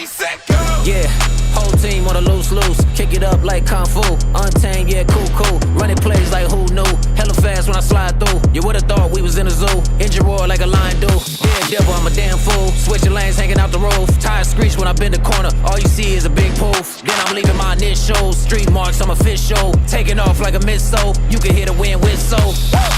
Ready, set, go. Yeah, whole team on a loose. Kick it up like Kung Fu. Untamed, yeah, cool. Running plays like who knew. Hella fast when I slide through. You would've thought we was in a zoo. Engine roar like a lion do. Yeah, devil, I'm a damn fool. Switching lanes, hanging out the roof. Tires screech when I bend the corner. All you see is a big poof. Then I'm leaving my initials. Street marks, I'm official. Taking off like a missile. You can hear the wind whistle. Yeah,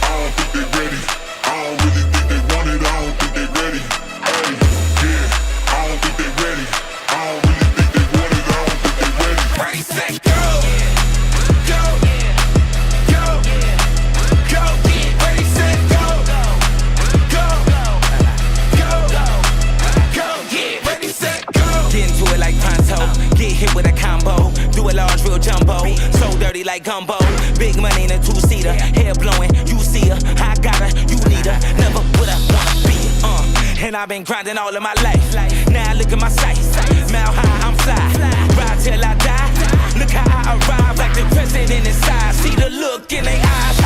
I don't think they ready. I don't really think they want it. I don't think they ready. Hey, yeah, I don't think they ready. I don't really think they want it. I don't think they ready. Ready, set, go. Go. Go. Go. Ready, set, go. Go. Go. Yeah, ready, set, go. Get into it like pronto, get hit with a combo. Do it large, real jumbo, so dirty like gumbo. Big money in a two-seater, hair blowing, you see her. I got her, you need her. Never would I wanna be her. And I've been grinding all of my life. Now look at my sights, mile high, I'm fly. Ride till I die. Look how I arrive, like the president inside. See the look in their eyes. I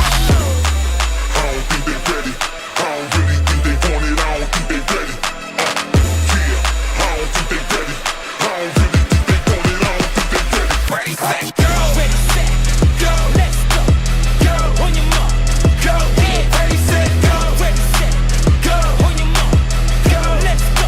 don't think they ready. I don't really think they want it. I don't think they ready. Yeah, I don't think they ready. I don't really think they want it. I don't think they ready. Ready, set, go. Ready, set, go, let's go. Go, on your mark, go. Yeah, Ready, set, go. ready, set, go. On your mark, go, let's go.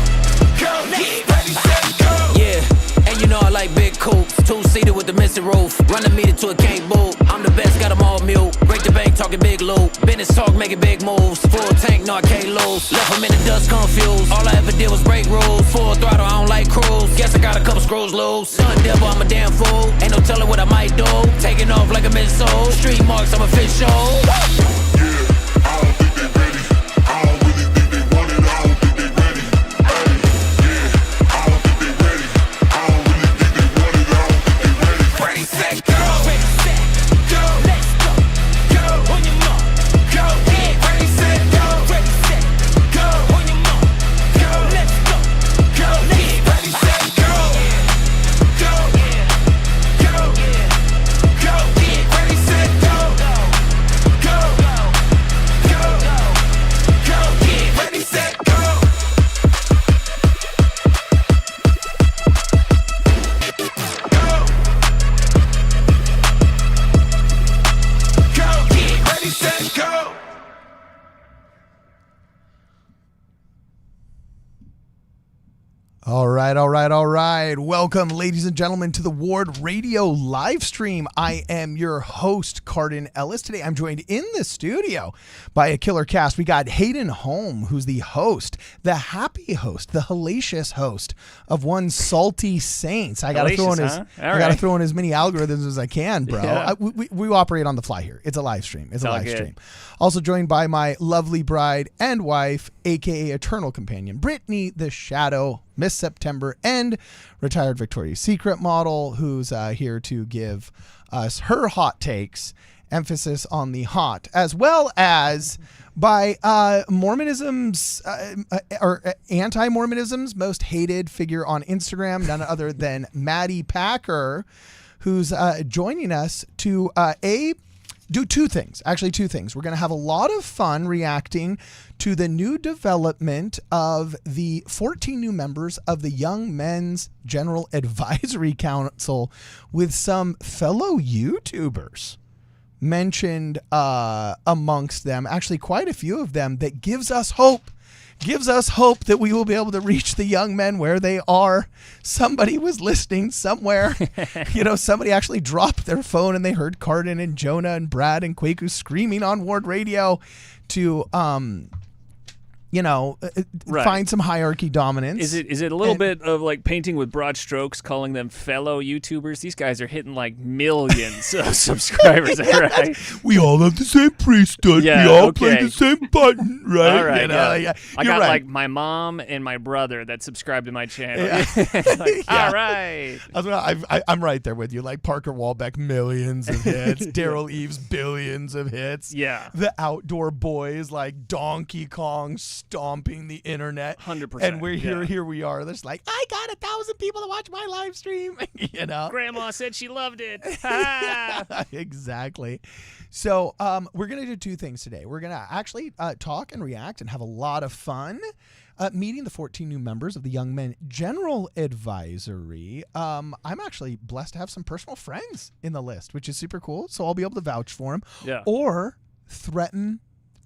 Go, let's Ready, set, go. Yeah, and you know I like big coupes. Two-seater with the missing roof. Run the meter to a can't boo. I'm the best, got them all mute. Break the bank, talking big loot. Business talk, making big moves. Full tank, no I can't lose. Left them in the dust confused. All I ever did was break rules. Full throttle, I don't like cruise. Guess I got a couple screws loose. Son devil, I'm a damn fool. Ain't no telling what I might do. Taking off like a missile. Street marks, I'm official. Yeah, I don't think they ready. I don't really think they want it. I don't think they ready. Hey, yeah, I don't think they ready. I don't really think they want it. I don't think they ready. Ready, set, go. ready, set, go, let's go. Go, on your mark, go. Yeah, Ready, set, go. ready, set, go. On your mark, go, let's go. Go, let's go. Ready, set, go. Go. Go. Go. Ready, set, go. Go. Go. Go. Ready, set, go. Go. Ready, set, go. All right. Welcome, ladies and gentlemen, to the Ward Radio live stream. I am your host, Cardon Ellis. Today, I'm joined in the studio by a killer cast. We got Hayden Holm, who's the host, the happy host, the hellacious host of one Salty Saints. I got to throw in his, I got to throw in as many algorithms as I can, bro. Yeah. We operate on the fly here. It's a live stream. It's a all live good. stream. Also joined by my lovely bride and wife, aka eternal companion, Brittany the Shadow, Miss September, and retired Victoria's Secret model, who's here to give us her hot takes, emphasis on the hot, as well as by Mormonism's or anti-Mormonism's most hated figure on Instagram, none other than Maddie Packer, who's joining us to do two things. Actually, two things. We're going to have a lot of fun reacting to the new development of the 14 new members of the Young Men's General Advisory Council with some fellow YouTubers mentioned amongst them. Actually, quite a few of them. That gives us hope that we will be able to reach the young men where they are. Somebody was listening somewhere. Somebody actually dropped their phone and they heard Cardon and Jonah and Brad and Kwaku screaming on Ward Radio to Right. find some hierarchy dominance. Is it a little bit of like painting with broad strokes, calling them fellow YouTubers? These guys are hitting like millions of subscribers, right? We all have the same priesthood. Yeah, we all okay. play the same button, right? All right, Yeah. I You're got right. like my mom and my brother that subscribe to my channel. Yeah. Like, Yeah. all right. I'm right there with you. Like Parker Walbeck, millions of hits. Daryl Eves, billions of hits. Yeah. The Outdoor Boys, like Donkey Kong, stomping the internet. 100%. And we're yeah. here we are. There's like, I got 1,000 people to watch my live stream. Grandma said she loved it. Exactly. So we're going to do two things today. We're going to actually talk and react and have a lot of fun meeting the 14 new members of the Young Men General Advisory. I'm actually blessed to have some personal friends in the list, which is super cool. So I'll be able to vouch for them or threaten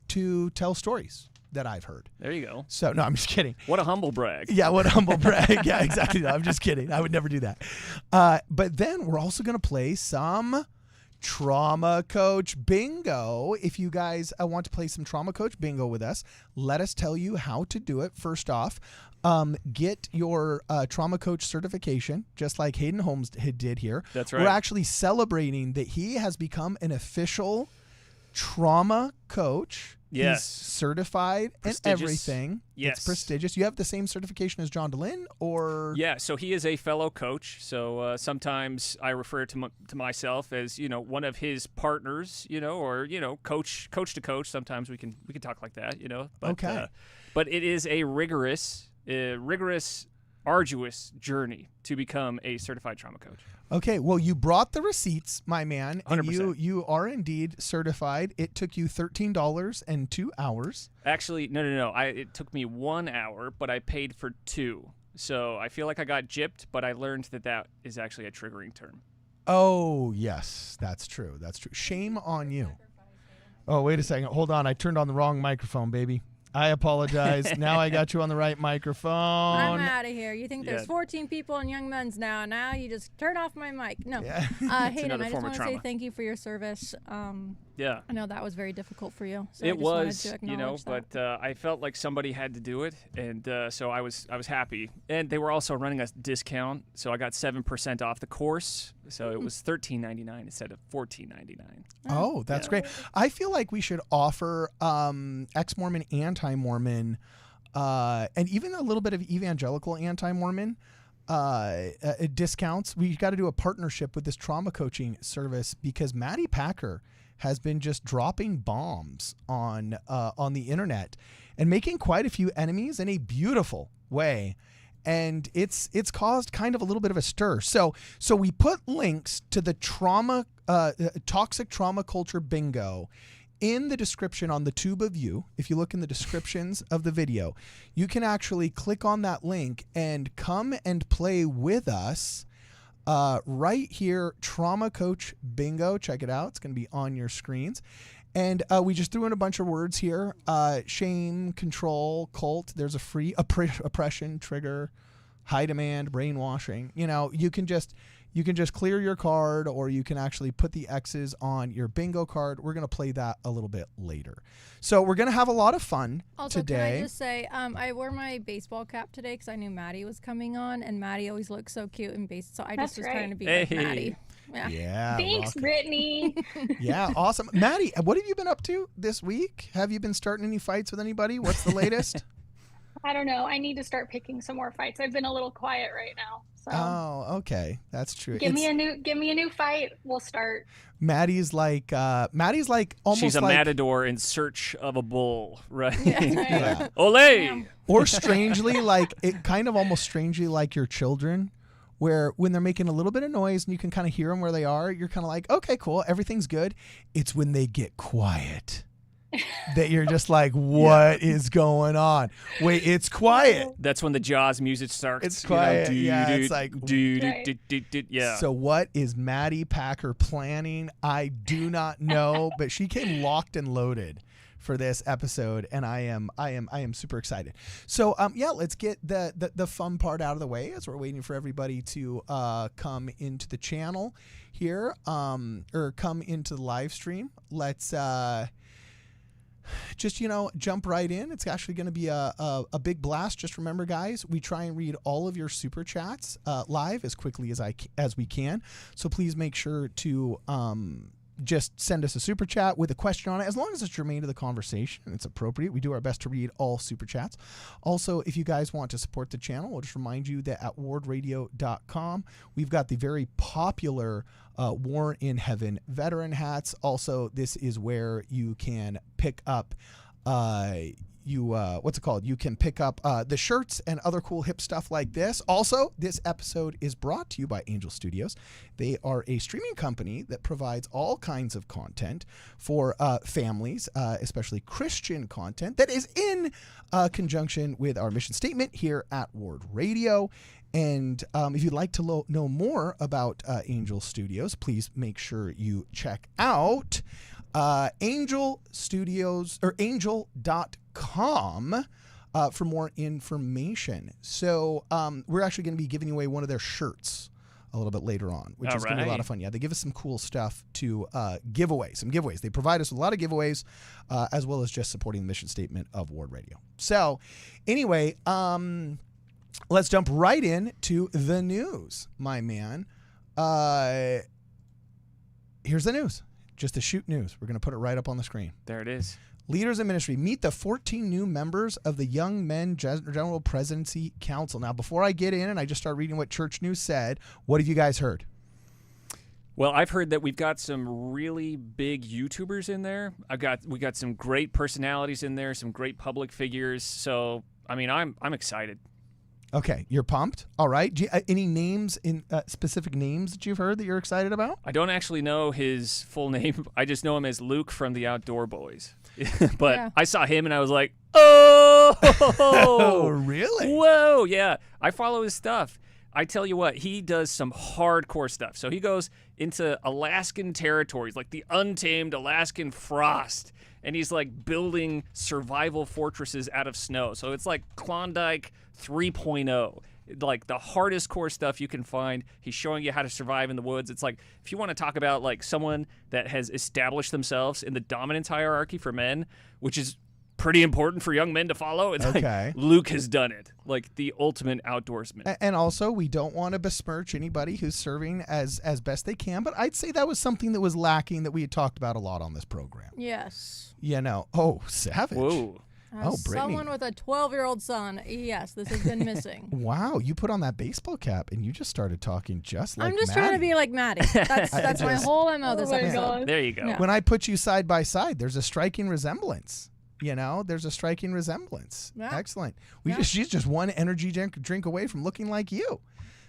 to tell stories that I've heard. There you go. So, no, I'm just kidding. What a humble brag. Yeah, what a humble brag. Yeah, exactly. No, I'm just kidding. I would never do that. But then we're also going to play some Trauma Coach Bingo. If you guys want to play some Trauma Coach Bingo with us, let us tell you how to do it. First off, get your Trauma Coach certification, just like Hayden Holm did here. That's right. We're actually celebrating that he has become an official trauma coach. Yes. He's certified and everything. Yes. It's prestigious. You have the same certification as John DeLynn, or? Yeah, so he is a fellow coach. So sometimes I refer to myself as, one of his partners, or, coach to coach. Sometimes we can talk like that, But, okay. But it is a rigorous, arduous journey to become a certified trauma coach. Okay, well, you brought the receipts, my man, and 100%. you are indeed certified. It took you $13 and 2 hours. Actually, no. It took me 1 hour, but I paid for 2. So I feel like I got gypped, but I learned that is actually a triggering term. Oh, yes, that's true. That's true. Shame on you. Oh, wait a second. Hold on. I turned on the wrong microphone, baby. I apologize. Now I got you on the right microphone. I'm out of here. You think there's 14 people in Young Men's now. Now you just turn off my mic. No. Yeah. Hayden, another I just form of want to say trauma. thank you for your service. Yeah. I know that was very difficult for you. So It I just wanted was, to acknowledge that. but I felt like somebody had to do it, and so I was happy. And they were also running a discount, so I got 7% off the course. So it was $13.99 instead of $14.99. Oh, that's great. I feel like we should offer ex-Mormon, anti-Mormon, and even a little bit of evangelical anti-Mormon discounts. We got to do a partnership with this trauma coaching service because Maddie Packer has been just dropping bombs on the internet and making quite a few enemies in a beautiful way. And it's caused kind of a little bit of a stir. So we put links to the toxic trauma culture bingo in the description on the Tube of You. If you look in the descriptions of the video, you can actually click on that link and come and play with us right here. Trauma Coach Bingo. Check it out. It's going to be on your screens. And we just threw in a bunch of words here. Shame, control, cult. There's a free oppression, trigger, high demand, brainwashing. You can just clear your card, or you can actually put the X's on your bingo card. We're going to play that a little bit later. So we're going to have a lot of fun today. Can I just say, I wore my baseball cap today because I knew Maddie was coming on, and Maddie always looks so cute in base. So I just was trying to be like Maddie. Yeah. Thanks, Brittany. Yeah, awesome. Maddie, what have you been up to this week? Have you been starting any fights with anybody? What's the latest? I don't know. I need to start picking some more fights. I've been a little quiet right now. So Oh, okay. That's true. give me a new fight. We'll start. Maddie's like almost She's a like matador in search of a bull, right? Yeah. Ole! Or strangely like almost strangely like your children, where when they're making a little bit of noise and you can kind of hear them where they are, you're kind of like, okay, cool, everything's good. It's when they get quiet that you're just like, what is going on? Wait, it's quiet. That's when the Jaws music starts. It's quiet. It's like, yeah. So what is Maddie Packer planning? I do not know, but she came locked and loaded for this episode, and I am super excited. So let's get the fun part out of the way as we're waiting for everybody to come into the channel here, or come into the live stream. Let's just jump right in. It's actually going to be a big blast. Just remember, guys, we try and read all of your super chats live as quickly as we can. So please make sure to just send us a super chat with a question on it, as long as it's germane to the conversation and it's appropriate. We do our best to read all super chats. Also, if you guys want to support the channel, we'll just remind you that at wardradio.com, we've got the very popular War in Heaven veteran hats. Also, this is where you can pick up what's it called? You can pick up the shirts and other cool hip stuff like this. Also, this episode is brought to you by Angel Studios. They are a streaming company that provides all kinds of content for families, especially Christian content that is in conjunction with our mission statement here at Ward Radio. And if you'd like to know more about Angel Studios, please make sure you check out Angel Studios or angel.com for more information. So we're actually going to be giving away one of their shirts a little bit later on, which is going to be a lot of fun. Yeah, they give us some cool stuff to give away, some giveaways. They provide us with a lot of giveaways as well as just supporting the mission statement of Ward Radio. So anyway, let's jump right in to the news, my man. Here's the news. Just the shoot news. We're going to put it right up on the screen. There it is. Leaders in ministry meet the 14 new members of the Young Men General Presidency Council. Now, before I get in and I just start reading what Church News said, what have you guys heard? Well, I've heard that we've got some really big YouTubers in there. We got some great personalities in there, some great public figures. So, I mean, I'm excited. Okay, you're pumped. All right. Do you, any names in specific names that you've heard that you're excited about? I don't actually know his full name. I just know him as Luke from the Outdoor Boys. But yeah. I saw him and I was like, oh, oh, really? Whoa, yeah. I follow his stuff. I tell you what, he does some hardcore stuff. So he goes into Alaskan territories, like the untamed Alaskan frost, and he's like building survival fortresses out of snow. So it's like Klondike 3.0, like the hardest core stuff you can find. He's showing you how to survive in the woods. It's like, if you want to talk about like someone that has established themselves in the dominance hierarchy for men, which is pretty important for young men to follow. It's like Luke has done it, like the ultimate outdoorsman. And also, we don't want to besmirch anybody who's serving as best they can, but I'd say that was something that was lacking that we had talked about a lot on this program. Yes. You know, oh, savage. Whoa. Oh, Brittany. Someone with a 12-year-old son. Yes, this has been missing. Wow, you put on that baseball cap and you just started talking just like I'm just Maddie. Trying to be like Maddie. That's my whole MO this episode. There you go. Yeah. When I put you side by side, there's a striking resemblance. You know, there's a striking resemblance. Yeah. Excellent. She's just one energy drink away from looking like you.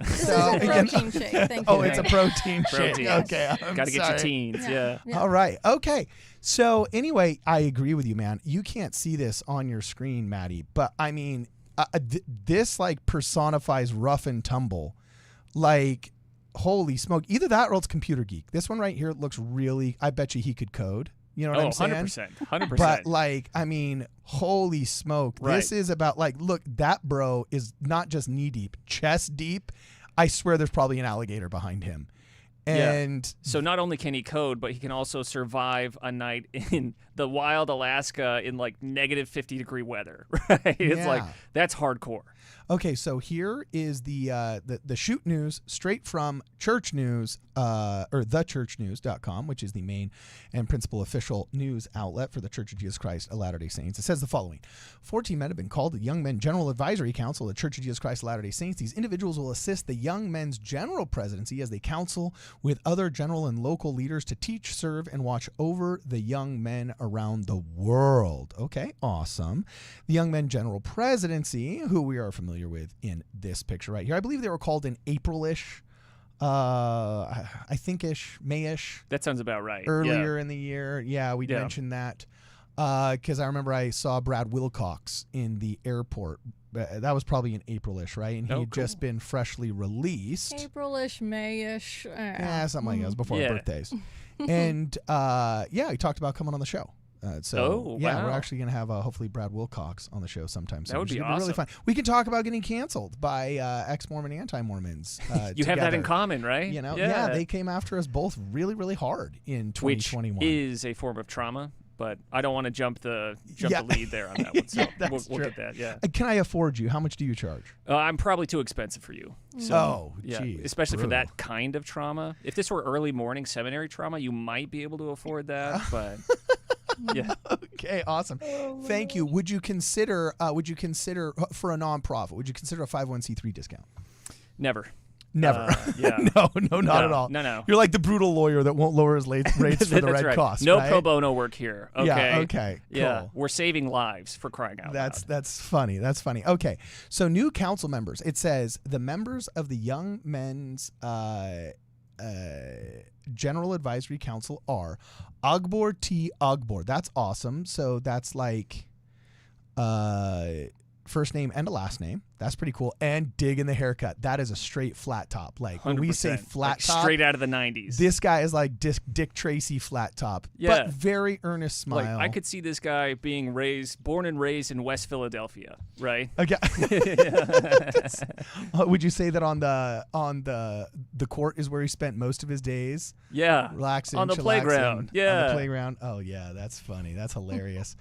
So it's a protein shake. Thank you. Oh, it's a protein shake. Okay, got to get your teens. Yeah. All right. Okay. So anyway, I agree with you, man. You can't see this on your screen, Maddie, but I mean, this like personifies rough and tumble. Like, holy smoke! Either that or it's Computer Geek. This one right here looks really. I bet you he could code. You know what I'm saying? 100%. But like, I mean, holy smoke. Right. This is about like, look, that bro is not just knee deep, chest deep. I swear there's probably an alligator behind him. And so not only can he code, but he can also survive a night in the wild Alaska in like negative 50-degree weather, right? It's like, that's hardcore. Okay, so here is the shoot news straight from Church News, or thechurchnews.com, which is the main and principal official news outlet for the Church of Jesus Christ of Latter-day Saints. It says the following: 14 men have been called to the Young Men General Advisory Council of the Church of Jesus Christ of Latter-day Saints. These individuals will assist the Young Men's General Presidency as they counsel with other general and local leaders to teach, serve, and watch over the young men around the world. Okay, awesome. The Young Men General Presidency, who we are familiar with in this picture right here. I believe they were called in April-ish, I think-ish, May-ish. That sounds about right. Earlier in the year. Yeah, we mentioned that because I remember I saw Brad Wilcox in the airport. That was probably in April-ish, right? And he had just been freshly released. April-ish, May-ish. Yeah, something like that. It was before our birthdays. And, he talked about coming on the show. We're actually going to have hopefully Brad Wilcox on the show sometime soon. That would be awesome. Really fun. We can talk about getting canceled by ex-Mormon, anti-Mormons. You have that in common, right? You know, they came after us both really, really hard in 2021. Which is a form of trauma, but I don't want to jump the lead there on that one. So we'll get that. Yeah. Can I afford you? How much do you charge? I'm probably too expensive for you. So, geez, especially for that kind of trauma. If this were early morning seminary trauma, you might be able to afford that, but. Yeah. Okay. Awesome. Thank you. Would you consider for a nonprofit? Would you consider a 501c3 discount? Never. Never. Yeah. No, not at all. No. You're like the brutal lawyer that won't lower his rates for the That's red right. cost. No right? pro bono work here. Okay. Yeah. Okay. Cool. Yeah. We're saving lives, for crying out loud. That's funny. That's funny. Okay. So new council members. It says the members of the Young Men's General Advisory Council are Ogbor T. Ogbor. That's awesome. So that's like first name and a last name. That's pretty cool. And digging the haircut. That is a straight flat top. Like when we say flat top, straight out of the 90s. this guy is like Dick Tracy flat top. Yeah. But very earnest smile. Like I could see this guy being born and raised in West Philadelphia, right? Okay. Would you say that on the court is where he spent most of his days? Yeah. Relaxing on the chillaxing, playground. Yeah. On the playground. Oh yeah, that's funny. That's hilarious.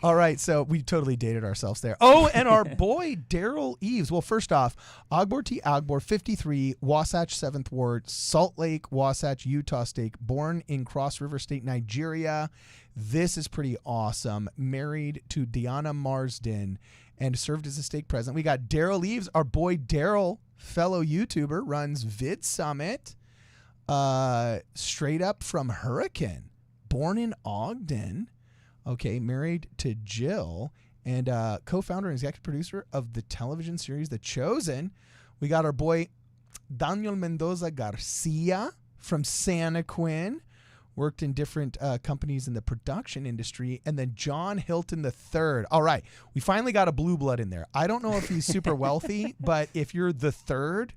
All right, so we totally dated ourselves there. Oh, and our boy Daryl Eves. Well, first off, Ogbor T. Ogbor, 53, Wasatch 7th Ward, Salt Lake, Wasatch, Utah State, born in Cross River State, Nigeria. This is pretty awesome. Married to Diana Marsden and served as a stake president. We got Daryl Eves, our boy Daryl, fellow YouTuber, runs Vid Summit, straight up from Hurricane, born in Ogden. Okay, married to Jill and co-founder and executive producer of the television series The Chosen. We got our boy Daniel Mendoza Garcia from Santa Quinn, worked in different companies in the production industry, and then John Hilton III. All right, we finally got a blue blood in there. I don't know if he's super wealthy, but if you're the third,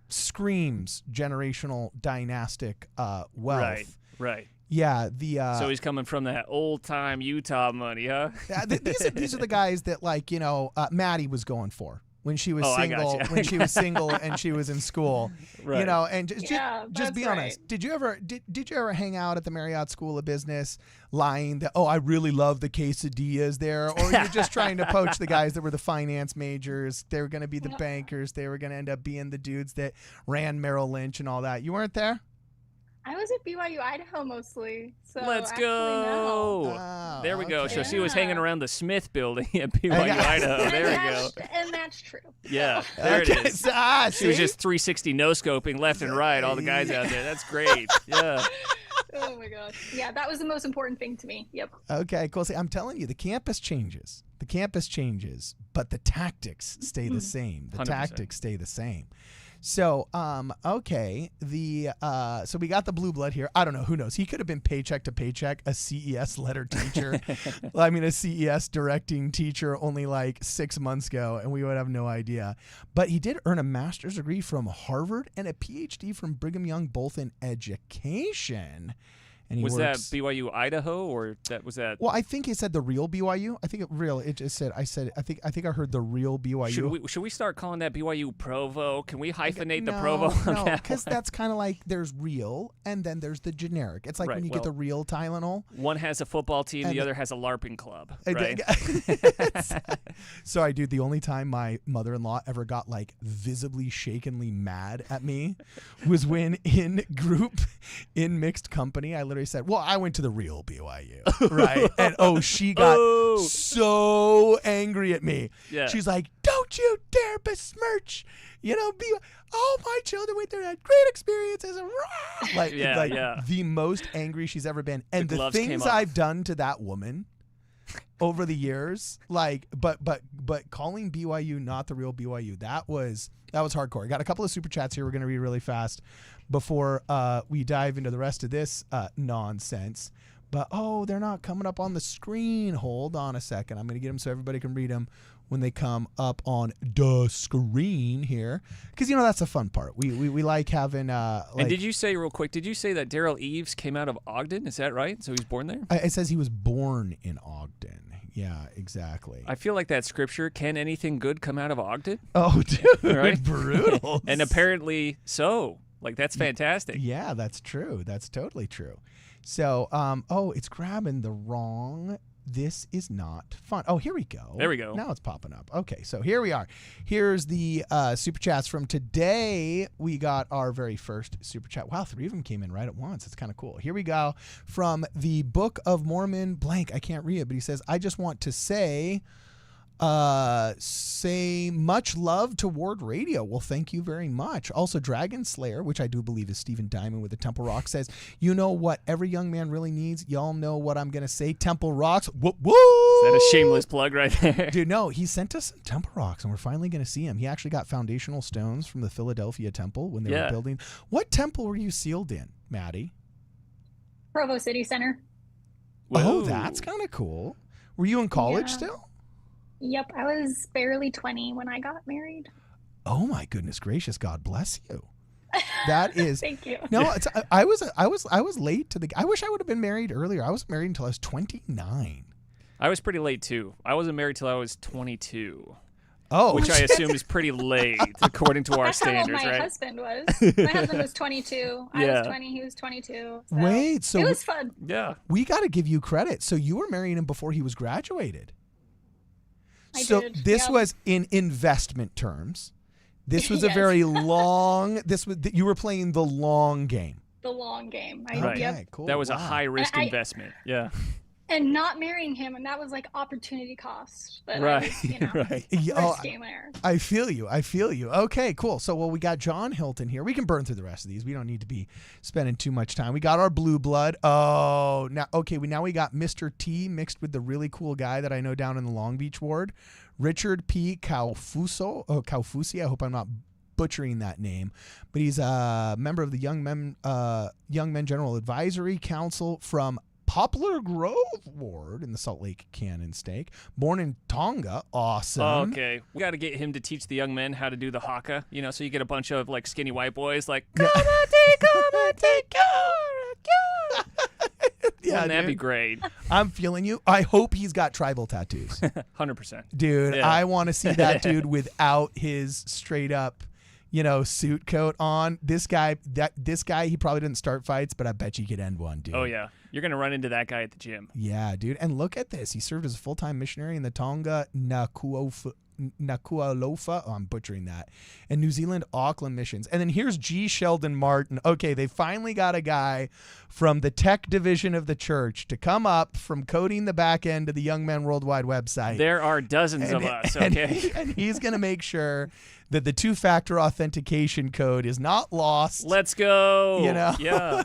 screams generational dynastic wealth. Right. Yeah, so he's coming from that old time Utah money, huh? these are the guys that Maddie was going for when she was single. When she was single and she was in school, right. And just be honest. Did you ever hang out at the Marriott School of Business, lying that I really love the quesadillas there, or you're just trying to poach the guys that were the finance majors? They were going to be the bankers. They were going to end up being the dudes that ran Merrill Lynch and all that. You weren't there. I was at BYU, Idaho mostly. So let's go. No. Oh, there we go. okay. So she was hanging around the Smith building at BYU, Idaho. There we go. And that's true. Yeah, there it is. She was see? just 360 no-scoping left and right, all the guys out there. That's great. Yeah. Oh, my gosh. Yeah, that was the most important thing to me. Yep. Okay, cool. See, I'm telling you, the campus changes. But the tactics stay the same. The 100%. tactics stay the same. So, okay, so we got the blue blood here. I don't know, who knows? He could have been paycheck to paycheck, a CES letter teacher. A CES directing teacher only like 6 months ago, and we would have no idea. But he did earn a master's degree from Harvard and a PhD from Brigham Young, both in education. And was that BYU Idaho, or was that? Well, I think he said the real BYU. I think it just said. I think I heard the real BYU. Should we start calling that BYU Provo? Can we hyphenate the Provo? No, because that's kind of like there's real and then there's the generic. It's like when you get the real Tylenol. One has a football team, the other has a LARPing club, right? Sorry, dude. The only time my mother-in-law ever got like visibly shakenly mad at me was when in mixed company, I literally said, well, I went to the real BYU, right? And she got so angry at me. Yeah. She's like, don't you dare besmirch, my children went there, had great experiences. Like the most angry she's ever been. And the things I've done to that woman over the years, but calling BYU not the real BYU, that was hardcore. I got a couple of super chats here we're going to read really fast before we dive into the rest of this nonsense. But they're not coming up on the screen. Hold on a second. I'm going to get them so everybody can read them when they come up on the screen here, because that's the fun part. We like having and did you say real quick, did you say that Daryl Eves came out of Ogden? Is that right? So he was born there? It says he was born in Ogden. Yeah, exactly. I feel like that scripture, can anything good come out of Ogden? Oh, dude, right? Brutal. And apparently so. That's fantastic. Yeah, that's true. That's totally true. So, it's grabbing the wrong. This is not fun. Oh, here we go. There we go. Now it's popping up. Okay, so here we are. Here's the super chats from today. We got our very first super chat. Wow, 3 of them came in right at once. It's kind of cool. Here we go. From the Book of Mormon blank. I can't read it, but he says, I just want to say Say much love to Ward Radio. Well, thank you very much. Also, Dragon Slayer, which I do believe is Stephen Diamond with the Temple Rock, says, you know what every young man really needs? Y'all know what I'm going to say. Temple Rocks. Woo woo! Is that a shameless plug right there? Dude, no, he sent us some Temple Rocks, and we're finally going to see him. He actually got foundational stones from the Philadelphia Temple when they were building. What temple were you sealed in, Maddie? Provo City Center. Whoa. Oh, that's kind of cool. Were you in college still? Yep, I was barely 20 when I got married. Oh my goodness gracious! God bless you. That is. Thank you. No, it's, I was late to the. I wish I would have been married earlier. I was married until I was 29. I was pretty late too. I wasn't married till I was 22. Oh, which I assume is pretty late according to our standards, That's how old right? my husband was. My husband was 22. I was 20. He was 22. So wait, so it was fun. Yeah, we got to give you credit. So you were marrying him before he was graduated. So this was in investment terms. This was a very long. You were playing the long game. The long game. Okay, cool. That was a high risk investment. Yeah. And not marrying him, and that was like opportunity cost. But right. Right. Game there. I feel you. Okay, cool. So, we got John Hilton here. We can burn through the rest of these. We don't need to be spending too much time. We got our blue blood. Oh, now we got Mr. T mixed with the really cool guy that I know down in the Long Beach ward, Richard P. Kaufusi. I hope I'm not butchering that name, but he's a member of the Young Men General Advisory Council from Poplar Grove Ward in the Salt Lake Canyon Stake. Born in Tonga. Awesome. Okay. We got to get him to teach the young men how to do the haka, so you get a bunch of like skinny white boys like, come on, take yeah, wouldn't that be great? I'm feeling you. I hope he's got tribal tattoos. 100%. Dude, yeah. I want to see that dude without his straight up suit coat on. This guy, he probably didn't start fights, but I bet you could end one, dude. Oh, yeah. You're going to run into that guy at the gym. Yeah, dude. And look at this. He served as a full-time missionary in the Tonga Nakualofa. Oh, I'm butchering that. And New Zealand Auckland missions. And then here's G. Sheldon Martin. Okay, they finally got a guy from the tech division of the church to come up from coding the back end of the Young Men Worldwide website. There are dozens of us, okay? And he's going to make sure that the two-factor authentication code is not lost. Let's go. Yeah.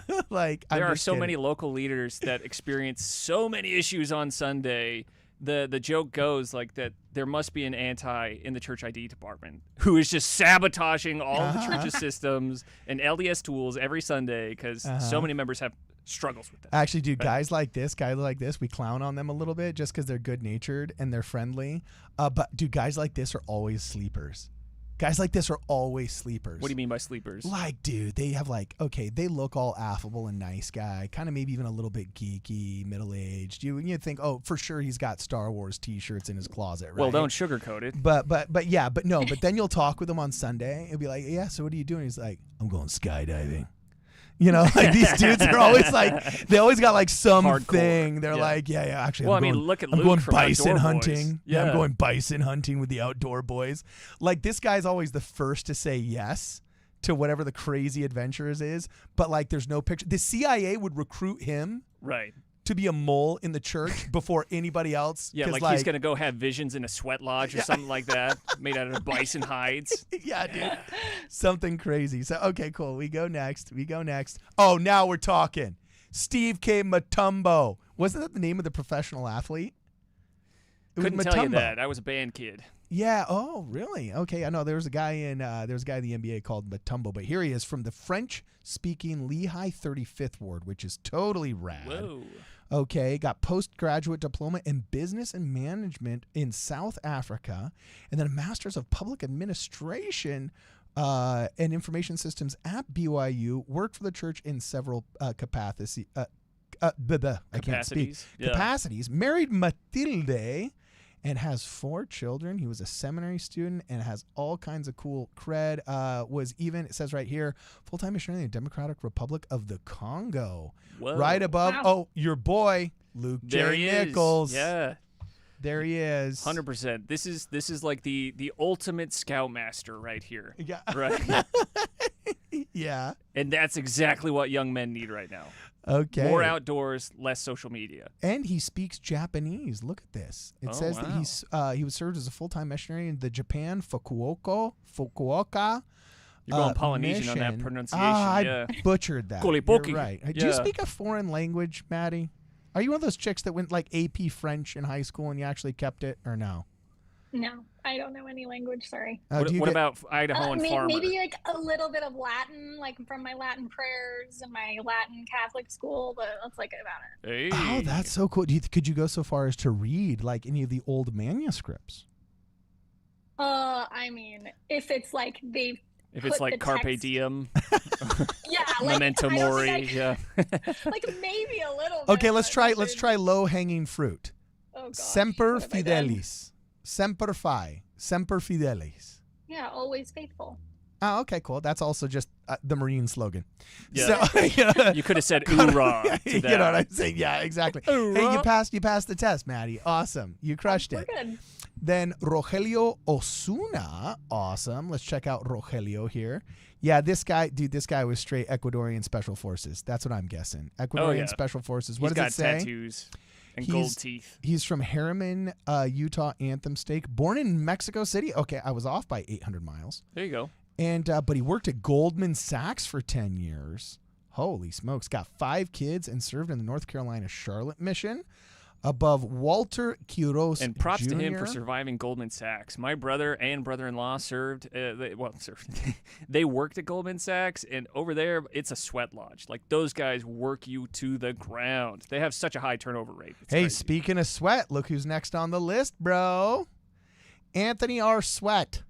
There are so many local leaders that experience so many issues on Sunday. The joke goes like that there must be an anti in the church ID department who is just sabotaging all of the church's systems and LDS tools every Sunday because so many members have struggles with that. Actually, dude, guys like this, we clown on them a little bit just because they're good-natured and they're friendly. But, dude, guys like this are always sleepers. Guys like this are always sleepers. What do you mean by sleepers? Like, dude, they have they look all affable and nice guy, kind of maybe even a little bit geeky, middle-aged. You think, oh, for sure he's got Star Wars T-shirts in his closet, right? Well, don't sugarcoat it. But then you'll talk with him on Sunday and be like, yeah, so what are you doing? He's like, I'm going skydiving. These dudes are always they always got something. They're actually, well, look at Luke I'm going from bison Outdoor hunting. Boys. Yeah, I'm going bison hunting with the Outdoor Boys. This guy's always the first to say yes to whatever the crazy adventures is. But there's no picture. The CIA would recruit him. Right. To be a mole in the church before anybody else. Yeah, he's going to go have visions in a sweat lodge or something like that, made out of bison hides. Yeah, dude. Something crazy. So, okay, cool. We go next. Oh, now we're talking. Steve K. Mutombo. Wasn't that the name of the professional athlete? Couldn't tell you that. I was a band kid. Yeah. Oh, really? Okay. I know there was a guy in the NBA called Mutombo, but here he is from the French-speaking Lehigh 35th Ward, which is totally rad. Whoa. Okay, got postgraduate diploma in business and management in South Africa, and then a master's of public administration and information systems at BYU. Worked for the church in several capacities. I can't speak. Yeah. Capacities. Married Matilde and has 4 children. He was a seminary student and has all kinds of cool cred. Was even, it says right here, full-time missionary in the Democratic Republic of the Congo. Whoa. Right above, your boy, Luke there J. Nichols. Yeah. There he is. 100%. This is like the ultimate scoutmaster right here. Yeah. Right? Yeah. And that's exactly what young men need right now. Okay. More outdoors, less social media. And he speaks Japanese. Look at this. It says that he was served as a full-time missionary in the Japan Fukuoka. You're going Polynesian mission. on that pronunciation. I butchered that. Kolipoki. You're right. Do Yeah. you speak a foreign language, Maddie? Are you one of those chicks that went like AP French in high school and you actually kept it, or no? No, I don't know any language. Sorry. What about Idaho and farmer? Maybe like a little bit of Latin, like from my Latin prayers and my Latin Catholic school, but that's like about it. Hey. Oh, that's so cool. Could you go so far as to read like any of the old manuscripts? I mean, if it's like they. If it's like Carpe Diem, yeah, like, Memento Mori, yeah. Like maybe a little bit. Okay, let's try low hanging fruit. Oh gosh, Semper what have I done? fidelis. Semper fi. Semper fidelis. Yeah, always faithful. Oh, okay, cool. That's also just the Marine slogan. Yeah. So, You could have said "oorah" to you that. know what I'm saying? Yeah, exactly. Hey, you passed the test, Maddie. Awesome. You crushed it. We're good. Then Rogelio Osuna. Awesome. Let's check out Rogelio here. Yeah, this guy was straight Ecuadorian Special Forces. That's what I'm guessing. Ecuadorian Special Forces. What He's does it say? got tattoos and gold teeth. He's from Harriman, Utah Anthem Stake. Born in Mexico City. Okay, I was off by 800 miles. There you go. And but he worked at Goldman Sachs for 10 years. Holy smokes. Got 5 kids and served in the North Carolina Charlotte mission above Walter Quiros And props Jr. to him for surviving Goldman Sachs. My brother and brother-in-law served. They worked at Goldman Sachs, and over there, it's a sweat lodge. Like, those guys work you to the ground. They have such a high turnover rate. It's Hey, crazy. speaking of sweat, look who's next on the list, bro. Anthony R. Sweat.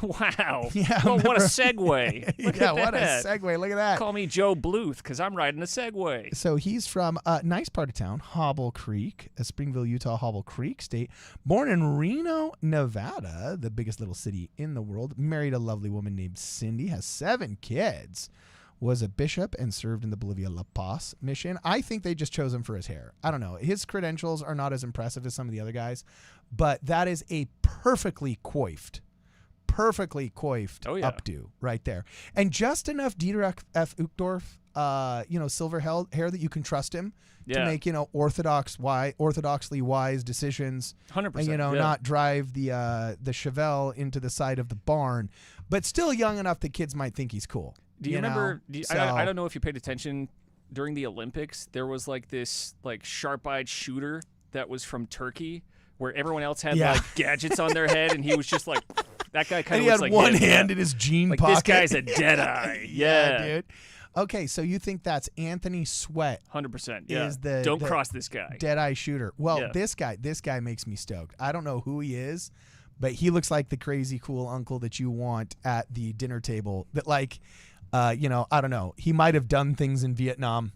Wow. Yeah, Oh, what a remember- segue. Look Yeah, at what a that. segue. Look at that. Call me Joe Bluth because I'm riding a Segway. So he's from a nice part of town, Hobble Creek, Springville, Utah, Hobble Creek State. Born in Reno, Nevada, the biggest little city in the world. Married a lovely woman named Cindy. Has 7 kids. Was a bishop and served in the Bolivia La Paz mission. I think they just chose him for his hair. I don't know. His credentials are not as impressive as some of the other guys, but that is a perfectly coiffed updo right there. And just enough Dieter F. Uchtdorf, silver hair that you can trust him to make, orthodoxly wise decisions. 100%. And, not drive the Chevelle into the side of the barn, but still young enough that kids might think he's cool. Do you remember? I don't know if you paid attention during the Olympics. There was like this sharp-eyed shooter that was from Turkey, where everyone else had like gadgets on their head, and he was just like that guy. Kind of he had like one him. hand in his jean like, pocket. This guy's a deadeye. Yeah, dude. Okay, so you think that's Anthony Sweat? 100%. Yeah. Is the Don't cross this guy. Deadeye shooter. Well, this guy makes me stoked. I don't know who he is, but he looks like the crazy cool uncle that you want at the dinner table. That I don't know. He might have done things in Vietnam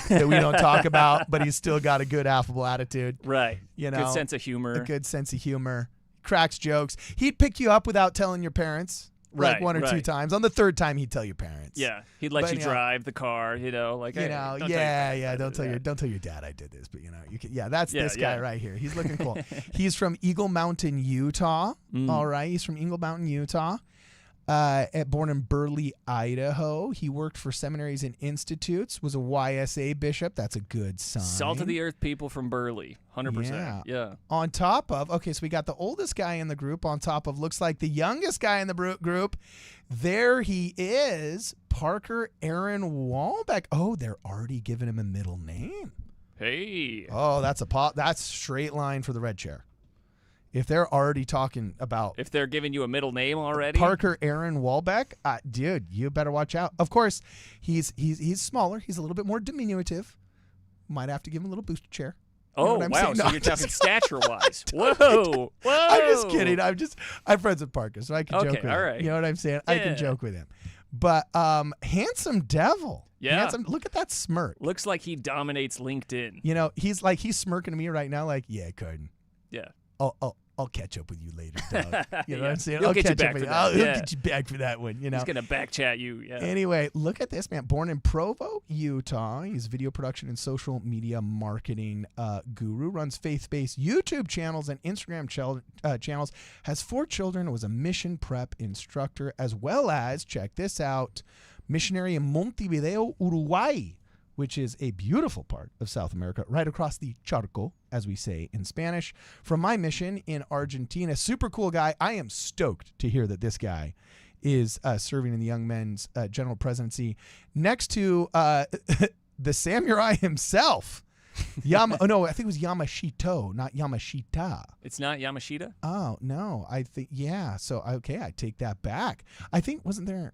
that we don't talk about, but he's still got a good affable attitude. Right. Good sense of humor. A good sense of humor. Cracks jokes. He'd pick you up without telling your parents. Like Right, one or 2 right. times. On the 3rd time, he'd tell your parents. Yeah, he'd let But, you drive the car. Hey, don't tell your parents. Don't tell your dad I did this, but you can. Yeah, that's this guy yeah. right here. He's looking cool. He's from Eagle Mountain, Utah. All right, he's from Eagle Mountain, Utah. Born in Burley, Idaho. He worked for seminaries and institutes. Was a YSA bishop. That's a good sign. Salt of the earth people from Burley. 100%. Yeah. On top of, so we got the oldest guy in the group on top of, looks like the youngest guy in the group. There he is, Parker Aaron Walbeck. Oh, they're already giving him a middle name. Hey. Oh, that's straight line for the red chair. If they're already talking about... If they're giving you a middle name already? Parker Aaron Walbeck, dude, you better watch out. Of course, he's smaller. He's a little bit more diminutive. Might have to give him a little booster chair. You know Oh, what I'm wow. saying? So No, you're talking just- stature-wise. Whoa. I'm just kidding. I'm friends with Parker, so I can joke with all him. right. You know what I'm saying? I can Yeah. joke with him. But handsome devil. Yeah. Look at that smirk. Looks like he dominates LinkedIn. He's smirking to me right now like, yeah, Cardon. Yeah. I'll catch up with you later, dog. You know what I'm saying? He'll I'll get you catch back up with for you. that. He'll Yeah. get you back for that one. He's going to back chat you. Yeah. Anyway, look at this, man. Born in Provo, Utah. He's a video production and social media marketing guru. Runs faith-based YouTube channels and Instagram channels. Has 4 children. Was a mission prep instructor, as well as, check this out, missionary in Montevideo, Uruguay. which is a beautiful part of South America, right across the charco, as we say in Spanish, from my mission in Argentina. Super cool guy. I am stoked to hear that this guy is serving in the Young Men's General Presidency next to the samurai himself. I think it was Yamashito, not Yamashita. It's not Yamashita? Oh, no. I think, yeah. So, okay, I take that back. I think, wasn't there...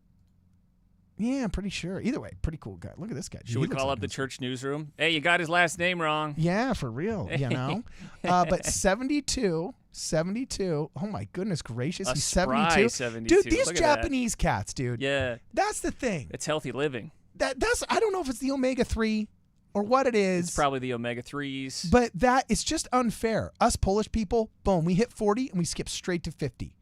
Yeah, I'm pretty sure. Either way, pretty cool guy. Look at this guy. Should we call up the church newsroom? Hey, you got his last name wrong. Yeah, for real, you know. But 72. Oh, my goodness gracious. He's 72. 72. Dude, these Japanese cats, dude. Yeah. That's the thing. It's healthy living. That's I don't know if it's the omega-3 or what it is. It's probably the omega-3s. But it's just unfair. Us Polish people, boom, we hit 40 and we skip straight to 50.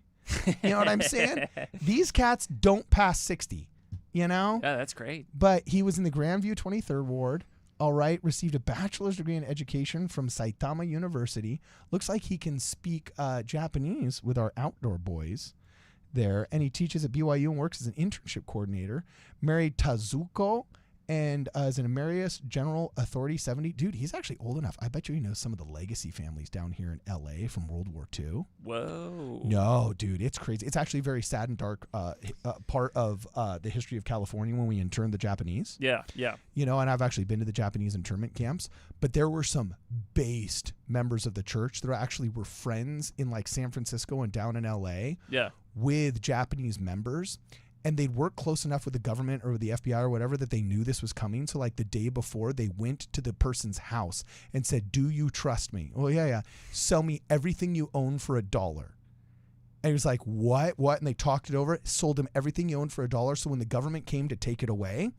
You know what I'm saying? These cats don't pass 60. You know? Yeah, that's great. But he was in the Grandview 23rd Ward, all right, received a bachelor's degree in education from Saitama University. Looks like he can speak Japanese with our outdoor boys there. And he teaches at BYU and works as an internship coordinator. Married Tazuko and as an emeritus general authority 70. Dude, he's actually old enough. I bet you he knows some of the legacy families down here in LA from World War II. Whoa. No, dude, it's crazy. It's actually a very sad and dark part of the history of California when we interned the Japanese. Yeah, yeah. You know, and I've actually been to the Japanese internment camps, but there were some based members of the church that actually were friends in like San Francisco and down in LA with Japanese members. And they'd work close enough with the government or with the FBI or whatever that they knew this was coming. So like the day before, they went to the person's house and said, "Do you trust me?" "Oh, yeah. Sell me everything you own for $1. And he was like, what? And they talked it over, sold him everything you owned for $1. So when the government came to take it away,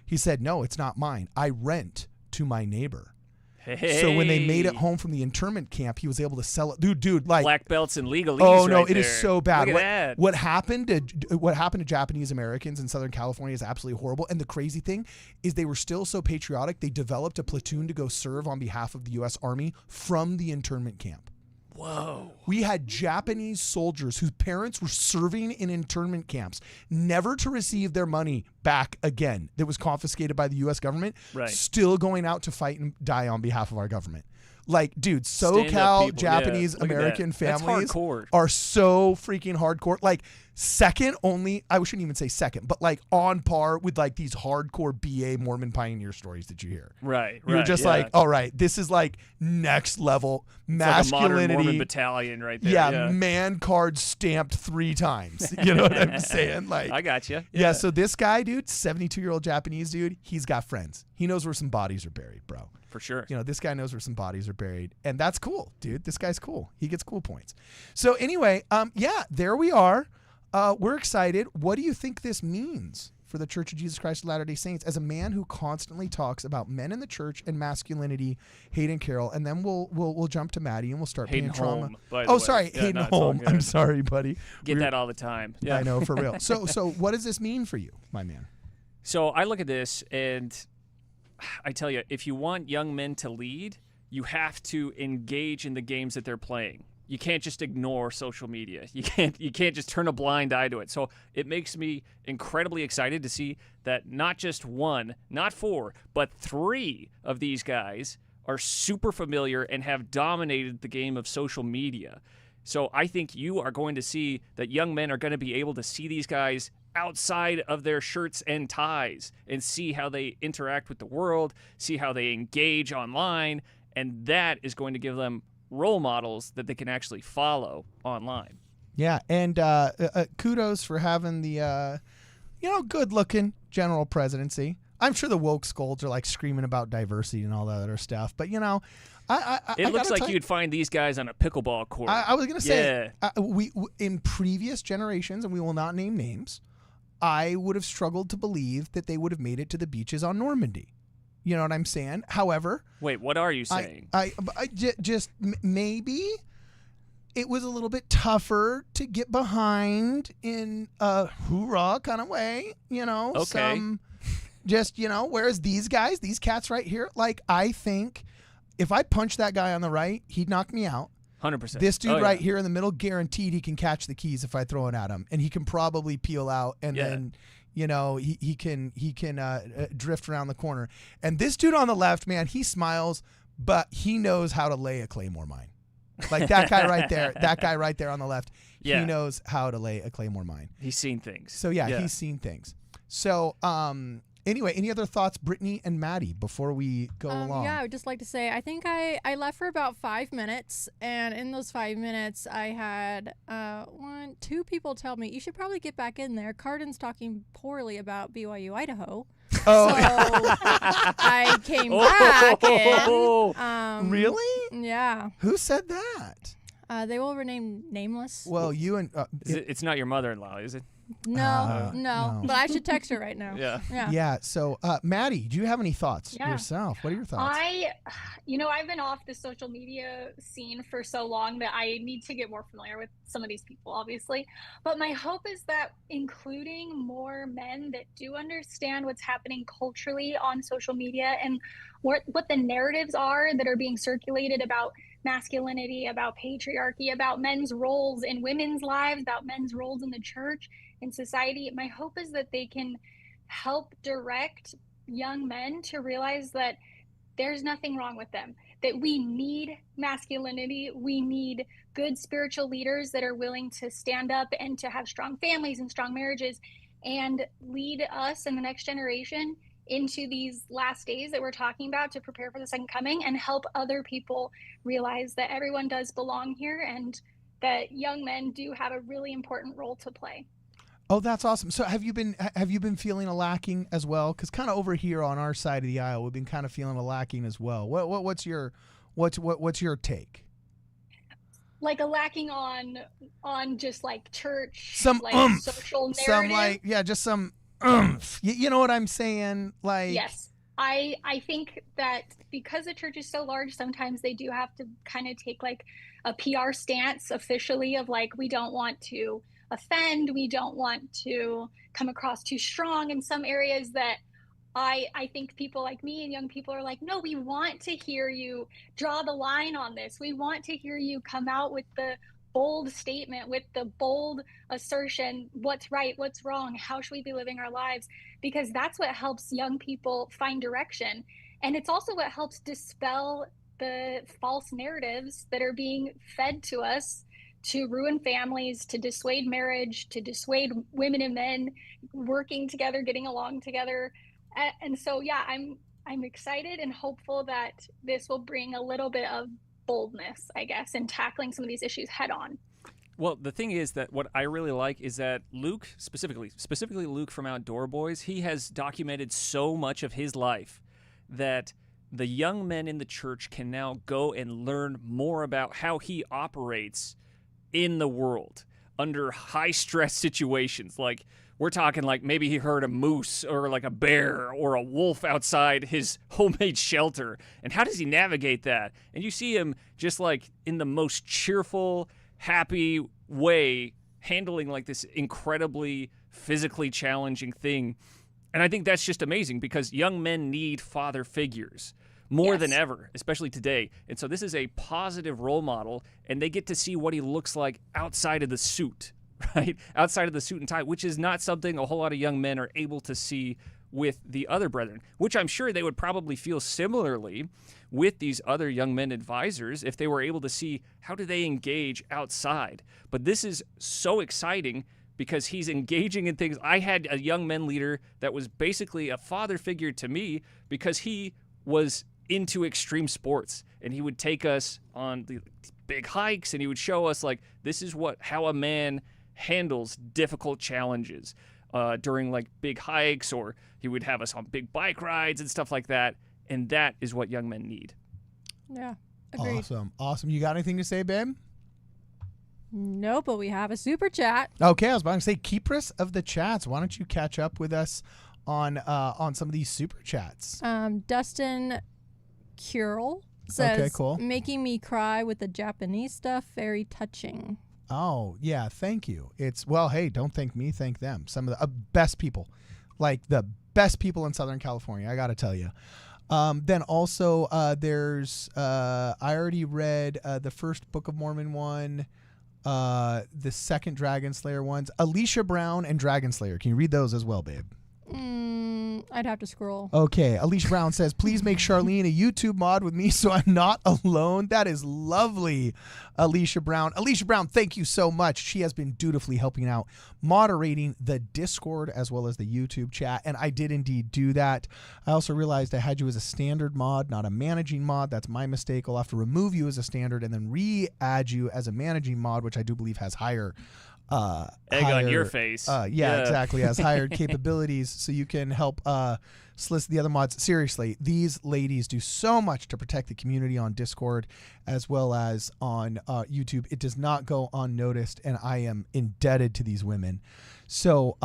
he said, "No, it's not mine. I rent to my neighbor." Hey. So when they made it home from the internment camp, he was able to sell it. Dude, like black belts and legalese. Oh no, right it is so bad. Look at that. What happened to Japanese Americans in Southern California is absolutely horrible. And the crazy thing is they were still so patriotic. They developed a platoon to go serve on behalf of the U.S. Army from the internment camp. Whoa. We had Japanese soldiers whose parents were serving in internment camps, never to receive their money back again that was confiscated by the U.S. government, still going out to fight and die on behalf of our government. Like, dude, SoCal Japanese American families are so freaking hardcore. Like, second only, I shouldn't even say second, but like on par with like these hardcore BA Mormon pioneer stories that you hear. Right. You're just like, all right, this is like next level masculinity. Like a modern Mormon battalion right there. Yeah, man card stamped 3 times. You know what I'm saying? Like, I got you. Yeah, so this guy, dude, 72-year-old Japanese dude, he's got friends. He knows where some bodies are buried, bro. For sure. You know, this guy knows where some bodies are buried. And that's cool, dude. This guy's cool. He gets cool points. So anyway, there we are. We're excited. What do you think this means for the Church of Jesus Christ of Latter-day Saints as a man who constantly talks about men in the church and masculinity, Hayden Carroll, and then we'll jump to Maddie and we'll start Hayden paying trauma. Holm, by the way. Sorry, Yeah, Hayden no, it's all Holm. good. I'm sorry, buddy. Get that all the time. Yeah. I know, for real. So what does this mean for you, my man? So I look at this and I tell you, if you want young men to lead, you have to engage in the games that they're playing. You can't just ignore social media. You can't just turn a blind eye to it. So it makes me incredibly excited to see that not just 1, not 4, but 3 of these guys are super familiar and have dominated the game of social media. So I think you are going to see that young men are going to be able to see these guys outside of their shirts and ties and see how they interact with the world, see how they engage online, and that is going to give them role models that they can actually follow online. Yeah, and kudos for having the, good-looking general presidency. I'm sure the woke scolds are like screaming about diversity and all that other stuff, but it looks like you'd find these guys on a pickleball court. I was going to say, we in previous generations, and we will not name names, I would have struggled to believe that they would have made it to the beaches on Normandy. You know what I'm saying? However, wait, what are you saying? Maybe it was a little bit tougher to get behind in a hoorah kind of way, Okay. Whereas these cats right here, like, I think if I punch that guy on the right, he'd knock me out. 100%. This dude right here in the middle, guaranteed he can catch the keys if I throw it at him, and he can probably peel out and then, You know, he can drift around the corner. And this dude on the left, man, he smiles, but he knows how to lay a Claymore mine. Like that guy right there on the left, he knows how to lay a Claymore mine. He's seen things. So he's seen things. So anyway, any other thoughts, Brittany and Maddie, before we go along? Yeah, I would just like to say, I think I left for about 5 minutes, and in those 5 minutes, I had two people tell me, you should probably get back in there. Cardon's talking poorly about BYU Idaho. Oh. So I came back and, really? Yeah. Who said that? They will remain nameless. Well, you and... it's not your mother-in-law, is it? No, but I should text her right now. Yeah. So, Maddie, do you have any thoughts yourself? What are your thoughts? I've been off the social media scene for so long that I need to get more familiar with some of these people, obviously. But my hope is that including more men that do understand what's happening culturally on social media and what the narratives are that are being circulated about masculinity, about patriarchy, about men's roles in women's lives, about men's roles in the church, in society. My hope is that they can help direct young men to realize that there's nothing wrong with them, that we need masculinity. We need good spiritual leaders that are willing to stand up and to have strong families and strong marriages and lead us and the next generation into these last days that we're talking about to prepare for the second coming, and help other people realize that everyone does belong here and that young men do have a really important role to play. Oh, that's awesome. So have you been feeling a lacking as well? Because kind of over here on our side of the aisle, we've been kind of feeling a lacking as well. What's your take? Like a lacking on just like church, some like social narrative. Some like just some you know what I'm saying? Like yes. I think that because the church is so large, sometimes they do have to kind of take like a PR stance officially of like, we don't want to offend, we don't want to come across too strong in some areas that I think people like me and young people are like, no, we want to hear you draw the line on this. We want to hear you come out with the bold statement, with the bold assertion, what's right, what's wrong, how should we be living our lives? Because that's what helps young people find direction. And it's also what helps dispel the false narratives that are being fed to us to ruin families, to dissuade marriage, to dissuade women and men working together, getting along together. And so, yeah, I'm excited and hopeful that this will bring a little bit of boldness, I guess, in tackling some of these issues head on. Well, the thing is that what I really like is that Luke, specifically Luke from Outdoor Boys, he has documented so much of his life that the young men in the church can now go and learn more about how he operates in the world under high stress situations. Like, we're talking like maybe he heard a moose or like a bear or a wolf outside his homemade shelter. And how does he navigate that? And you see him just like in the most cheerful, happy way handling like this incredibly physically challenging thing. And I think that's just amazing because young men need father figures more than ever, especially today. And so this is a positive role model, and they get to see what he looks like outside of the suit, right? Outside of the suit and tie, which is not something a whole lot of young men are able to see with the other brethren, which I'm sure they would probably feel similarly with these other young men advisors if they were able to see how do they engage outside. But this is so exciting because he's engaging in things. I had a young men leader that was basically a father figure to me because he was into extreme sports, and he would take us on the big hikes, and he would show us like this is how a man handles difficult challenges during like big hikes, or he would have us on big bike rides and stuff like that. And that is what young men need. Yeah, agreed. Awesome. You got anything to say, babe? No, but we have a super chat. Okay, I was about to say, keepers of the chats, why don't you catch up with us on some of these super chats? Dustin Curl says, okay, cool. Making me cry with the Japanese stuff, very touching. Oh, yeah, thank you. Hey, don't thank me, thank them. Some of the best people, like the best people in Southern California, I got to tell you. Then also there's, I already read the first Book of Mormon one. the second Dragon Slayer ones. Alicia Brown and Dragon Slayer. Can you read those as well, babe? I'd have to scroll. Okay. Alicia Brown says, please make Charlene a YouTube mod with me so I'm not alone. That is lovely, Alicia Brown. Alicia Brown, thank you so much. She has been dutifully helping out, moderating the Discord as well as the YouTube chat, and I did indeed do that. I also realized I had you as a standard mod, not a managing mod. That's my mistake. I'll have to remove you as a standard and then re-add you as a managing mod, which I do believe has higher egg on your face. Yeah, exactly. Has higher capabilities, so you can help solicit the other mods. Seriously, these ladies do so much to protect the community on Discord as well as on YouTube. It does not go unnoticed, and I am indebted to these women. So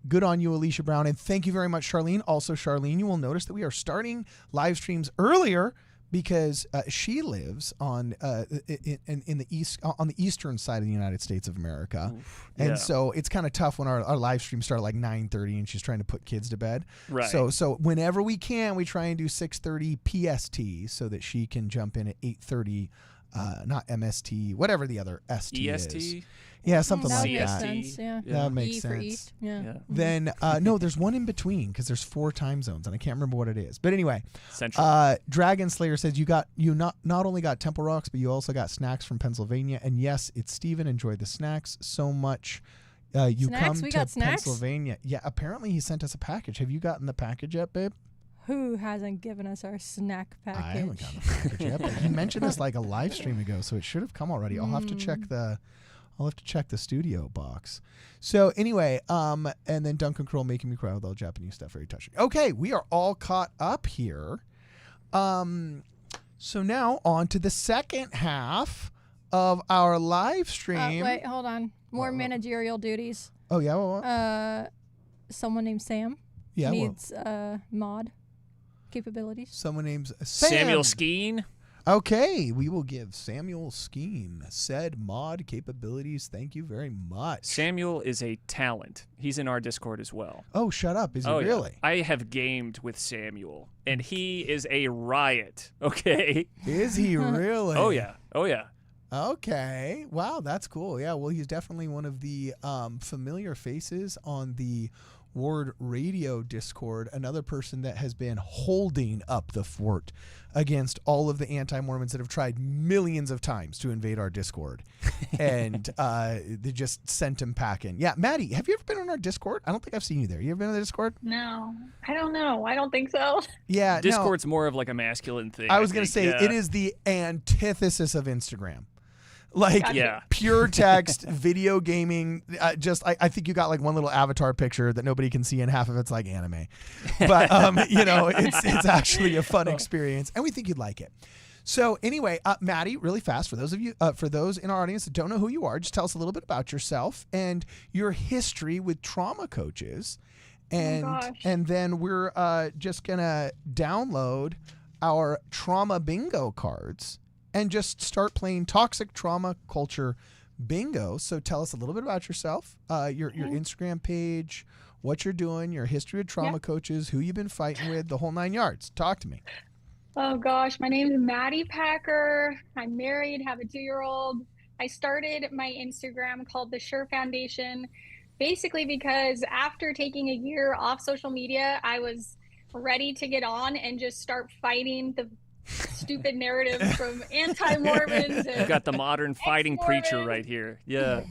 good on you, Alicia Brown, and thank you very much, Charlene. Also, Charlene, you will notice that we are starting live streams earlier because she lives on in the east, on the eastern side of the United States of America. Oof, and so it's kind of tough when our live streams start at like 9:30 and she's trying to put kids to bed. Right. So whenever we can, we try and do 6:30 PST so that she can jump in at 8:30. Not MST, whatever the other ST EST? is. Yeah, something That like would make that. sense. Yeah. Yeah. That makes E for sense. East. Yeah. Yeah. Then no, there's one in between because there's 4 time zones and I can't remember what it is. But anyway, Central. Dragon Slayer says you not only got Temple Rocks, but you also got snacks from Pennsylvania. And yes, it's Steven. Enjoyed the snacks so much. You Snacks? come We to got snacks? Pennsylvania. Yeah, apparently he sent us a package. Have you gotten the package yet, babe? Who hasn't given us our snack package? I haven't gotten the package yet, but he mentioned this like a live stream ago, so it should have come already. I'll have to check the studio box. So anyway, and then Duncan Kroll making me cry with all Japanese stuff, very touching. Okay, we are all caught up here. So now on to the second half of our live stream. Wait, hold on. More managerial duties. Oh yeah, what? Someone named Sam Yeah, needs mod capabilities. someone named Samuel Sam. Skeen. Okay, we will give Samuel Scheme said mod capabilities. Thank you very much. Samuel is a talent. He's in our Discord as well. Oh, shut up. Is he Yeah. really? I have gamed with Samuel, and he is a riot. Okay. Is he really? Oh yeah. Oh yeah. Okay. Wow, that's cool. Yeah, well, he's definitely one of the familiar faces on the Ward Radio Discord, another person that has been holding up the fort against all of the anti-Mormons that have tried millions of times to invade our Discord. And they just sent him packing. Yeah, Maddie, have you ever been on our Discord? I don't think I've seen you there. You ever been on the Discord? No, I don't know. I don't think so. Yeah, Discord's more of like a masculine thing. No, I was going to think. say, Yeah. it is the antithesis of Instagram. Like Yeah. pure text, video gaming. I think you got like one little avatar picture that nobody can see, and half of it's like anime. But it's actually a fun experience, and we think you'd like it. So anyway, Maddie, really fast for those in our audience that don't know who you are, just tell us a little bit about yourself and your history with trauma coaches, and gosh. and then we're just gonna download our trauma bingo cards and just start playing toxic trauma culture bingo. So tell us a little bit about yourself, your Instagram page, what you're doing, your history of trauma coaches, who you've been fighting with, the whole 9 yards. Talk to me. Oh gosh, my name is Maddie Packer. I'm married, have a 2-year-old. I started my Instagram called the Sure Foundation, basically because after taking a year off social media, I was ready to get on and just start fighting the stupid narratives from anti-Mormons. You got the modern fighting preacher ex-Mormons. right here. Yeah.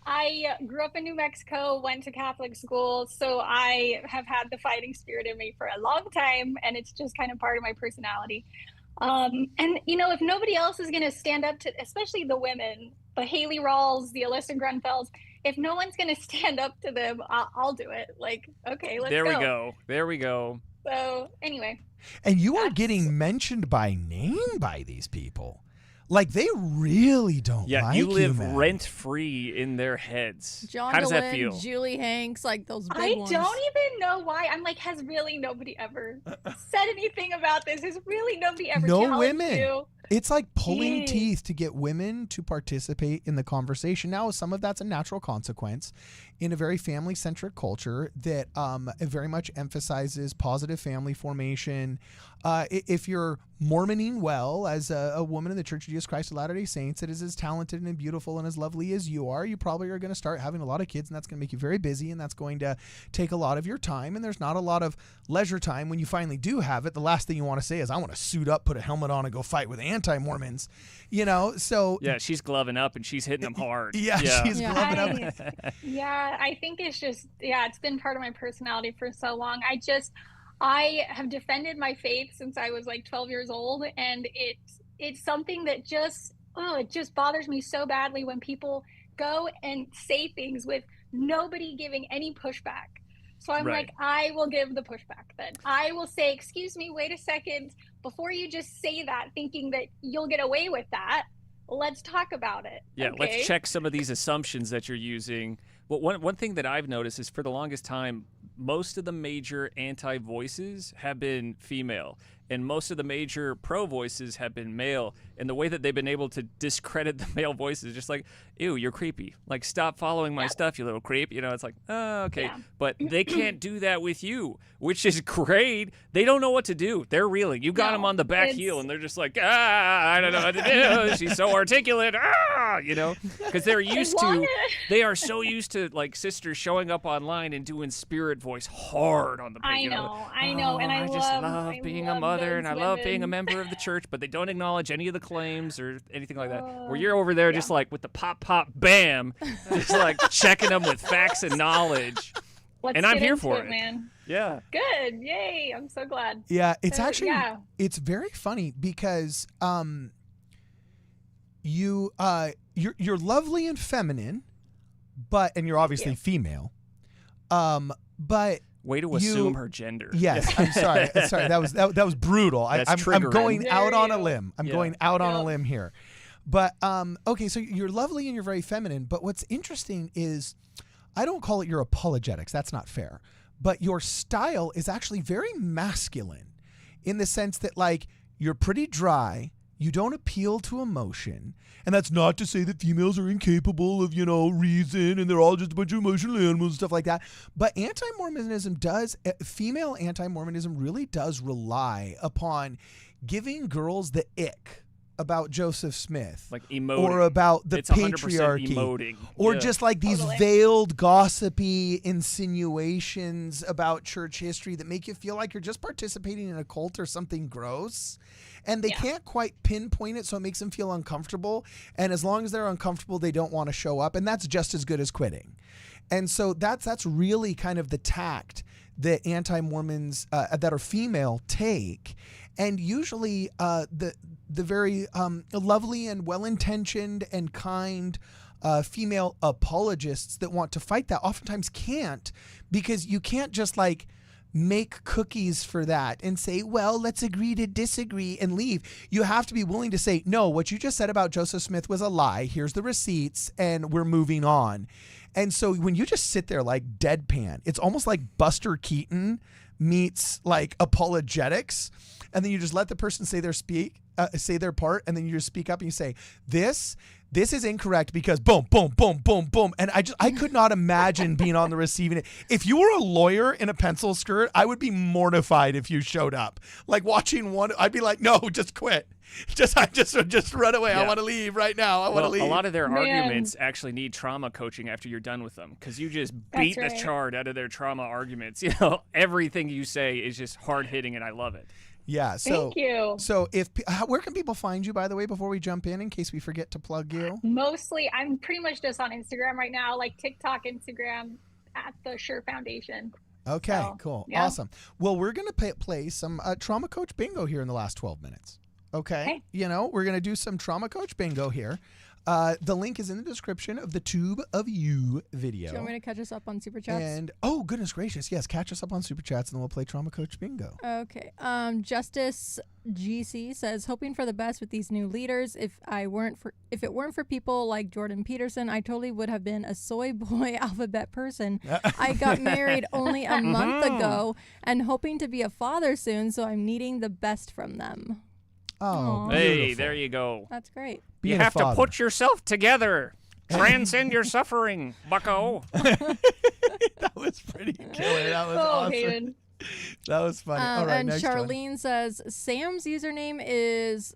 I grew up in New Mexico, went to Catholic school, so I have had the fighting spirit in me for a long time, and it's just kind of part of my personality. And, if nobody else is going to stand up to, especially the women, the Haley Rawls, the Alyssa Grunfelds, if no one's going to stand up to them, I'll do it. Like, okay, let's go. There we go. So, anyway. And you are getting mentioned by name by these people. Like, they really don't Yeah, like you live man. rent-free in their heads. John How does that DeLynn, feel? Julie Hanks, like those big I ones. don't even know why. I'm like, has really nobody ever said anything about this? Has really nobody ever No challenged women. you? It's like pulling Jeez. teeth to get women to participate in the conversation. Now, some of that's a natural consequence in a very family-centric culture that very much emphasizes positive family formation. If you're Mormoning well as a woman in the Church of Jesus Christ of Latter-day Saints that is as talented and beautiful and as lovely as you are, you probably are going to start having a lot of kids, and that's going to make you very busy, and that's going to take a lot of your time, and there's not a lot of leisure time when you finally do have it. The last thing you want to say is, I want to suit up, put a helmet on, and go fight with anti-Mormons, so Yeah, she's gloving up and she's hitting them hard. yeah. She's gloving up. I think it's just, it's been part of my personality for so long. I have defended my faith since I was like 12 years old, and it's something that it just bothers me so badly when people go and say things with nobody giving any pushback. So I'm Right. like, I will give the pushback then. I will say, excuse me, wait a second, before you just say that thinking that you'll get away with that, let's talk about it. Yeah, okay? let's check some of these assumptions that you're using. Well, one thing that I've noticed is for the longest time, most of the major anti-voices have been female, and most of the major pro-voices have been male. And the way that they've been able to discredit the male voices is just like, ew, you're creepy. Like, stop following my stuff, you little creep. It's like, oh, okay. Yeah. But they can't do that with you, which is great. They don't know what to do. They're reeling. You got them on the back heel, and they're just like, I don't know what to do. She's so articulate. Because they're used to, they are so used to, like, sisters showing up online and doing spirit voice hard on the page. I know, and I just love being a mother, and I love being a women. member of the church, but they don't acknowledge any of the claims or anything like that. Where you're over there just like with the pop, bam, just like checking them with facts and knowledge. Let's And I'm get here into for it, it. man. Yeah. Good. Yay. I'm so glad. Yeah, it's So, actually yeah. it's very funny because you're lovely and feminine, and you're obviously female. But Way to assume her gender. yes, I'm sorry. That was brutal. I'm triggering. going out on a There you limb. I'm Yeah. going out on a Yep. limb here. But okay, so you're lovely and you're very feminine, but what's interesting is I don't call it your apologetics. That's not fair. But your style is actually very masculine in the sense that, like, you're pretty dry, you don't appeal to emotion, and that's not to say that females are incapable of, reason, and they're all just a bunch of emotional animals and stuff like that. But female anti-Mormonism really does rely upon giving girls the ick about Joseph Smith, Like emoting. or about the It's 100% patriarchy, emoting. or Yeah. just like these Totally. veiled gossipy insinuations about church history that make you feel like you're just participating in a cult or something gross, and they can't quite pinpoint it, so it makes them feel uncomfortable, and as long as they're uncomfortable, they don't want to show up, and that's just as good as quitting. And so that's really kind of the tact that anti-Mormons that are female take. And usually the very lovely and well-intentioned and kind female apologists that want to fight that oftentimes can't, because you can't just like make cookies for that and say, well, let's agree to disagree and leave. You have to be willing to say, no, what you just said about Joseph Smith was a lie. Here's the receipts and we're moving on. And so when you just sit there like deadpan, it's almost like Buster Keaton meets like apologetics. And then you just let the person say their part, and then you just speak up and you say, this is incorrect because boom, boom, boom, boom, boom. And I could not imagine being on the receiving end. If you were a lawyer in a pencil skirt, I would be mortified if you showed up. Like watching one, I'd be like, no, just quit. Just run away. Yeah. I want to leave right now. I want to leave. A lot of their Man. arguments actually need trauma coaching after you're done with them, because you just beat That's the right. chart out of their trauma arguments. Everything you say is just hard hitting, and I love it. Yeah. So, Thank you. So where can people find you, by the way, before we jump in case we forget to plug you? Mostly, I'm pretty much just on Instagram right now, like TikTok, Instagram, at the Sure Foundation. Okay, So, cool. yeah. Awesome. Well, we're going to play some Trauma Coach Bingo here in the last 12 minutes. Okay. We're going to do some Trauma Coach Bingo here. The link is in the description of the Tube of You video. Do you want me to catch us up on Super Chats? And, oh, goodness gracious. Yes, catch us up on Super Chats, and then we'll play Trauma Coach Bingo. Okay. Justice GC says, hoping for the best with these new leaders. If it weren't for people like Jordan Peterson, I totally would have been a soy boy alphabet person. I got married only a month ago and hoping to be a father soon, so I'm needing the best from them. Oh, Hey, beautiful. there you go. That's great. Being you a have to father. put yourself together. Transcend your suffering, bucko. That was pretty killer. That was awesome. Hayden. That was funny. All right, And next one. Charlene says Sam's username is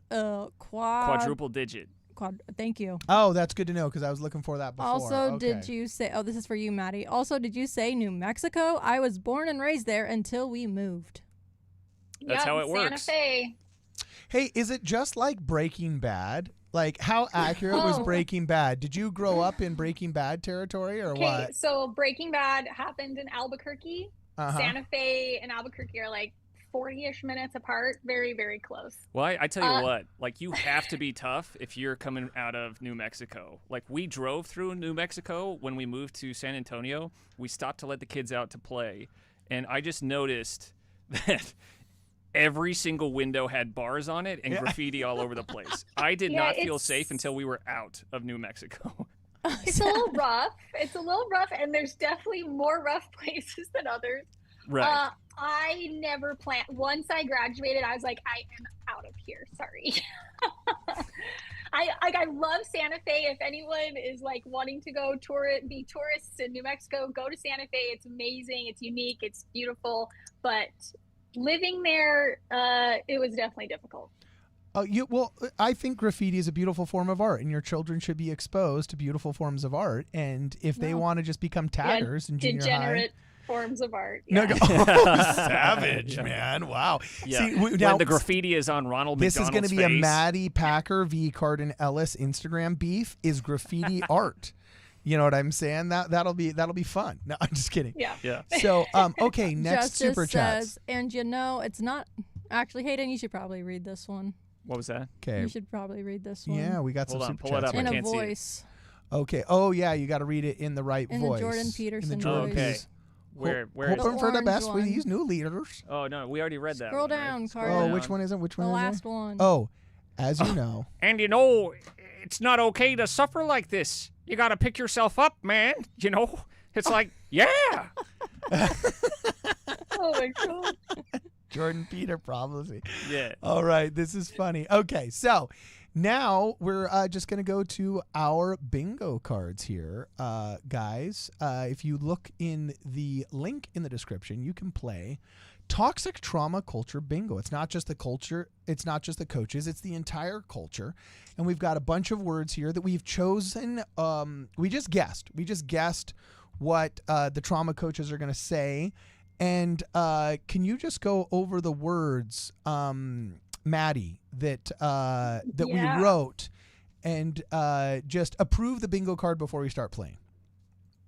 Quadruple digit. Thank you. Oh, that's good to know because I was looking for that before. Also, Okay. did you say? Oh, this is for you, Maddie. Also, did you say New Mexico? I was born and raised there until we moved. That's how it Santa works. Fe. Hey, is it just like Breaking Bad? Like, how accurate was Oh. Breaking Bad? Did you grow up in Breaking Bad territory or Okay, what? so Breaking Bad happened in Albuquerque. Uh-huh. Santa Fe and Albuquerque are like 40-ish minutes apart. Very, very close. Well, I tell you what, like you have to be tough if you're coming out of New Mexico. Like we drove through New Mexico when we moved to San Antonio. We stopped to let the kids out to play, and I just noticed that every single window had bars on it and graffiti all over the place. I did Yeah, not feel it's- safe until we were out of New Mexico. It's a little rough. It's a little rough, and there's definitely more rough places than others. Right. I never planned. Once I graduated, I was like, I am out of here. Sorry. I love Santa Fe. If anyone is like wanting to go be tourists in New Mexico, go to Santa Fe. It's amazing. It's unique. It's beautiful. But living there, it was definitely difficult. Well, I think graffiti is a beautiful form of art, and your children should be exposed to beautiful forms of art. And if they No. want to just become taggers in junior Degenerate forms of art. high, Yeah. oh, savage, Yeah. man! Wow. Yeah. See, When now the graffiti is on Ronald this is McDonald's going to be face. a Maddie Packer v. Cardon Ellis Instagram beef. Is graffiti art? You know what I'm saying? That'll be fun. No, I'm just kidding. Yeah. Yeah. So, okay, next Justice super chat. says, and you know, it's not actually Hayden. You should probably read this one. What was that? Okay. You should probably read this one. Yeah, we got Hold some on, super pull it chats up. here. in I a can't see it. voice. Okay. Oh yeah, you got to read it in the right In the voice. Jordan Peterson Jordan voice. Okay. Peterson. Where Hoping is for the orange best with one. these new leaders. Oh no, we already read that. Scroll one, right? down, Scroll Carter. Oh, down. which one is it? Which one The is last it? one. Oh, as you know. And you know, it's not okay to suffer like this. You got to pick yourself up, man. You know, it's like, yeah. Oh my god. Jordan Peter prophecy. Yeah. All right, this is funny. Okay, so now we're just going to go to our bingo cards here. Guys, if you look in the link in the description, you can play Toxic Trauma Culture Bingo. It's not just the culture, it's not just the coaches, it's the entire culture. And we've got a bunch of words here that we've chosen. We just guessed what the trauma coaches are going to say. And can you just go over the words, Maddie, that Yeah. we wrote, and just approve the bingo card before we start playing?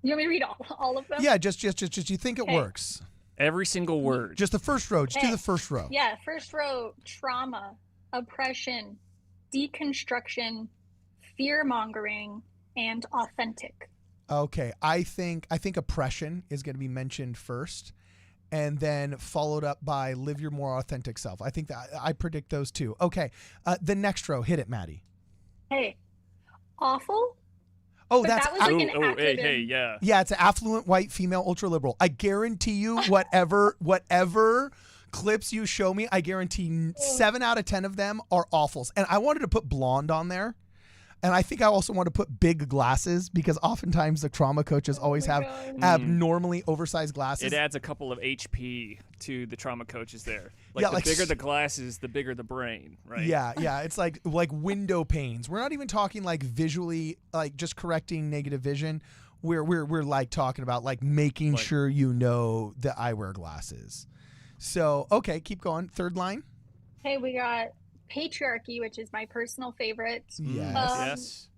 You want me to read all of them? Yeah, just you think it Okay. works? Every single word. Just the first row. Just do Okay. the first row. Yeah, first row, trauma, oppression, deconstruction, fear-mongering, and authentic. Okay, I think oppression is going to be mentioned first, and then followed up by live your more authentic self. I think that I predict those two. Okay, the next row, hit it, Maddie. Hey, awful? Oh, But that's that was like an Oh, hey, acronym. yeah. yeah, it's an affluent white female ultra liberal. I guarantee you, whatever clips you show me, I guarantee 7 out of 10 of them are awfuls. And I wanted to put blonde on there. And I think I also want to put big glasses because oftentimes the trauma coaches always my have God. abnormally oversized glasses. It adds a couple of HP to the trauma coaches there. Like Yeah, the like bigger the glasses, the bigger the brain, right? Yeah, it's like window panes. We're not even talking like visually, like just correcting negative vision. We're like talking about like making Like- sure you know that I wear glasses. So okay, keep going. Third line. Hey, we got patriarchy, which is my personal favorite. Yes. Yes.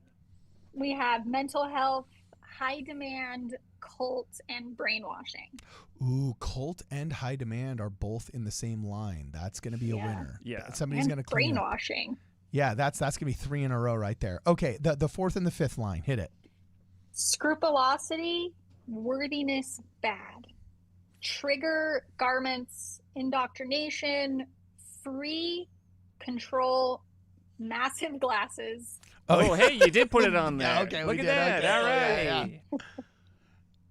We have mental health, high demand, cult, and brainwashing. Ooh, cult and high demand are both in the same line. That's going to be a Yeah. winner. Yeah. Somebody's And going to clean up. brainwashing. Yeah, that's going to be 3 in a row right there. Okay, the fourth and the fifth line. Hit it. Scrupulosity, worthiness, bad. Trigger, garments, indoctrination, free, control, massive glasses, Oh, hey, you did put it on there. Yeah, okay, we Look at did, that. okay. All Yeah, right. yeah.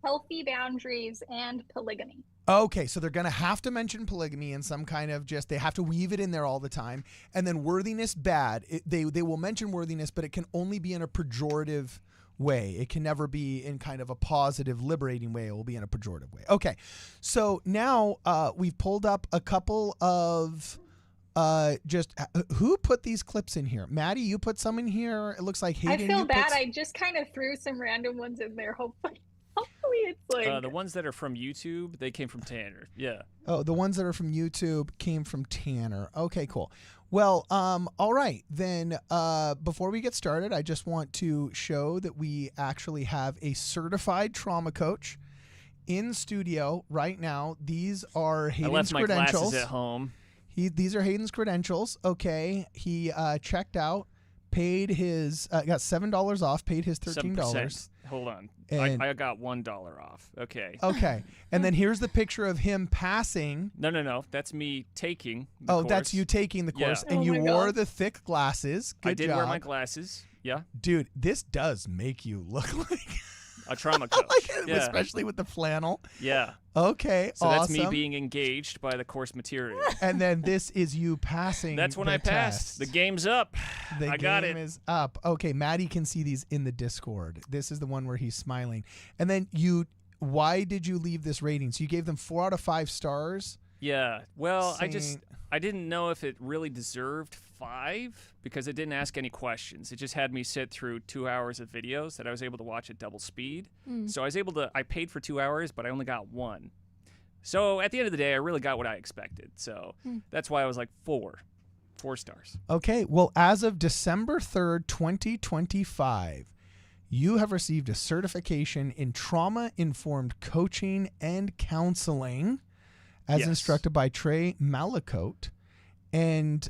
healthy boundaries, and polygamy. Okay, so they're going to have to mention polygamy in some kind of they have to weave it in there all the time. And then worthiness, bad. They will mention worthiness, but it can only be in a pejorative way. It can never be in kind of a positive, liberating way. It will be in a pejorative way. Okay, so now we've pulled up a couple of who put these clips in here? Maddie, you put some in here. It looks like Hayden. I feel bad. I just kind of threw some random ones in there. Hopefully it's like the ones that are from YouTube, they came from Tanner. Yeah. Oh, the ones that are from YouTube came from Tanner. Okay, cool. Well, all right. Then before we get started, I just want to show that we actually have a certified trauma coach in studio right now. These are Hayden's I left my credentials. glasses at home. These are Hayden's credentials. Okay. He checked out, paid his, got $7 off, paid his $13. 7%. Hold on. And- I got $1 off. Okay. Okay. And then here's the picture of him passing. No. That's me taking the Oh, course. that's you taking the course. Yeah. And Oh you my wore God. the thick glasses. Good I did job. wear my glasses. Yeah. Dude, this does make you look like A trauma coach. Yeah. especially with the flannel. Yeah. Okay, So awesome. that's me being engaged by the course material. And then this is you passing. That's when the I passed. test. The game's up. The I got game it. is up. Okay, Maddie can see these in the Discord. This is the one where he's smiling. And then why did you leave this rating? So you gave them 4 out of 5 stars. Yeah. Well, Saying- I didn't know if it really deserved 5 because it didn't ask any questions. It just had me sit through 2 hours of videos that I was able to watch at double speed. So I paid for 2 hours, but I only got 1. So at the end of the day, I really got what I expected. So that's why I was like 4 stars. Okay, well, as of December 3rd, 2025, you have received a certification in trauma-informed coaching and counseling as Yes. instructed by Trey Malacote. And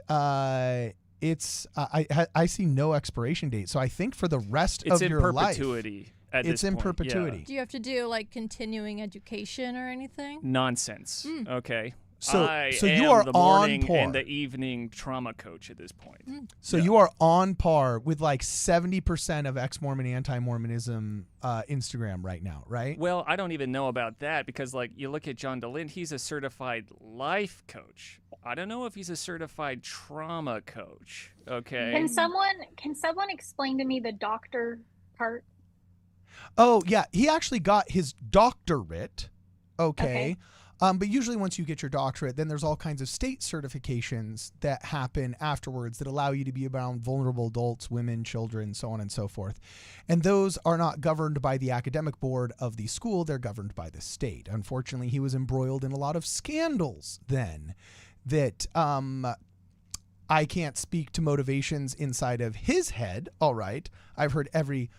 it's I see no expiration date. So I think for the rest It's of in your life. perpetuity. At It's this in point, yeah. perpetuity. Do you have to do like continuing education or anything? Nonsense. Okay. So- I so you am are the on morning par. and the evening trauma coach at this point. So you are on par with like 70% of ex-Mormon, anti-Mormonism Instagram right now, right? Well, I don't even know about that because, like, you look at John DeLint, he's a certified life coach. I don't know if he's a certified trauma coach. Okay. Can someone explain to me the doctor part? Oh, yeah. He actually got his doctorate. Okay. Okay. But usually once you get your doctorate, then there's all kinds of state certifications that happen afterwards that allow you to be around vulnerable adults, women, children, so on and so forth. And those are not governed by the academic board of the school. They're governed by the state. Unfortunately, he was embroiled in a lot of scandals then that I can't speak to motivations inside of his head. All right. I've heard every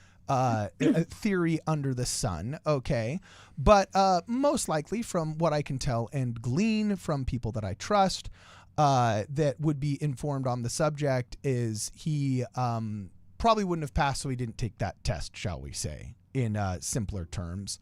theory under the sun. Okay. But most likely from what I can tell and glean from people that I trust that would be informed on the subject is he probably wouldn't have passed, so he didn't take that test, shall we say, in simpler terms.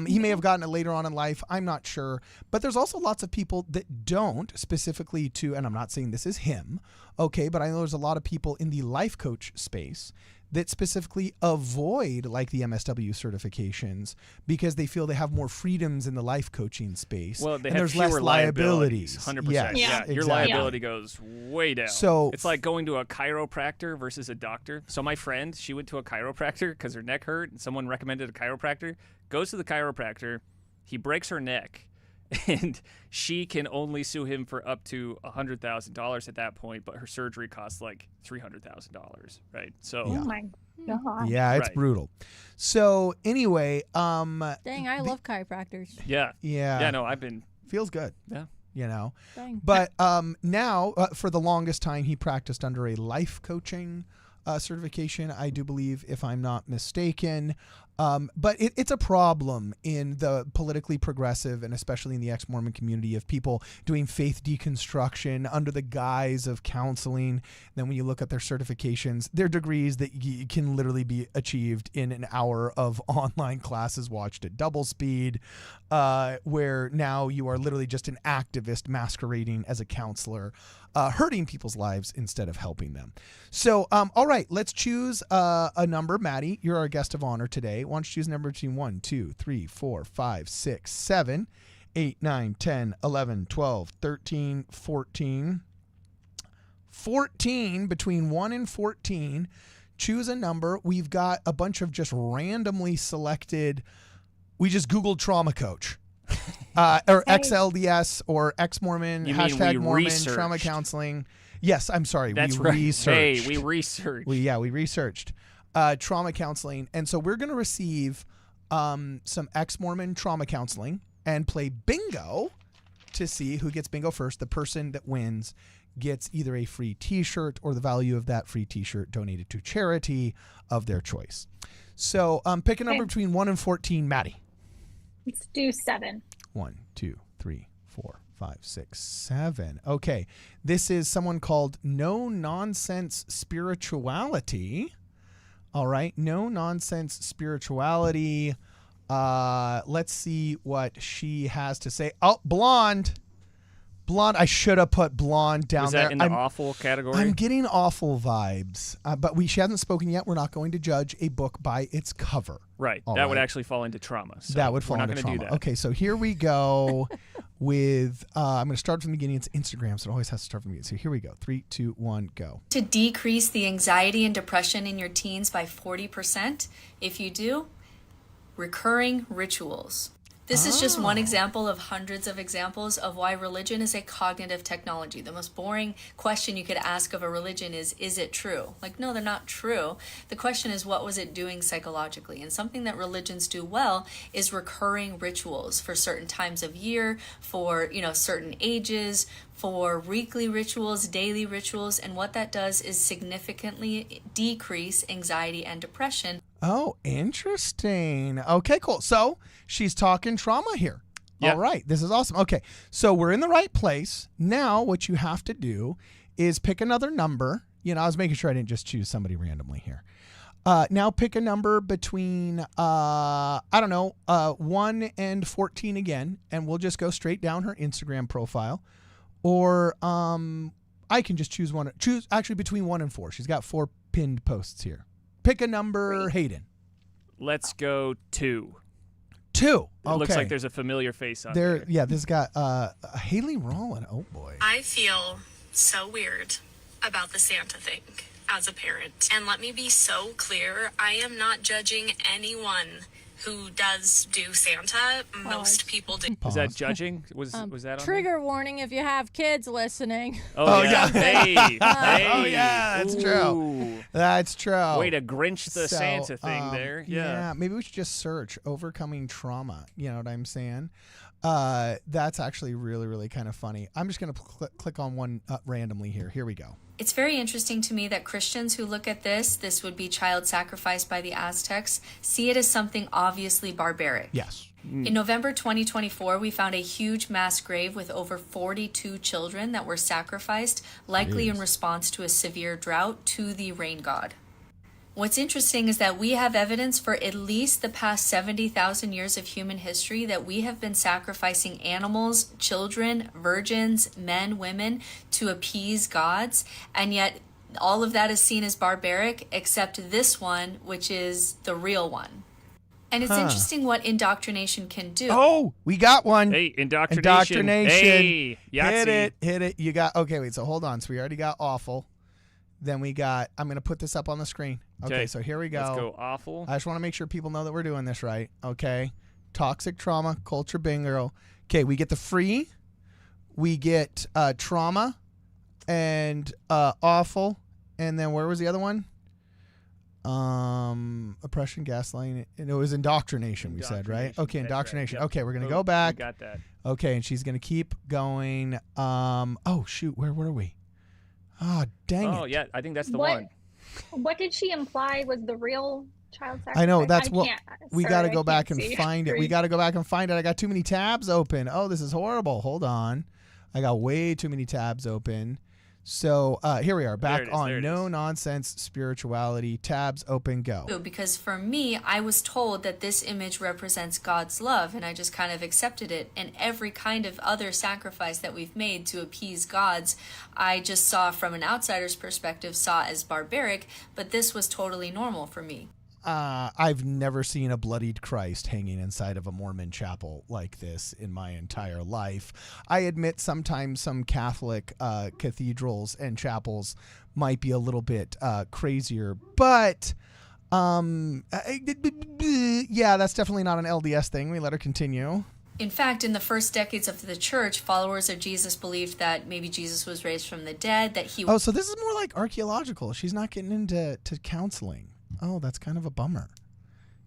He may have gotten it later on in life. I'm not sure. But there's also lots of people that don't, specifically to, and I'm not saying this is him, okay, but I know there's a lot of people in the life coach space that specifically avoid like the MSW certifications because they feel they have more freedoms in the life coaching space. Well, they and have there's fewer less liabilities. 100%. Yes, Yeah, your exactly. liability goes way down. So- it's like going to a chiropractor versus a doctor. So my friend, she went to a chiropractor because her neck hurt, and someone recommended a chiropractor. Goes to the chiropractor, he breaks her neck, and she can only sue him for up to $100,000 at that point, but her surgery costs like $300,000, right? So Oh my god. Yeah, it's Right. brutal. So anyway, Dang, I love chiropractors. yeah, yeah, no, I've been feels good, yeah. you know. Dang. But now, for the longest time, he practiced under a life coaching certification, I do believe, if I'm not mistaken. But it's a problem in the politically progressive and especially in the ex-Mormon community of people doing faith deconstruction under the guise of counseling. Then when you look at their certifications, they're degrees that can literally be achieved in an hour of online classes watched at double speed, where now you are literally just an activist masquerading as a counselor, hurting people's lives instead of helping them. So, all right, let's choose a number. Maddie, you're our guest of honor today. Why don't you choose a number between 1, 2, 3, 4, 5, 6, 7, 8, 9, 10, 11, 12, 13, 14. 14, between 1 and 14. Choose a number. We've got a bunch of just randomly selected. We just Googled trauma coach. Or XLDS or ex-Mormon, You mean hashtag we Mormon, researched. trauma counseling. Yes, I'm sorry. That's we right. researched. Hey, we researched. We researched trauma counseling. And so we're going to receive some ex-Mormon trauma counseling and play bingo to see who gets bingo first. The person that wins gets either a free t-shirt or the value of that free t-shirt donated to charity of their choice. So pick a number between 1 and 14, Maddie. Let's do 7. 1, 2, 3, 4, 5, 6, 7. Okay. This is someone called No Nonsense Spirituality. All right. No Nonsense Spirituality. Let's see what she has to say. Oh, blonde. Blonde. I should have put blonde down Was there. that in the awful category? I'm getting awful vibes, but she hasn't spoken yet. We're not going to judge a book by its cover. Right. All That would right. actually fall into trauma. So That would fall we're not into gonna trauma. do that. Okay, so here we go with, I'm going to start from the beginning. It's Instagram, so it always has to start from the beginning. So here we go. 3, 2, 1, go. To decrease the anxiety and depression in your teens by 40%. If you do, recurring rituals. This is just one example of hundreds of examples of why religion is a cognitive technology. The most boring question you could ask of a religion is it true? Like, no, they're not true. The question is, what was it doing psychologically? And something that religions do well is recurring rituals for certain times of year, for, certain ages, for weekly rituals, daily rituals. And what that does is significantly decrease anxiety and depression. Oh, interesting. Okay, cool. So she's talking trauma here. Yeah. All right. This is awesome. Okay. So we're in the right place. Now what you have to do is pick another number. I was making sure I didn't just choose somebody randomly here. Now pick a number between, 1 and 14 again, and we'll just go straight down her Instagram profile. Or I can just choose one. Choose actually between 1 and 4. She's got 4 pinned posts here. Pick a number, Hayden. Let's go 2. 2. It Okay. looks like there's a familiar face on there. Yeah, this got Haley Rollin. Oh boy. I feel so weird about the Santa thing as a parent. And let me be so clear, I am not judging anyone who does do Santa. Most people do. Is that judging? Was that on Trigger there? warning if you have kids listening. Oh, yeah. Hey. Oh yeah, that's true. Ooh. That's true. Way to Grinch the So, Santa thing there. Yeah. Maybe we should just search overcoming trauma. You know what I'm saying? That's actually really, really kind of funny. I'm just going to click on one randomly here. Here we go. It's very interesting to me that Christians who look at this would be child sacrifice by the Aztecs, see it as something obviously barbaric. Yes. In November 2024, we found a huge mass grave with over 42 children that were sacrificed, likely in response to a severe drought, to the rain god. What's interesting is that we have evidence for at least the past 70,000 years of human history that we have been sacrificing animals, children, virgins, men, women to appease gods, and yet all of that is seen as barbaric except this one, which is the real one. And it's interesting what indoctrination can do. Oh, we got one. Hey, indoctrination. Indoctrination. Hey, Yahtzee. Hit it. You got, okay, wait, so hold on. So we already got awful. Then we got, I'm going to put this up on the screen. Okay, so here we go. Let's go awful. I just want to make sure people know that we're doing this right. Okay. Toxic trauma, culture bingo. Okay, we get the free. We get trauma and awful. And then where was the other one? Oppression, gaslighting. And it was indoctrination, we said, right? Okay, That's indoctrination. right. Yep. Okay, we're going to go back. We got that. Okay, and she's going to keep going. Oh, shoot. Where were we? Oh, dang it. Oh, yeah. I think that's the What? one. What did she imply was the real child sacrifice? I know, that's what can't- we sorry, got to I go back can't and see. find it. We got to go back and find it. I got too many tabs open. Oh, this is horrible. Hold on. I got way too many tabs open. So here we are back There it is, on there it No is. Nonsense Spirituality. Tabs open, go. Because for me, I was told that this image represents God's love, and I just kind of accepted it. And every kind of other sacrifice that we've made to appease gods, I just saw from an outsider's perspective, saw as barbaric, but this was totally normal for me. I've never seen a bloodied Christ hanging inside of a Mormon chapel like this in my entire life. I admit sometimes some Catholic cathedrals and chapels might be a little bit crazier, but yeah, that's definitely not an LDS thing. We let her continue. In fact, in the first decades of the church, followers of Jesus believed that maybe Jesus was raised from the dead, that he... Oh, so this is more like archaeological. She's not getting into counseling. Oh, that's kind of a bummer.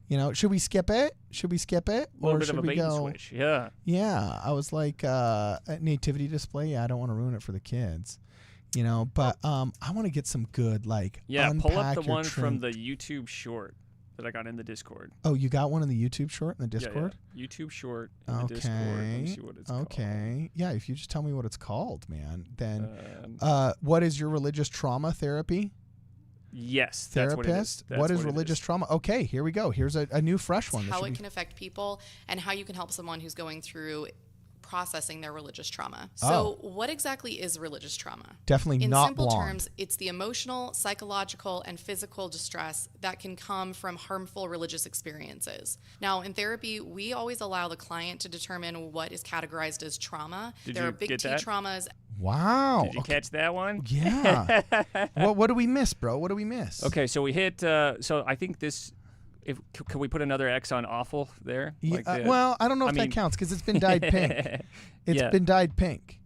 You know, should we skip it? Should we skip it? A little Or bit should of a we bait and go? switch. Yeah. Yeah, I was like, a nativity display. Yeah, I don't want to ruin it for the kids. You know, but I want to get some good, like, Yeah, pull up the unpack your one from trink. the YouTube short that I got in the Discord. Oh, you got one in the YouTube short in the Discord? Yeah. YouTube short in the Discord. Let me see what it's called. Okay. Yeah, if you just tell me what it's called, man, then Um, what is your religious trauma therapy? Yes, that's what it is. Therapist? That's What is it religious trauma? Okay, here we go. Here's a new fresh one. This how should it be- can affect people and how you can help someone who's going through processing their religious trauma. Oh. So what exactly is religious trauma? Definitely In not simple blonde. terms, it's the emotional, psychological, and physical distress that can come from harmful religious experiences. Now, in therapy, we always allow the client to determine what is categorized as trauma. Did there you are big get T that? traumas. Wow. Did you catch that one? Yeah. What do we miss, bro? What do we miss? Okay, so we hit. So I think this. Can we put another X on awful there? Yeah, Like well, I don't know if I mean- that counts because it's been dyed pink. It's Yeah. been dyed pink.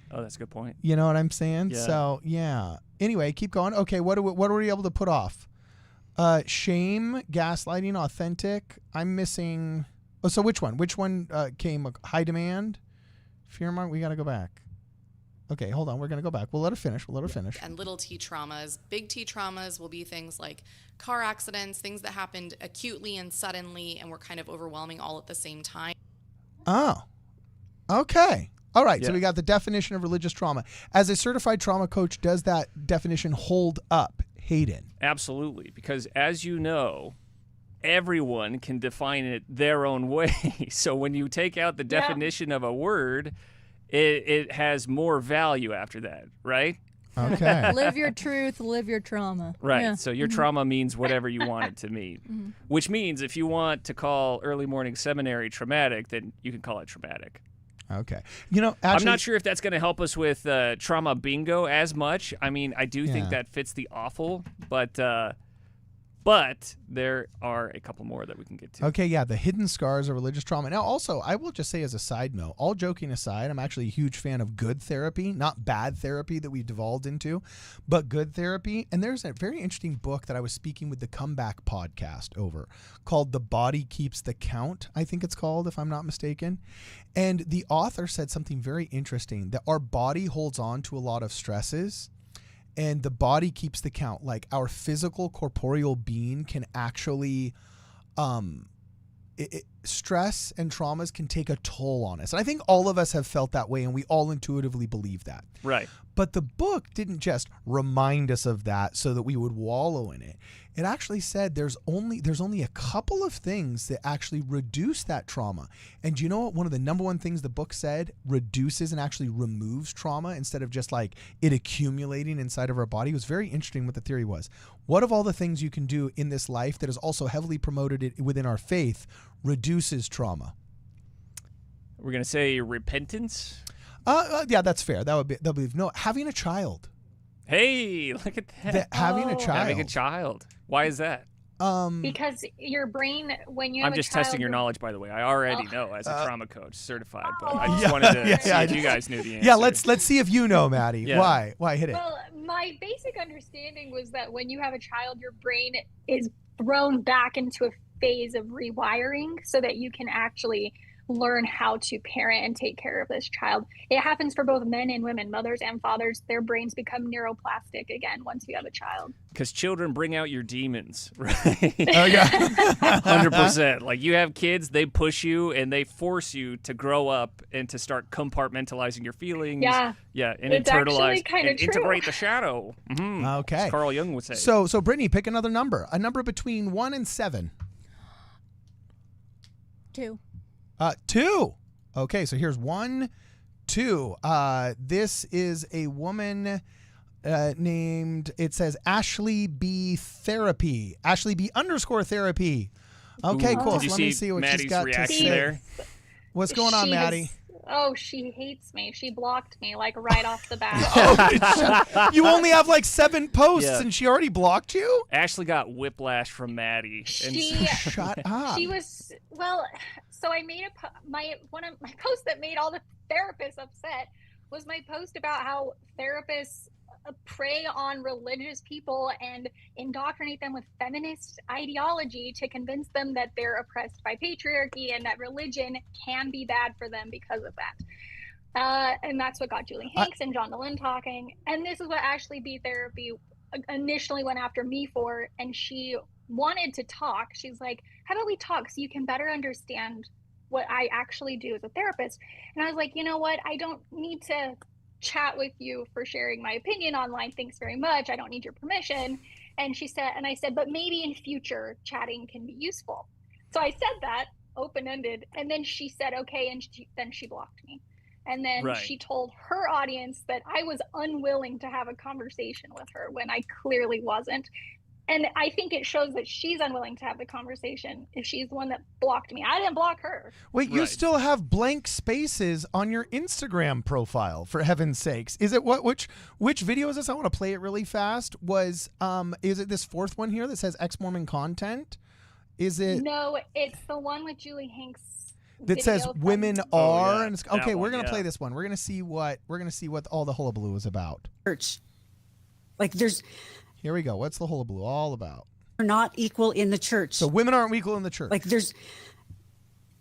Oh, that's a good point. You know what I'm saying? Yeah. So yeah. Anyway, keep going. Okay, what are we able to put off? Shame, gaslighting, authentic. I'm missing. Oh, so which one? Which one came? High demand, fear mark. We got to go back. Okay, hold on. We're gonna go back. We'll let her finish. And little T traumas. Big T traumas will be things like car accidents, things that happened acutely and suddenly and were kind of overwhelming all at the same time. Oh, okay. All right. So Yeah. we got the definition of religious trauma. As a certified trauma coach, does that definition hold up, Hayden? Absolutely, because as you know, everyone can define it their own way. So when you take out the definition of a word, it has more value after that, right? Okay. Live your truth, live your trauma. Right. Yeah. So your trauma means whatever you want it to mean, which means if you want to call early morning seminary traumatic, then you can call it traumatic. Okay. You know, actually, I'm not sure if that's going to help us with trauma bingo as much. I mean, I do Yeah. think that fits the awful, but there are a couple more that we can get to. Okay, yeah, the hidden scars of religious trauma. Now, also, I will just say as a side note, all joking aside, I'm actually a huge fan of good therapy, not bad therapy that we've devolved into, but good therapy. And there's a very interesting book that I was speaking with the Comeback podcast over called The Body Keeps the Count, I think it's called, if I'm not mistaken. And the author said something very interesting, that our body holds on to a lot of stresses. And the body keeps the count. Like our physical, corporeal being can actually, stress and traumas can take a toll on us. And I think all of us have felt that way, and we all intuitively believe that. Right. But the book didn't just remind us of that so that we would wallow in it. It actually said there's only a couple of things that actually reduce that trauma. And you know what? One of the number one things the book said reduces and actually removes trauma instead of just like it accumulating inside of our body. It was very interesting what the theory was. What of all the things you can do in this life that is also heavily promoted within our faith reduces trauma? We're going to say repentance. Yeah, that's fair. That'll be no, having a child. Hey, look at that. Having a Oh. child. Having a child. Why is that? Because your brain, when you have I'm a just child, testing your your- knowledge, by the way. I already know as a trauma coach, certified, but I just Yeah, wanted to yeah, see yeah, if you guys knew the answer. Yeah, let's see if you know, Maddie. Yeah. Why hit it? Well, my basic understanding was that when you have a child, your brain is thrown back into a phase of rewiring so that you can actually learn how to parent and take care of this child. It happens for both men and women, mothers and fathers. Their brains become neuroplastic again once you have a child. Because children bring out your demons, right? Oh yeah. 100%. Like you have kids, they push you and they force you to grow up and to start compartmentalizing your feelings. Yeah. Yeah, and It's actually internalize kinda and true. integrate the shadow. Okay. As Carl Jung would say. So Brittany, pick another number. A number between 1 and 7. 2. 2. Okay, so here's 1, 2. This is a woman named, it says Ashley B Therapy. Ashley B _therapy. Okay, Ooh, cool. did So you let me see see what Maddie's she's got to reaction say. there? What's going on, She Maddie? she hates me. She blocked me like right off the bat. You only have like 7 posts Yeah. and she already blocked you? Ashley got whiplash from Maddie. Shut up. She was so I made one of my posts that made all the therapists upset was my post about how therapists prey on religious people and indoctrinate them with feminist ideology to convince them that they're oppressed by patriarchy and that religion can be bad for them because of that. And that's what got Julie Hanks and John DeLynn talking. And this is what Ashley B Therapy initially went after me for. And she wanted to talk. She's like, how about we talk so you can better understand what I actually do as a therapist? And I was like, you know what? I don't need to chat with you for sharing my opinion online. Thanks very much. I don't need your permission. And I said, but maybe in future chatting can be useful. So I said that open-ended. And then she said, okay. And then she blocked me. And then she told her audience that I was unwilling to have a conversation with her when I clearly wasn't. And I think it shows that she's unwilling to have the conversation if she's the one that blocked me. I didn't block her. Wait, you still have blank spaces on your Instagram profile, for heaven's sakes. Is it which video is this? I want to play it really fast. Is it this 4th one here that says ex-Mormon content? Is it? No, it's the one with Julie Hanks. That says women are, and it's, okay, one, we're gonna play this one. We're gonna see what all the hullabaloo is about. Church, Here we go. What's the hullabaloo all about? we're not equal in the church. So women aren't equal in the church.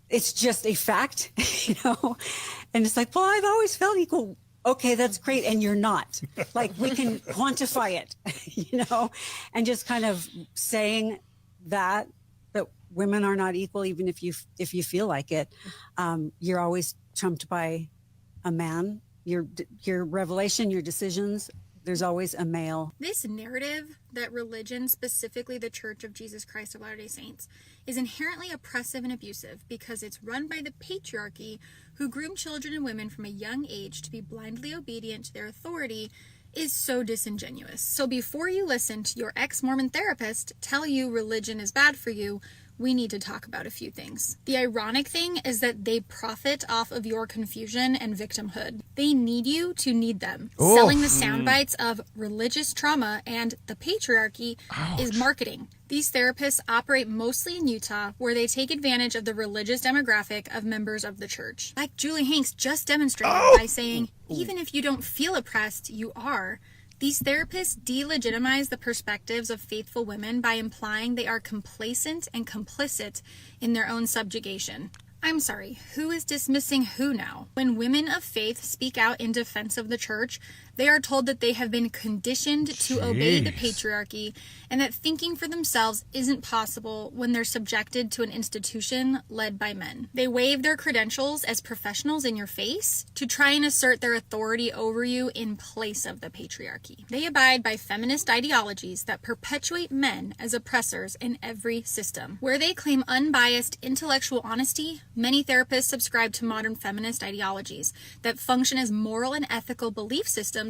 It's just a fact, and it's like, well, I've always felt equal. Okay, that's great, and you're not. Like, we can quantify it, and just kind of saying that women are not equal, even if you feel like it. You're always trumped by a man. Your revelation, your decisions, there's always a male. This narrative that religion, specifically the Church of Jesus Christ of Latter-day Saints, is inherently oppressive and abusive because it's run by the patriarchy who groom children and women from a young age to be blindly obedient to their authority is so disingenuous. So before you listen to your ex-Mormon therapist tell you religion is bad for you, we need to talk about a few things. The ironic thing is that they profit off of your confusion and victimhood. They need you to need them. Oof. Selling the sound bites of religious trauma and the patriarchy is marketing. These therapists operate mostly in Utah, where they take advantage of the religious demographic of members of the church. Like Julie Hanks just demonstrated by saying, even if you don't feel oppressed, you are. These therapists delegitimize the perspectives of faithful women by implying they are complacent and complicit in their own subjugation. I'm sorry, who is dismissing who now? When women of faith speak out in defense of the church, they are told that they have been conditioned to obey the patriarchy and that thinking for themselves isn't possible when they're subjected to an institution led by men. They wave their credentials as professionals in your face to try and assert their authority over you in place of the patriarchy. They abide by feminist ideologies that perpetuate men as oppressors in every system. Where they claim unbiased intellectual honesty, many therapists subscribe to modern feminist ideologies that function as moral and ethical belief systems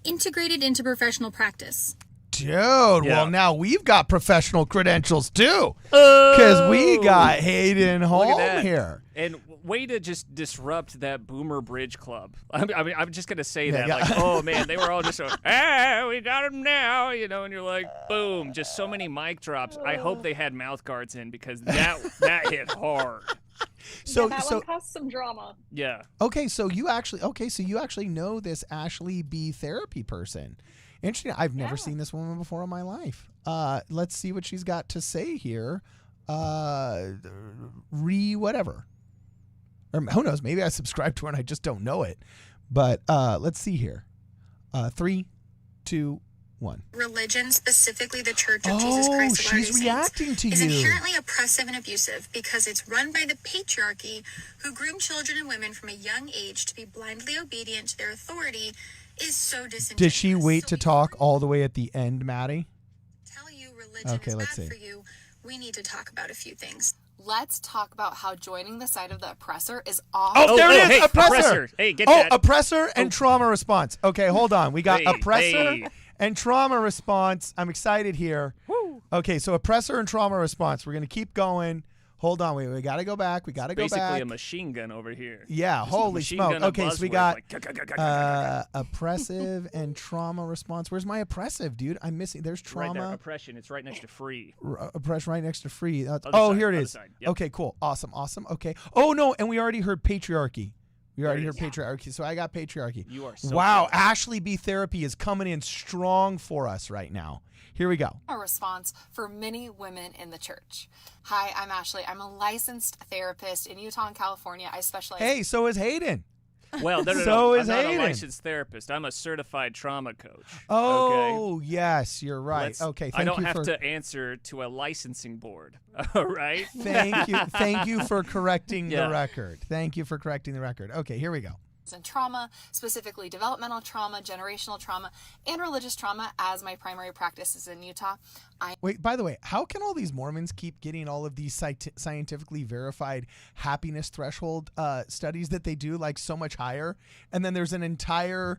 integrated into professional practice. Dude, well, now we've got professional credentials too, because we got Hayden Holm here. And way to just disrupt that boomer bridge club. I'm just going to say that. Like, oh, man, they were all just, we got him now, and you're like, boom, just so many mic drops. I hope they had mouth guards in because that hit hard. So that one caused some drama. Yeah. Okay, so you actually know this Ashley B Therapy person. Interesting. I've never seen this woman before in my life. Let's see what she's got to say here. Whatever. Or who knows? Maybe I subscribed to her and I just don't know it. But let's see here. 3, 2, 1. Religion, specifically the Church of Jesus Christ of Latter-day she's reacting to Saints, you. is inherently oppressive and abusive because it's run by the patriarchy who groom children and women from a young age to be blindly obedient to their authority is so disingenuous. Did she wait to talk all the way at the end, Maddie? Tell you religion is let's bad see. for you, we need to talk about a few things. Let's talk about how joining the side of the oppressor is awful. Oh, there it is. Hey, oppressor. Hey, get oh, that. oppressor and trauma response. Okay, hold on. We got Hey, oppressor hey. and trauma response. I'm excited here. Woo. Okay, so oppressor and trauma response. We're going to keep going. Hold on. We got to go back. We got to go Basically back. a machine gun over here. Yeah, Just holy machine smoke. gun, a Okay, so we buzzword, got like, oppressive and trauma response. Where's my oppressive, dude? I'm missing. There's right there, trauma. oppression. It's right next to free. Oppression right next to free. Other Oh, side, here it other is. side. Yep. Okay, cool. Awesome. Okay. Oh, no, and we already heard patriarchy. We already heard There it patriarchy, so I got patriarchy. You are so wow, close. Ashley B Therapy is coming in strong for us right now. Here we go. A response for many women in the church. Hi, I'm Ashley. I'm a licensed therapist in Utah and California. I specialize. Hey, so is Hayden. Well, no. So I'm is not Hayden. a licensed therapist. I'm a certified trauma coach. Okay? Oh, yes, you're right. Let's- Okay, I don't you have for to answer to a licensing board. All right. Thank you for correcting Yeah. the record. Thank you for correcting the record. Okay, here we go. And trauma, specifically developmental trauma, generational trauma, and religious trauma as my primary practices in Utah. Wait, by the way, how can all these Mormons keep getting all of these scientifically verified happiness threshold studies that they do like so much higher? And then there's an entire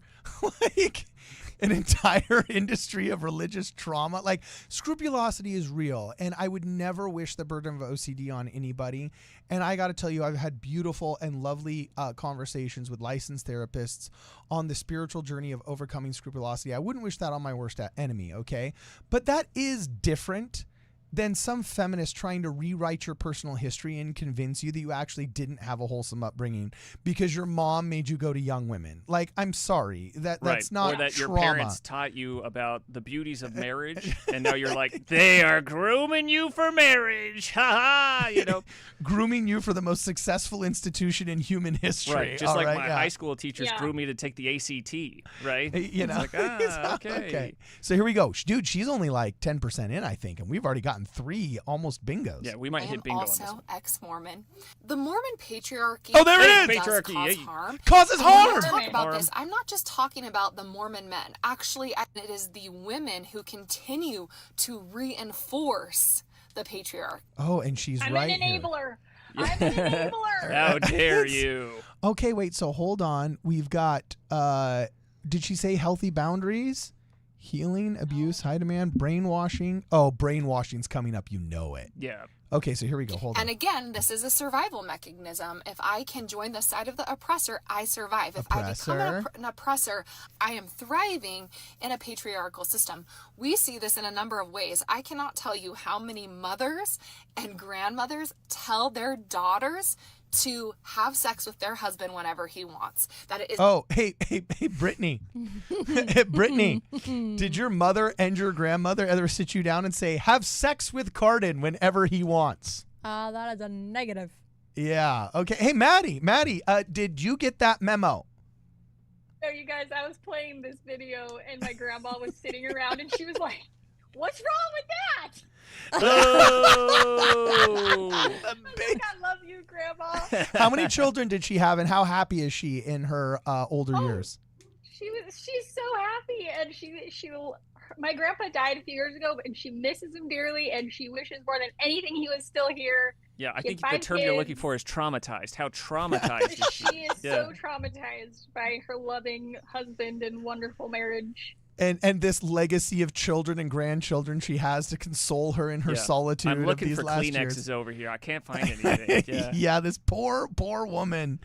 industry of religious trauma. Like, scrupulosity is real, and I would never wish the burden of OCD on anybody. And I got to tell you, I've had beautiful and lovely conversations with licensed therapists on the spiritual journey of overcoming scrupulosity. I wouldn't wish that on my worst enemy, okay? But that is different than some feminist trying to rewrite your personal history and convince you that you actually didn't have a wholesome upbringing because your mom made you go to Young Women. Like, I'm sorry, that's not or that trauma. your parents taught you about the beauties of marriage, and now you're like, they are grooming you for marriage, ha ha. You know, grooming you for the most successful institution in human history. right? Just All like right, my yeah. high school teachers groomed me to take the ACT, right? You know, It's like, okay. So here we go, dude. She's only like 10% in, I think, and we've already gotten 3 almost bingos. Yeah, we might I hit am bingo on this also one. ex-Mormon. The Mormon patriarchy. Oh, there it is! does Patriarchy, cause yeah. harm. Causes And when I harm! talk about Harm. this, I'm not just talking about the Mormon men. Actually, it is the women who continue to reinforce the patriarchy. Oh, and she's I'm right an here. enabler. I'm an enabler. How dare you? Okay, wait. So hold on. We've got. Did she say healthy boundaries? Healing, abuse, high demand, brainwashing. Oh, brainwashing's coming up. You know it. Yeah. Okay, so here we go. Hold And on. again, this is a survival mechanism. If I can join the side of the oppressor, I survive. If I become an oppressor, I am thriving in a patriarchal system. We see this in a number of ways. I cannot tell you how many mothers and grandmothers tell their daughters to have sex with their husband whenever he wants. That it is. Oh, hey, Brittany. Brittany, did your mother and your grandmother ever sit you down and say, have sex with Cardon whenever he wants? That is a negative. Yeah. Okay. Hey, Maddie, did you get that memo? So you guys, I was playing this video and my grandma was sitting around and she was like, "What's wrong with that?" Oh. I was like, "I love you, Grandma." How many children did she have, and how happy is she in her older years? She's so happy, and my grandpa died a few years ago, and she misses him dearly, and she wishes more than anything he was still here. Yeah, I She think had the 5 term you're looking kids. for is traumatized. How traumatized is she? She is so traumatized by her loving husband and wonderful marriage. And this legacy of children and grandchildren she has to console her in her solitude I'm looking of these for last Kleenexes years. over here. I can't find anything. Yeah. This poor woman.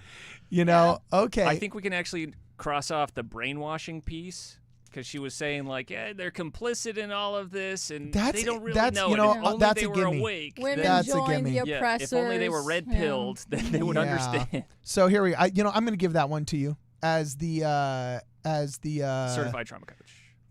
You know, okay. I think we can actually cross off the brainwashing piece because she was saying like, yeah, they're complicit in all of this, and they don't really know. You it. know, If only that's they a were gimme. awake. Women That's a join gimme. the Yeah, oppressors. if only they were red pilled, then they would understand. So here I'm going to give that one to you as the Certified trauma coach.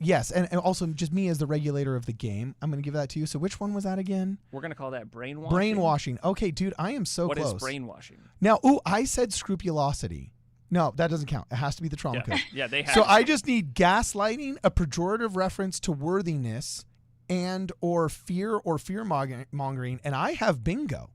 Yes, and also just me as the regulator of the game. I'm going to give that to you. So which one was that again? We're gonna call that brainwashing. Brainwashing. Okay, dude, I am so What close. is brainwashing? Now, I said scrupulosity. No, that doesn't count. It has to be the trauma code. Yeah, they have. So I just need gaslighting, a pejorative reference to worthiness, and or fear mongering, and I have bingo.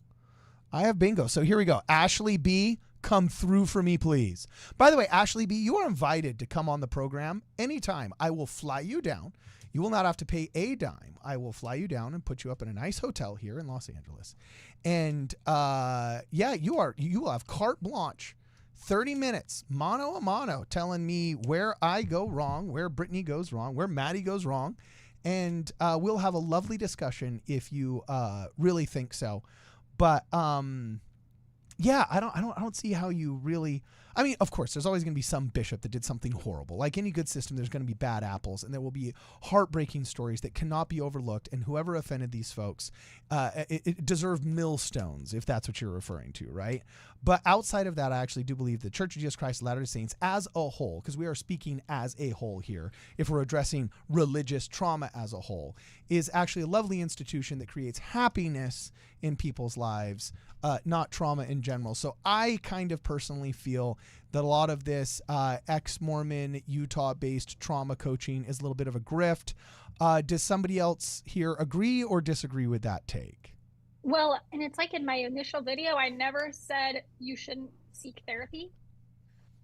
So here we go. Ashley B, come through for me, please. By the way, Ashley B., you are invited to come on the program anytime. I will fly you down. You will not have to pay a dime. I will fly you down and put you up in a nice hotel here in Los Angeles. And you will have carte blanche, 30 minutes, mano a mano, telling me where I go wrong, where Brittany goes wrong, where Maddie goes wrong. And we'll have a lovely discussion if you really think so. But I don't see how you really. I mean, of course, there's always going to be some bishop that did something horrible. Like any good system, there's going to be bad apples, and there will be heartbreaking stories that cannot be overlooked. And whoever offended these folks, it deserved millstones, if that's what you're referring to, right? But outside of that, I actually do believe the Church of Jesus Christ of Latter-day Saints as a whole, because we are speaking as a whole here, if we're addressing religious trauma as a whole, is actually a lovely institution that creates happiness in people's lives, not trauma in general. So I kind of personally feel that a lot of this ex-Mormon, Utah-based trauma coaching is a little bit of a grift. Does somebody else here agree or disagree with that take? Well, and it's like in my initial video, I never said you shouldn't seek therapy.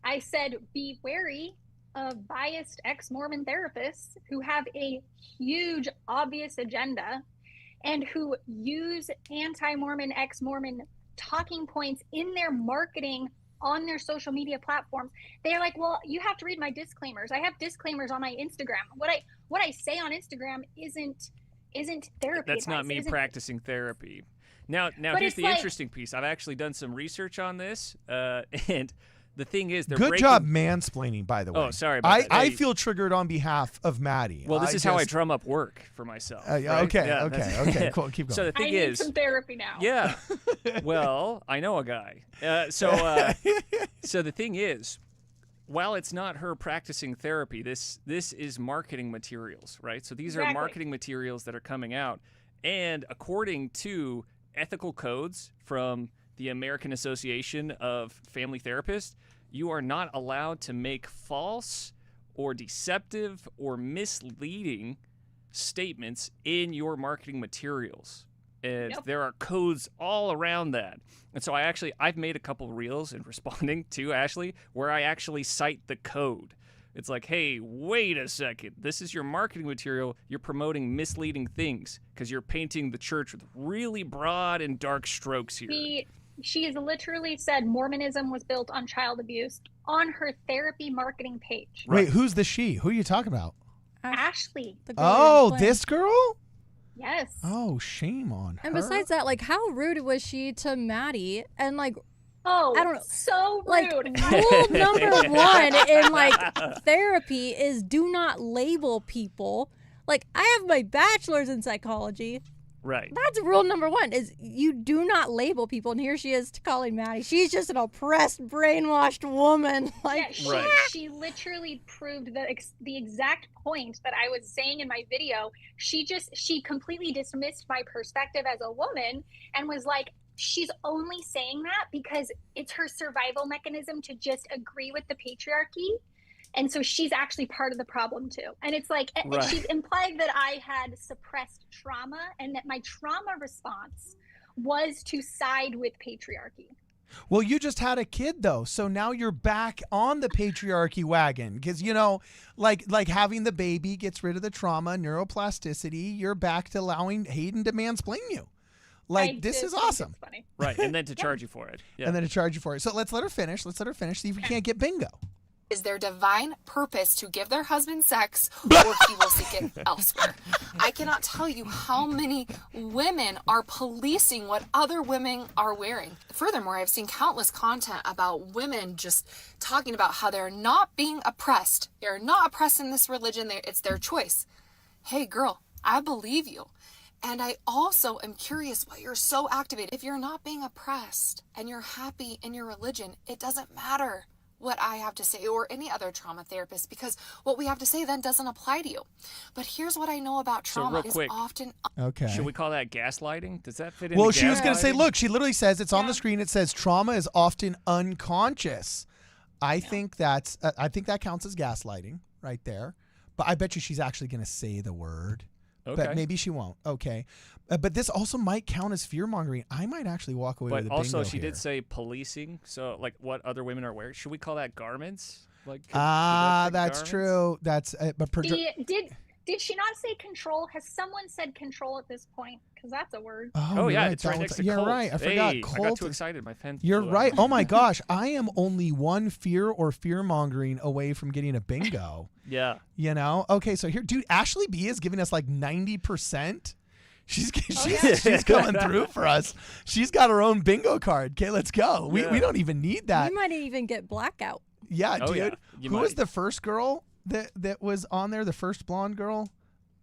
I said be wary of biased ex-Mormon therapists who have a huge, obvious agenda and who use anti-Mormon, ex-Mormon talking points in their marketing on their social media platforms. They're like, well, you have to read my disclaimers. I have disclaimers on my Instagram. What I say on Instagram isn't therapy. That's advice. not me practicing therapy. Now here's the interesting piece. I've actually done some research on this, and the thing is, good job mansplaining, by the way. Oh, sorry about that. I feel triggered on behalf of Maddie. Well, this is how I drum up work for myself. Right? Okay, cool. Keep going. So the thing I need some therapy now. Yeah. Well, I know a guy. So the thing is, while it's not her practicing therapy, this is marketing materials, right? So these are marketing materials that are coming out, and according to ethical codes from the American Association of Family Therapists, you are not allowed to make false or deceptive or misleading statements in your marketing materials. And there are codes all around that. And so I've made a couple reels in responding to Ashley where I actually cite the code. It's like, hey, wait a second. This is your marketing material. You're promoting misleading things because you're painting the church with really broad and dark strokes here. She has literally said Mormonism was built on child abuse on her therapy marketing page. Wait, who's the she? Who are you talking about? Ashley. This girl? Yes. Oh, shame on her. And besides that, like, how rude was she to Maddie? And, like, I don't know. So rude. Like, rule number one in, like, therapy is do not label people. Like, I have my bachelor's in psychology. Right. That's rule number one, is you do not label people. And here she is calling Maddie. She's just an oppressed, brainwashed woman. Like, she literally proved the exact point that I was saying in my video. She completely dismissed my perspective as a woman and was like, she's only saying that because it's her survival mechanism to just agree with the patriarchy. And so she's actually part of the problem too. And it's like, she's implied that I had suppressed trauma and that my trauma response was to side with patriarchy. Well, you just had a kid though. So now you're back on the patriarchy wagon because, you know, like having the baby gets rid of the trauma, neuroplasticity. You're back to allowing Hayden to mansplain you. Like, this is awesome. Funny. Right. And then to charge you for it. Yeah. And then to charge you for it. So let's let her finish. See if we can't get bingo. Is their divine purpose to give their husband sex, or he will seek it elsewhere. I cannot tell you how many women are policing what other women are wearing. Furthermore, I've seen countless content about women just talking about how they're not being oppressed. They're not oppressed in this religion. It's their choice. Hey, girl, I believe you. And I also am curious why you're so activated. If you're not being oppressed and you're happy in your religion, it doesn't matter what I have to say or any other trauma therapist, because what we have to say then doesn't apply to you. But here's what I know about trauma is often... Okay. Should we call that gaslighting? Does that fit in? Well, she was going to say, look, she literally says, it's on the screen, it says trauma is often unconscious. I think that counts as gaslighting right there. But I bet you she's actually going to say the word. But maybe she won't. Okay. But this also might count as fear-mongering. I might actually walk away with a bingo. But also, she here. did say policing. So, like, what other women are wearing? Should we call that garments? Like, that's garments? true. That's but did she not say control? Has someone said control at this point? Because that's a word. Oh yeah, right. it's right next to You're cult. right. I forgot. Hey, Cult. I got too excited. My pen. You're flew right. out. Oh my gosh, I am only one fear or fear-mongering away from getting a bingo. Yeah. You know? Okay, so here, dude, Ashley B is giving us like 90%. She's coming through for us. She's got her own bingo card. Okay, let's go. We don't even need that. You might even get blackout. Yeah, Oh, dude. yeah. Who was the first girl that was on there? The first blonde girl?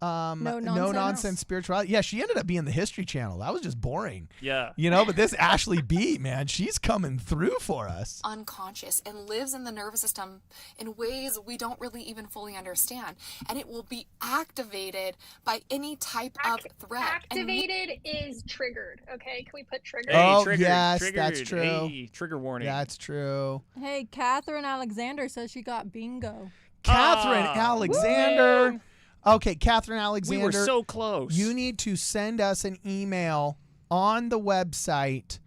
No nonsense spirituality. Yeah, she ended up being the History Channel. That was just boring. Yeah. You know, but this Ashley B, man, she's coming through for us. Unconscious and lives in the nervous system in ways we don't really even fully understand. And it will be activated by any type of threat. Activated is triggered. Okay, can we put triggered? Oh, triggered, yes, triggered. that's true. Hey, trigger warning. That's true. Hey, Catherine Alexander says she got bingo. Catherine Alexander. Woo! Okay, Catherine Alexander. We were so close. You need to send us an email on the website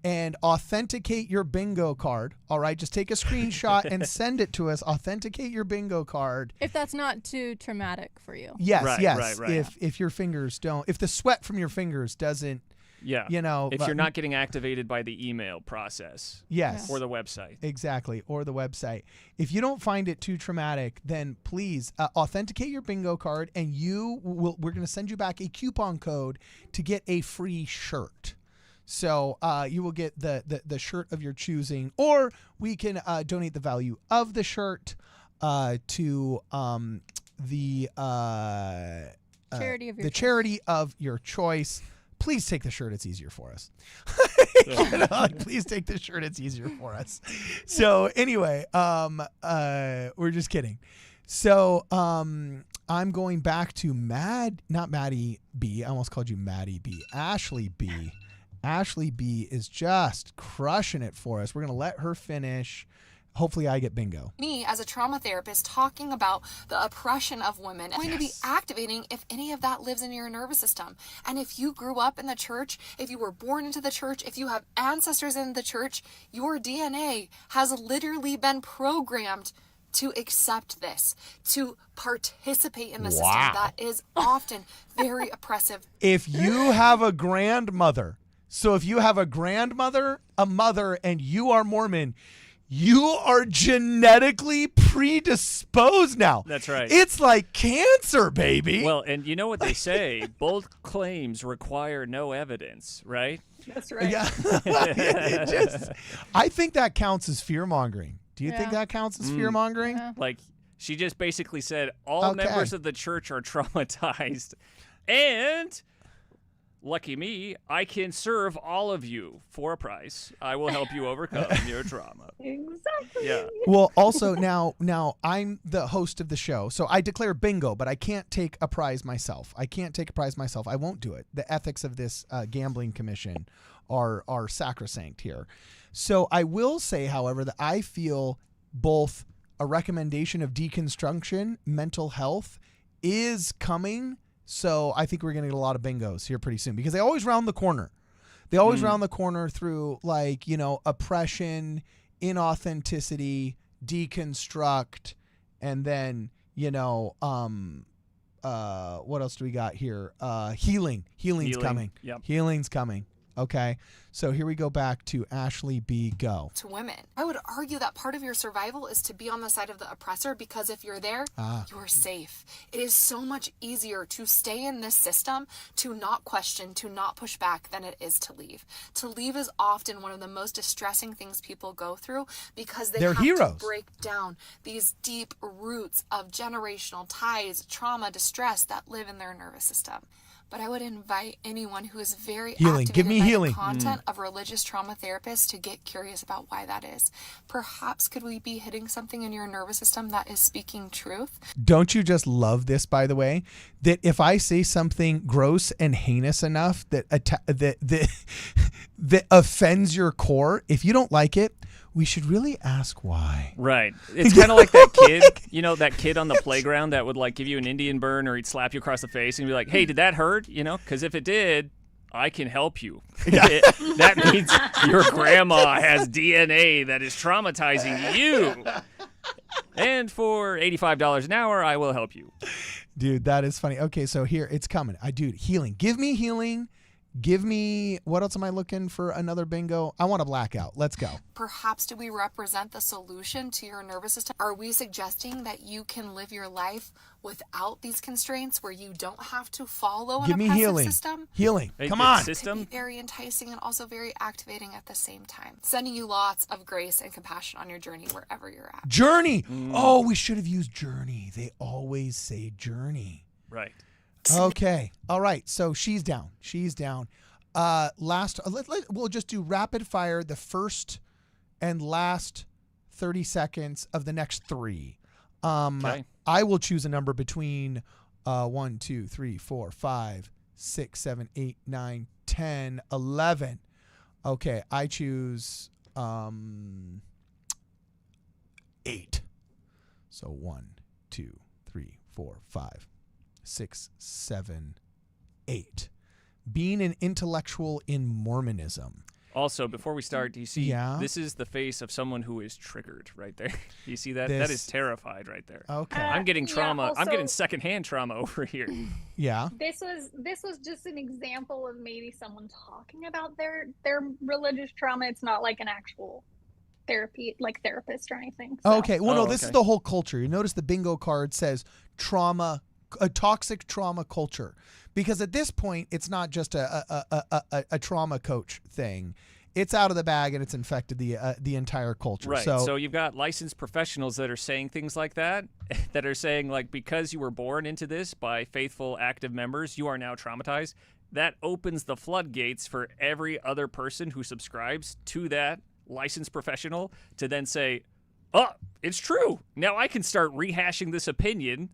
and authenticate your bingo card. All right, just take a screenshot and send it to us. Authenticate your bingo card. If that's not too traumatic for you. Yes, Right, yes. right. If your fingers don't, if the sweat from your fingers doesn't, Yeah. you know, if you're not getting activated by the email process. Yes. Or the website. Exactly, or the website. If you don't find it too traumatic, then please authenticate your bingo card, and we're going to send you back a coupon code to get a free shirt. So you will get the shirt of your choosing, or we can donate the value of the shirt to the charity of your choice. Please take the shirt. It's easier for us. Please take the shirt. It's easier for us. So anyway, we're just kidding. So I'm going back to not Maddie B. I almost called you Maddie B. Ashley B. Ashley B is just crushing it for us. We're going to let her finish. Hopefully I get bingo. Me, as a trauma therapist, talking about the oppression of women, going to be activating if any of that lives in your nervous system. And if you grew up in the church, if you were born into the church, if you have ancestors in the church, your DNA has literally been programmed to accept this, to participate in the system that is often very oppressive. If you have a grandmother, so if you have a grandmother, a mother, and you are Mormon, you are genetically predisposed now. That's right. It's like cancer, baby. Well, and you know what they say, both claims require no evidence, right? That's right. Yeah. I think that counts as fear-mongering. Do you think that counts as fear-mongering? Yeah. Like, she just basically said all members of the church are traumatized. And, lucky me, I can serve all of you for a price. I will help you overcome your trauma. Exactly. Yeah. Well, also now I'm the host of the show, so I declare bingo, but I can't take a prize myself. I won't do it. The ethics of this gambling commission are sacrosanct here. So I will say, however, that I feel both a recommendation of deconstruction, mental health is coming. So I think we're going to get a lot of bingos here pretty soon because they always round the corner. They always round the corner through oppression, inauthenticity, deconstruct, and then, what else do we got here? Healing. Healing's coming. Yep. Healing's coming. Okay. So here we go back to Ashley B. Go. To women, I would argue that part of your survival is to be on the side of the oppressor, because if you're there, you're safe. It is so much easier to stay in this system, to not question, to not push back, than it is to leave. To leave is often one of the most distressing things people go through, because they're have heroes. to break down these deep roots of generational ties, trauma, distress that live in their nervous system. But I would invite anyone who is very Healing. Give me activated by healing. the content of religious trauma therapists to get curious about why that is. Perhaps could we be hitting something in your nervous system that is speaking truth? Don't you just love this, by the way, that if I say something gross and heinous enough that that offends your core, if you don't like it, we should really ask why. Right. It's kind of like that kid, that kid on the playground that would like give you an Indian burn or he'd slap you across the face and be like, hey, did that hurt? Because if it did, I can help you. That means your grandma has DNA that is traumatizing you. And for $85 an hour, I will help you. Dude, that is funny. Okay, so here, it's coming. Healing. Give me healing. Give me, what else am I looking for? Another bingo? I want a blackout. Let's go. Perhaps do we represent the solution to your nervous system? Are we suggesting that you can live your life without these constraints where you don't have to follow an oppressive healing. system? Healing. Come on. System? Could be very enticing and also very activating at the same time. Sending you lots of grace and compassion on your journey wherever you're at. Journey. Oh, we should have used journey. They always say journey. Right. Okay. All right. So she's down. We'll just do rapid fire the first and last 30 seconds of the next 3. Okay. I will choose a number between 1, 2, 3, 4, 5, 6, 7, 8, 9, 10, 11. Okay. I choose 8. So 1, 2, 3, 4, 5. 6, 7, 8. Being an intellectual in Mormonism. Also, before we start, do you see? Yeah? This is the face of someone who is triggered right there. Do you see that? That is terrified right there. Okay. I'm getting trauma. also- I'm getting secondhand trauma over here. Yeah. This was just an example of maybe someone talking about their religious trauma. It's not like an actual therapist or anything. So. Okay. Well, no, this is the whole culture. You notice the bingo card says trauma, a toxic trauma culture, because at this point it's not just a trauma coach thing. It's out of the bag and it's infected the entire culture. Right. So you've got licensed professionals that are saying things like that are saying like, because you were born into this by faithful active members, you are now traumatized. That opens the floodgates for every other person who subscribes to that licensed professional to then say, oh, it's true. Now I can start rehashing this opinion.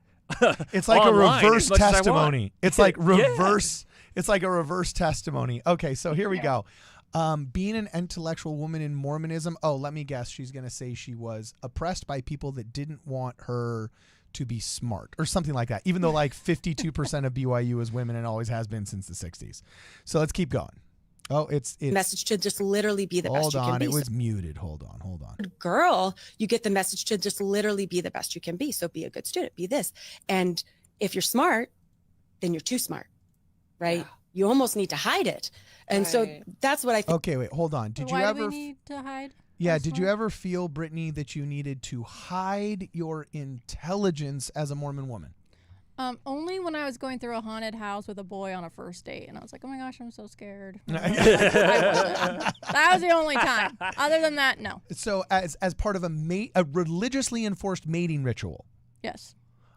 It's like a reverse testimony. It's like reverse. Yeah. It's like a reverse testimony. Okay, so here we go. Being an intellectual woman in Mormonism. Oh, let me guess. She's going to say she was oppressed by people that didn't want her to be smart or something like that, even though like 52% of BYU is women and always has been since the 60s. So let's keep going. Oh, it's message to just literally be the best you can be. Hold on, it was muted. Hold on. Girl, you get the message to just literally be the best you can be. So be a good student, be this. And if you're smart, then you're too smart, right? Yeah. You almost need to hide it. And so that's what I think. Okay, wait, hold on. Why do we need to hide? Yeah, did you ever feel, Brittany, that you needed to hide your intelligence as a Mormon woman? Only when I was going through a haunted house with a boy on a first date, and I was like, "Oh my gosh, I'm so scared." That was the only time. Other than that, no. So, as part of a religiously enforced mating ritual. Yes.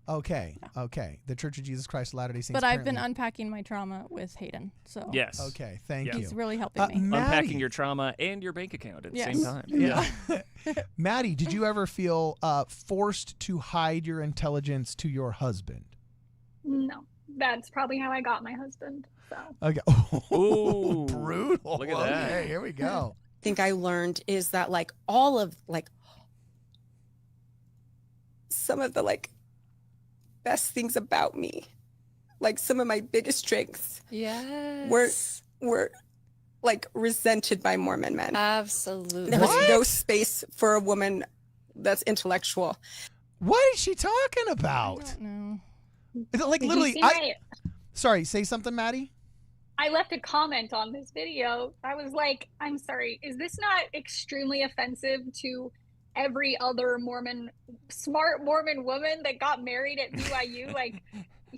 Okay. Yeah. Okay. The Church of Jesus Christ of Latter-day Saints. But I've been unpacking my trauma with Hayden. So. Yes. Okay. Thank you. He's really helping me. Unpacking your trauma and your bank account at the same time. Yeah. Maddie, did you ever feel forced to hide your intelligence to your husband? No, that's probably how I got my husband. So. Okay. Ooh, brutal. Look at that. Okay, here we go. I think I learned is that like all of like some of the like best things about me, like some of my biggest strengths, were like resented by Mormon men. Absolutely. There was no space for a woman that's intellectual. What is she talking about? I don't know. Like Did literally, sorry, say something, Maddie. I left a comment on this video. I was like, I'm sorry, is this not extremely offensive to every other smart Mormon woman that got married at BYU? Like,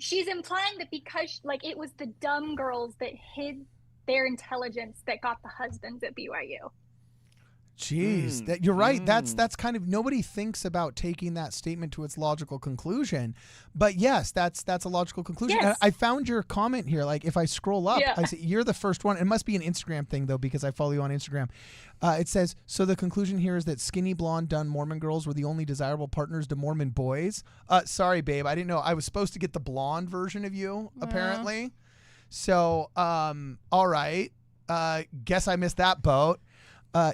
she's implying that because like it was the dumb girls that hid their intelligence that got the husbands at BYU. Jeez, that you're right. That's kind of, nobody thinks about taking that statement to its logical conclusion, but yes, that's a logical conclusion. Yes. I found your comment here. Like if I scroll up, I see you're the first one. It must be an Instagram thing though, because I follow you on Instagram. It says, so the conclusion here is that skinny blonde done Mormon girls were the only desirable partners to Mormon boys. Sorry, babe, I didn't know. I was supposed to get the blonde version of you apparently. So, all right. guess I missed that boat.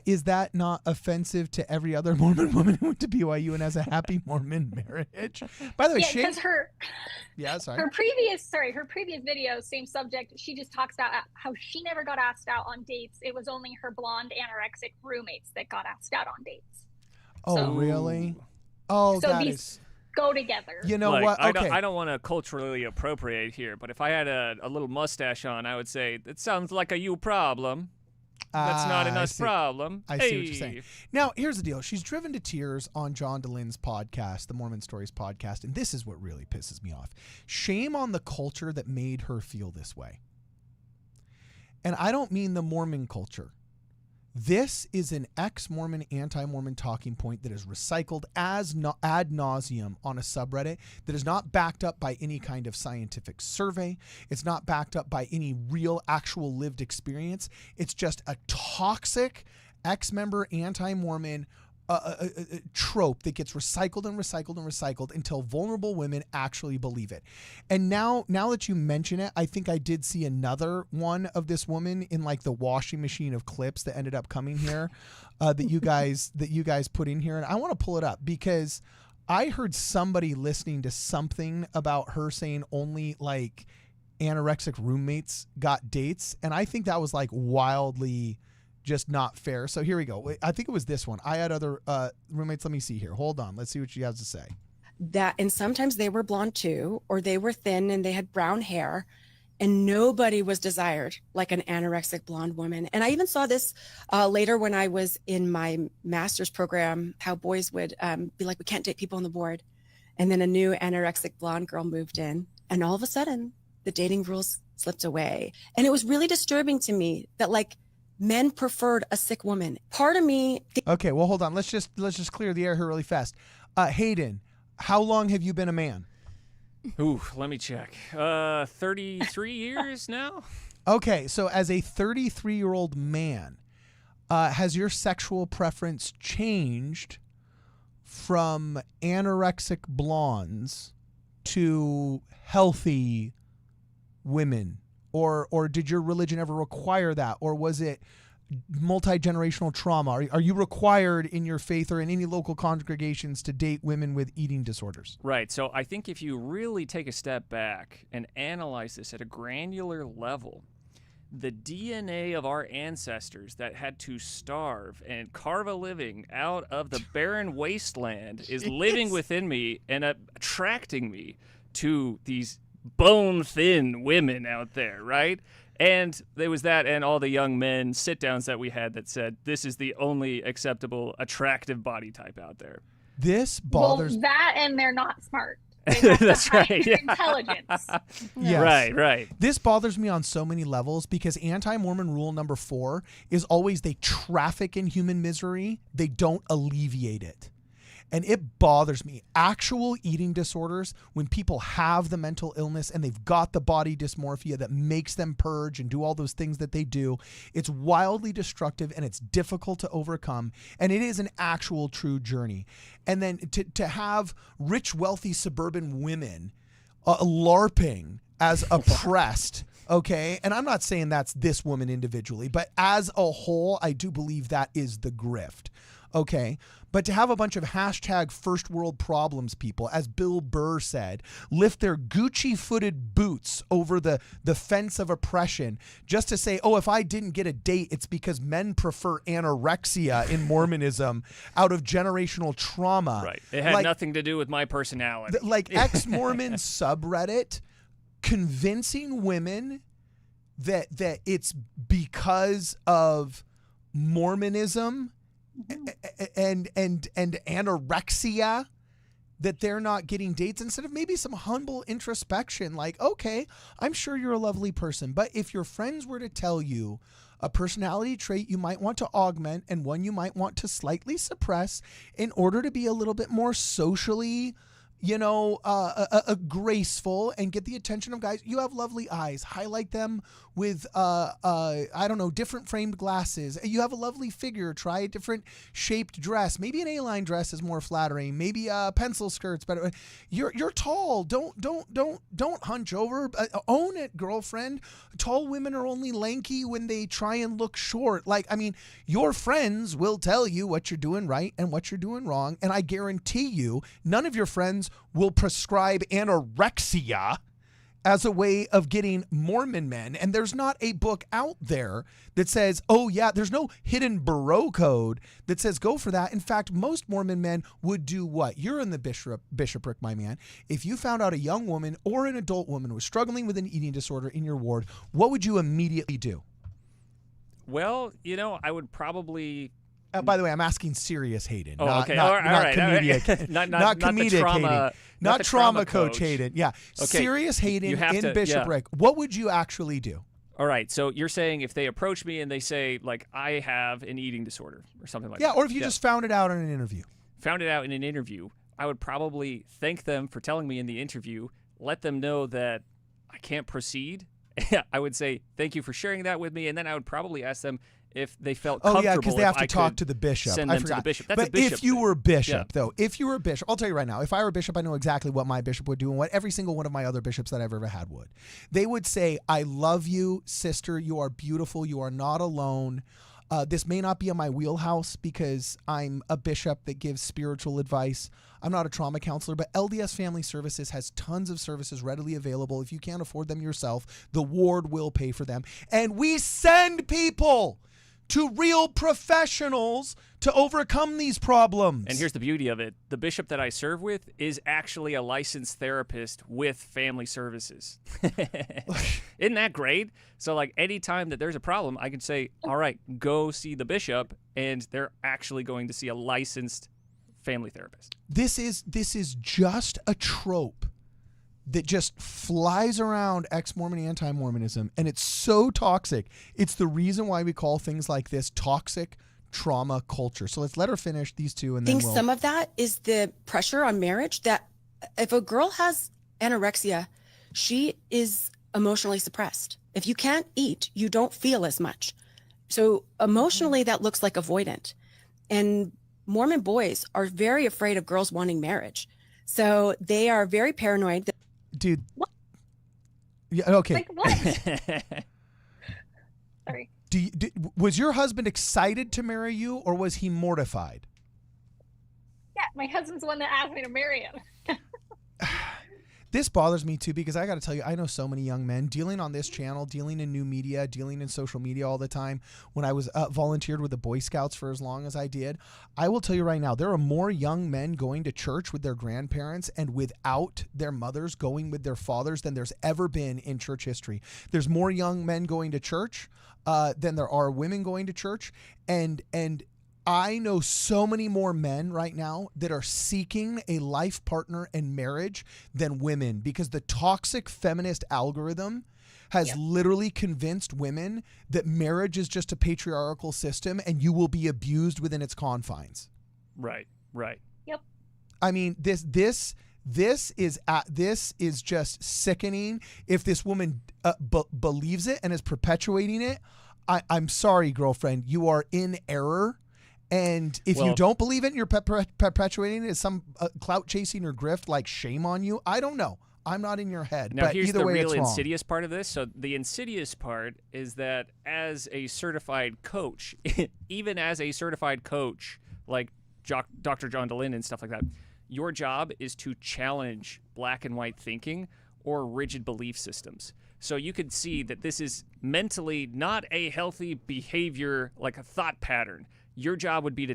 Is that not offensive to every other Mormon woman who went to BYU and has a happy Mormon marriage? By the way, yeah, because her previous video, same subject, she just talks about how she never got asked out on dates. It was only her blonde anorexic roommates that got asked out on dates. Oh, really? Oh, so that these is... go together. You know what? Okay. I don't want to culturally appropriate here, but if I had a little mustache on, I would say, it sounds like a you problem. That's not an us problem. I see what you're saying. Now, here's the deal. She's driven to tears on John DeLynne's podcast, the Mormon Stories podcast, and this is what really pisses me off. Shame on the culture that made her feel this way. And I don't mean the Mormon culture. This is an ex-Mormon, anti-Mormon talking point that is recycled ad nauseum on a subreddit that is not backed up by any kind of scientific survey. It's not backed up by any real, actual lived experience. It's just a toxic ex-member, anti-Mormon trope that gets recycled and recycled and recycled until vulnerable women actually believe it. And now that you mention it, I think I did see another one of this woman in like the washing machine of clips that ended up coming here that you guys put in here. And I want to pull it up because I heard somebody listening to something about her saying only like anorexic roommates got dates. And I think that was like wildly just not fair. So here we go. I think it was this one. I had other roommates. Let me see here. Hold on. Let's see what she has to say. And sometimes they were blonde too, or they were thin and they had brown hair, and nobody was desired like an anorexic blonde woman. And I even saw this later when I was in my master's program, how boys would be like, we can't date people on the board. And then a new anorexic blonde girl moved in, and all of a sudden the dating rules slipped away. And it was really disturbing to me that like men preferred a sick woman. Part of me... Okay, well, hold on. Let's just clear the air here really fast. Hayden, how long have you been a man? Ooh, let me check. 33 years now? Okay, so as a 33-year-old man, has your sexual preference changed from anorexic blondes to healthy women? Or did your religion ever require that? Or was it multi-generational trauma? Are you required in your faith or in any local congregations to date women with eating disorders? Right. So I think if you really take a step back and analyze this at a granular level, the DNA of our ancestors that had to starve and carve a living out of the barren wasteland is living within me and attracting me to these bone-thin women out there, right? And there was that and all the young men sit-downs that we had that said, this is the only acceptable, attractive body type out there. This bothers... Well, that and they're not smart. That's right. Yeah. Intelligence. Yes. Right. This bothers me on so many levels because anti-Mormon rule number 4 is always they traffic in human misery. They don't alleviate it. And it bothers me. Actual eating disorders, when people have the mental illness and they've got the body dysmorphia that makes them purge and do all those things that they do, it's wildly destructive and it's difficult to overcome. And it is an actual true journey. And then to have rich, wealthy suburban women LARPing as oppressed. Okay. And I'm not saying that's this woman individually, but as a whole, I do believe that is the grift. Okay. But to have a bunch of hashtag first world problems people, as Bill Burr said, lift their Gucci footed boots over the fence of oppression just to say, oh, if I didn't get a date, it's because men prefer anorexia in Mormonism out of generational trauma. Right. It had nothing to do with my personality. Like ex-Mormon subreddit convincing women that it's because of Mormonism and anorexia that they're not getting dates, instead of maybe some humble introspection like, okay, I'm sure you're a lovely person, but if your friends were to tell you a personality trait you might want to augment and one you might want to slightly suppress in order to be a little bit more socially, graceful and get the attention of guys. You have lovely eyes. Highlight them with, I don't know, different framed glasses. You have a lovely figure. Try a different shaped dress. Maybe an A-line dress is more flattering. Maybe pencil skirts better. You're tall. Don't hunch over. Own it, girlfriend. Tall women are only lanky when they try and look short. Your friends will tell you what you're doing right and what you're doing wrong. And I guarantee you, none of your friends will prescribe anorexia as a way of getting Mormon men. And there's not a book out there that says, oh yeah, there's no hidden bro code that says go for that. In fact, most Mormon men would do what? You're in the bishopric, my man. If you found out a young woman or an adult woman was struggling with an eating disorder in your ward, what would you immediately do? Well, I would probably... by the way, I'm asking serious Hayden. Oh, not, okay. Not, all right. not comedic. not comedic trauma, Hayden. Not trauma coach Hayden. Yeah. Okay. Serious Hayden in bishopric. Yeah. What would you actually do? All right. So you're saying if they approach me and they say, like, I have an eating disorder or something like that. Yeah, or if you just found it out in an interview. Found it out in an interview, I would probably thank them for telling me in the interview, let them know that I can't proceed. I would say, thank you for sharing that with me. And then I would probably ask them if they felt comfortable. Oh, yeah, because they have to talk to the bishop. Send I them forgot. to the bishop. That's but a bishop if you thing. were bishop, though, if you were a bishop, I'll tell you right now, if I were a bishop, I know exactly what my bishop would do and what every single one of my other bishops that I've ever had would. They would say, I love you, sister. You are beautiful. You are not alone. This may not be in my wheelhouse because I'm a bishop that gives spiritual advice. I'm not a trauma counselor, but LDS Family Services has tons of services readily available. If you can't afford them yourself, the ward will pay for them. And we send people to real professionals to overcome these problems. And here's the beauty of it. The bishop that I serve with is actually a licensed therapist with family services. Isn't that great? So like anytime that there's a problem, I can say, all right, go see the bishop, and they're actually going to see a licensed family therapist. This is just a trope that just flies around ex-Mormon and anti-Mormonism, and it's so toxic. It's the reason why we call things like this toxic trauma culture. So let's let her finish these two, and then we'll... some of that is the pressure on marriage, that if a girl has anorexia, she is emotionally suppressed. If you can't eat, you don't feel as much. So emotionally, that looks like avoidant. And Mormon boys are very afraid of girls wanting marriage. So they are very paranoid. Dude. What? Yeah, okay. Like what? Sorry. Was your husband excited to marry you, or was he mortified? Yeah, my husband's the one that asked me to marry him. This bothers me too, because I got to tell you, I know so many young men dealing on this channel, dealing in new media, dealing in social media all the time. When I was volunteered with the Boy Scouts for as long as I did, I will tell you right now, there are more young men going to church with their grandparents and without their mothers going with their fathers than there's ever been in church history. There's more young men going to church than there are women going to church. And I know so many more men right now that are seeking a life partner and marriage than women, because the toxic feminist algorithm has literally convinced women that marriage is just a patriarchal system and you will be abused within its confines. Right. Yep. I mean, this is just sickening. If this woman believes it and is perpetuating it, I'm sorry, girlfriend, you are in error. And if you don't believe it and you're perpetuating it as some clout chasing or grift, like, shame on you. I don't know. I'm not in your head. Now, but here's either the way, real it's wrong. insidious part of this. So the insidious part is that as a certified coach, even as a certified coach, like Dr. John DeLynn and stuff like that, your job is to challenge black and white thinking or rigid belief systems. So you could see that this is mentally not a healthy behavior, like a thought pattern. Your job would be to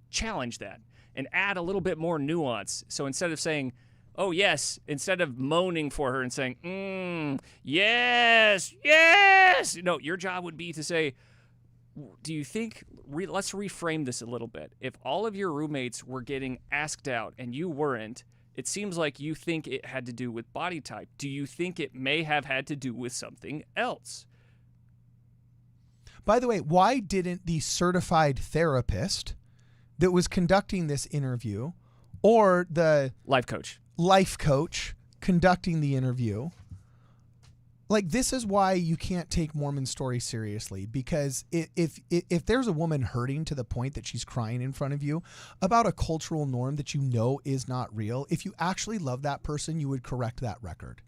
challenge that and add a little bit more nuance. So instead of saying, oh, yes, instead of moaning for her and saying, yes, no, your job would be to say, do you think, let's reframe this a little bit. If all of your roommates were getting asked out and you weren't, it seems like you think it had to do with body type. Do you think it may have had to do with something else? By the way, why didn't the certified therapist that was conducting this interview, or the life coach, life coach conducting the interview. Like, this is why you can't take Mormon stories seriously, because if there's a woman hurting to the point that she's crying in front of you about a cultural norm that you know is not real, if you actually love that person, you would correct that record.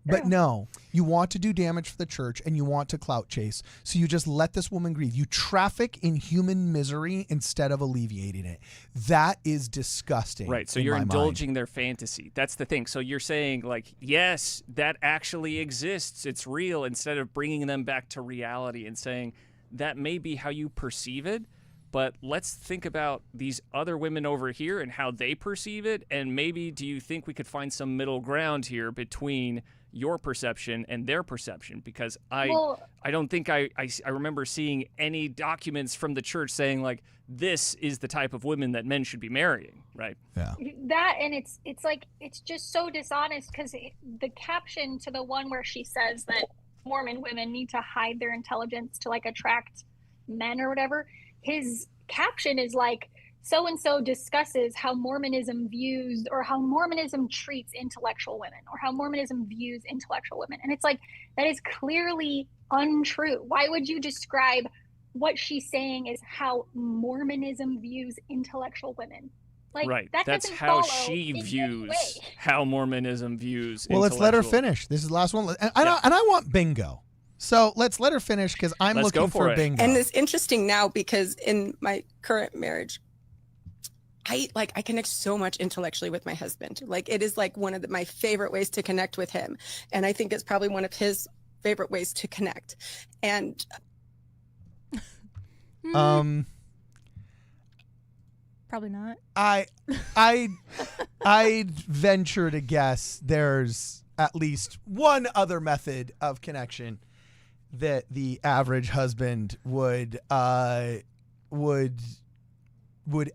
But no, you want to do damage for the church and you want to clout chase. So you just let this woman grieve. You traffic in human misery instead of alleviating it. That is disgusting. Right. So you're indulging their fantasy. That's the thing. So you're saying, like, yes, that actually exists. It's real, instead of bringing them back to reality and saying that may be how you perceive it. But let's think about these other women over here and how they perceive it. And maybe do you think we could find some middle ground here between your perception and their perception? Because I don't think I remember seeing any documents from the church saying, like, this is the type of women that men should be marrying, right? Yeah. That, and it's like, it's just so dishonest, because the caption to the one where she says that Mormon women need to hide their intelligence to, like, attract men or whatever, his caption is like, so-and-so discusses how Mormonism views, or how Mormonism treats intellectual women, or how Mormonism views intellectual women. And it's like, that is clearly untrue. Why would you describe what she's saying is how Mormonism views intellectual women? Like, right. That That's doesn't how follow she in any views way. how Mormonism views Well, let's let her finish. This is the last one. And I want bingo. So let's let her finish, because I'm looking for bingo. And it's interesting now, because in my current marriage, I connect so much intellectually with my husband. Like, it is like one of my favorite ways to connect with him. And I think it's probably one of his favorite ways to connect. And probably not. I'd venture to guess there's at least one other method of connection that the average husband would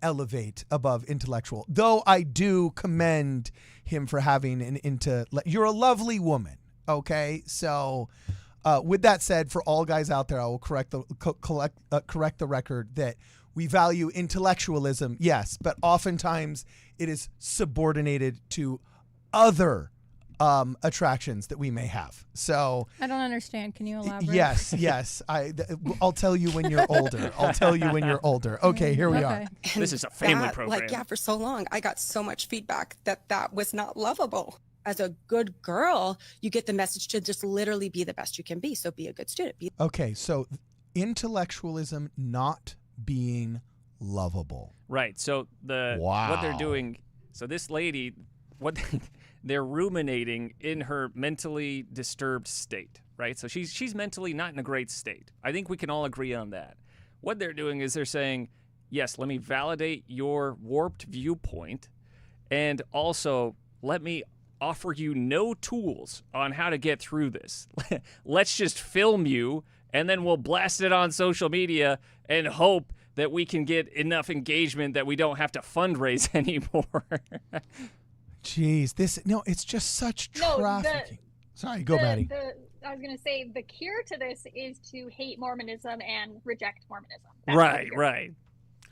elevate above intellectual. Though I do commend him for having an you're a lovely woman. Okay. So, with that said, for all guys out there, I will correct the record that we value intellectualism. Yes. But oftentimes it is subordinated to other attractions that we may have. So I don't understand. Can you elaborate? Yes. I'll tell you when you're older. Okay, here we are. This is a family program. For so long, I got so much feedback that was not lovable. As a good girl, you get the message to just literally be the best you can be. So be a good student. Okay, so intellectualism not being lovable. Right. So what they're doing. So this lady, they're ruminating in her mentally disturbed state, right? So she's mentally not in a great state. I think we can all agree on that. What they're doing is they're saying, yes, let me validate your warped viewpoint, and also let me offer you no tools on how to get through this. Let's just film you, and then we'll blast it on social media and hope that we can get enough engagement that we don't have to fundraise anymore. Jeez, it's just such trafficking. Sorry, go, Maddie. I was going to say, the cure to this is to hate Mormonism and reject Mormonism. Right.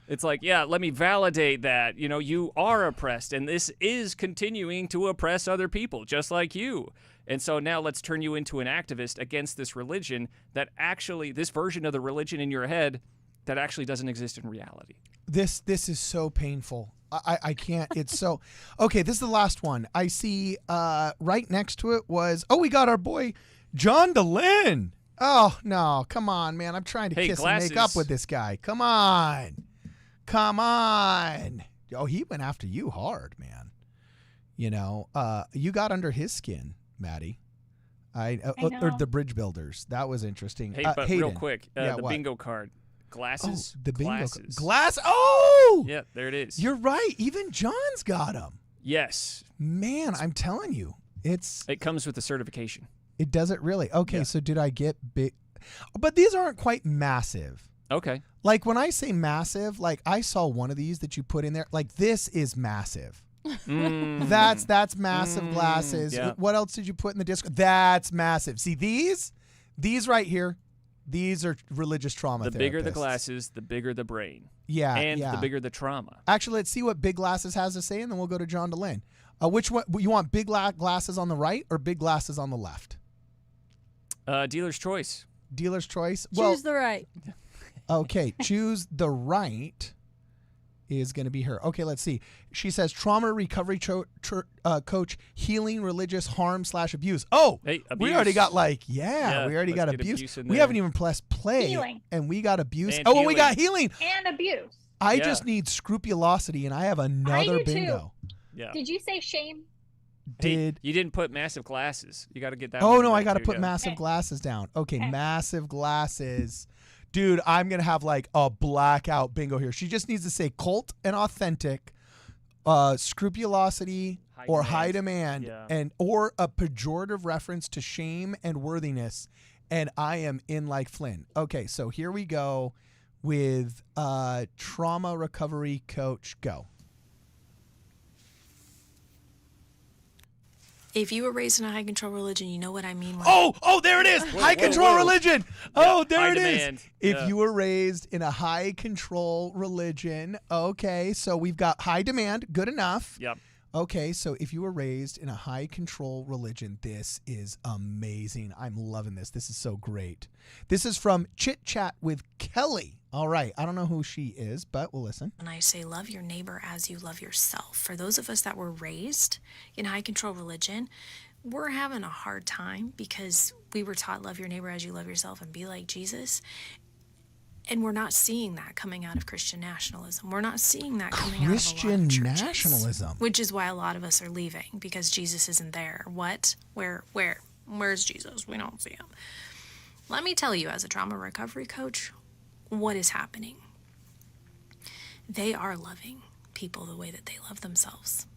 It's like, yeah, let me validate that, you are oppressed, and this is continuing to oppress other people, just like you. And so now let's turn you into an activist against this religion that actually, this version of the religion in your head that actually doesn't exist in reality. This is so painful. I can't. It's so... Okay, this is the last one. I see right next to it was... Oh, we got our boy John DeLynn. Oh, no. Come on, man. I'm trying to kiss and make up with this guy. Come on. Oh, he went after you hard, man. You got under his skin, Maddie. Or the bridge builders. That was interesting. Hey, but Hayden, real quick, the bingo card. Glasses. Oh, the bingo glass. Oh! Yeah, there it is. You're right. Even John's got them. Yes. Man, I'm telling you. It comes with the certification. It does it really? Okay, yeah. So did I get big? But these aren't quite massive. Okay. Like when I say massive, like I saw one of these that you put in there. Like this is massive. That's massive glasses. Yeah. What else did you put in the disc? That's massive. See these right here, These are religious trauma The bigger the therapists. glasses, the bigger the brain. Yeah, And yeah. the bigger the trauma. Actually, let's see what Big Glasses has to say, and then we'll go to John DeLynn. Which one? You want big glasses on the right or big glasses on the left? Dealer's choice. Dealer's choice. Choose the right. Okay, choose the right is going to be her. Okay, let's see. She says trauma recovery coach, healing religious harm / abuse. Oh, Hey, we abuse. already got we already let's got get abuse. in We there. haven't even pressed play, Healing. and we got abuse. And And we healing. got healing. And abuse. I Yeah. just need scrupulosity, and I have another do too. bingo. Yeah. Did you say shame? Hey, you didn't put massive glasses. You got to get that. Oh one no, right I got to too, put yeah. massive glasses down. Okay, massive glasses. Dude, I'm going to have like a blackout bingo here. She just needs to say cult and authentic, scrupulosity or high demand, Yeah. and or a pejorative reference to shame and worthiness, and I am in like Flynn. Okay, so here we go with trauma recovery coach. Go. If you were raised in a high control religion, you know what I mean. When Oh, there it is. High control religion. Oh, there high it is. demand. If Yeah. you were raised in a high control religion, okay, so we've got high demand, good enough. Yep. Okay, so if you were raised in a high control religion, this is amazing. I'm loving this. This is so great. This is from Chit Chat with Kelly. All right, I don't know who she is, but we'll listen. I say love your neighbor as you love yourself. For those of us that were raised in high control religion, we're having a hard time because we were taught love your neighbor as you love yourself and be like Jesus. And we're not seeing that coming out of Christian nationalism. We're not seeing that coming out of a lot Christian of churches, nationalism. which is why a lot of us are leaving because Jesus isn't there. What? Where's Jesus? We don't see him. Let me tell you, as a trauma recovery coach, what is happening. They are loving people the way that they love themselves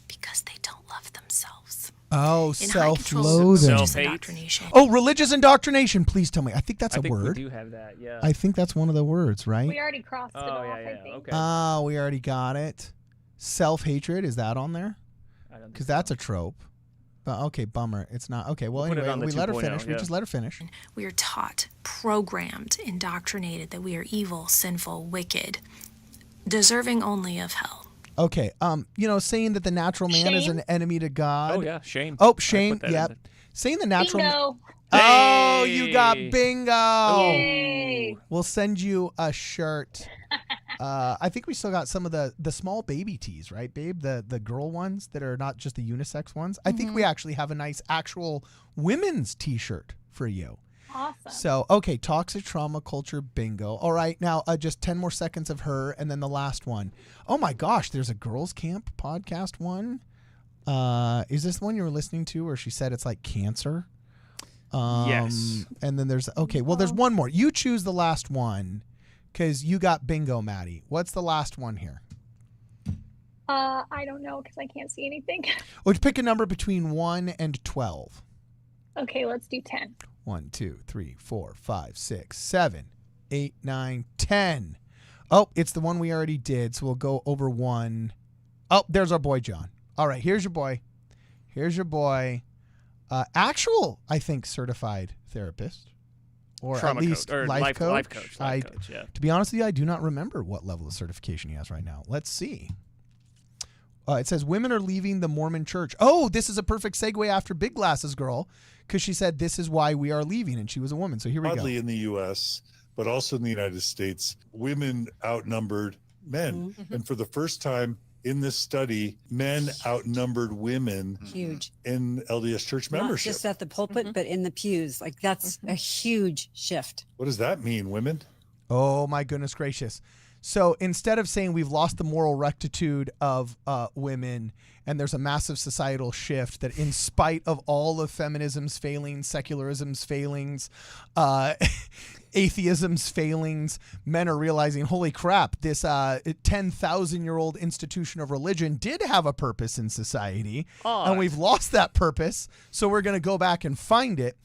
because they don't love themselves. Oh, In high control self-loathing. religious indoctrination. Oh, religious indoctrination. Please tell me. I think that's a word. We do have that, yeah. I think that's one of the words, right? We already crossed it off, I think. Okay. Oh, we already got it. Self-hatred, is that on there? Because that's a trope. Okay, bummer. It's not. Okay, well, We'll put it anyway, on the we let her 2.0, finish. We yeah. just let her finish. We are taught, programmed, indoctrinated that we are evil, sinful, wicked, deserving only of hell. Okay, saying that the natural man is Shame? an enemy to God. Oh, yeah, shame. Oh, I put shame. that in Yep. there. Saying the natural. Bingo. Oh, you got Hey. bingo. Yay. We'll send you a shirt. I think we still got some of the small baby tees, right, babe? The girl ones that are not just the unisex ones. I think we actually have a nice actual women's T-shirt for you. Awesome. So, okay, toxic trauma culture bingo. All right, now just 10 more seconds of her, and then the last one. Oh my gosh, there's a girls' camp podcast one. Is this the one you were listening to where she said it's like cancer? Yes. And then there's there's one more. You choose the last one because you got bingo, Maddie. What's the last one here? I don't know because I can't see anything. Well, pick a number between 1 and 12. Okay, let's do 10. 1, 2, 3, 4, 5, 6, 7, 8, 9, 10. Oh, it's the one we already did, so we'll go over one. Oh, there's our boy, John. All right, here's your boy. Actual, I think, certified therapist. Or Trauma at least coach, or life coach. Life coach, yeah. To be honest with you, I do not remember what level of certification he has right now. Let's see. It says women are leaving the Mormon church. Oh, this is a perfect segue after Big Glasses Girl, because she said this is why we are leaving, and she was a woman. So here we go. Oddly, in the U.S., but also in the United States, women outnumbered men. Mm-hmm. And for the first time in this study, men outnumbered women Huge. in LDS church Not membership. just at the pulpit, but in the pews. Like that's a huge shift. What does that mean, women? Oh, my goodness gracious. So instead of saying we've lost the moral rectitude of women and there's a massive societal shift that in spite of all of feminism's failings, secularism's failings, atheism's failings, men are realizing, holy crap, this 10,000-year-old institution of religion did have a purpose in society, and we've lost that purpose, so we're going to go back and find it.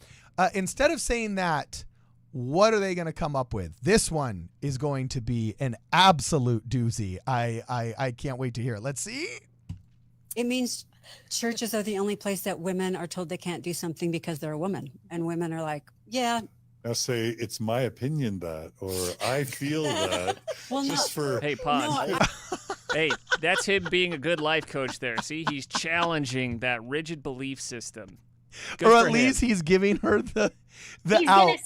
Instead of saying that, what are they going to come up with? This one is going to be an absolute doozy. I can't wait to hear it. Let's see. It means churches are the only place that women are told they can't do something because they're a woman. And women are like, yeah, Now say it's my opinion that, or I feel that. Well, just for Hey, pause. Hey, that's him being a good life coach there. See, he's challenging that rigid belief system. Good or for at least him. he's giving her the He's out. gonna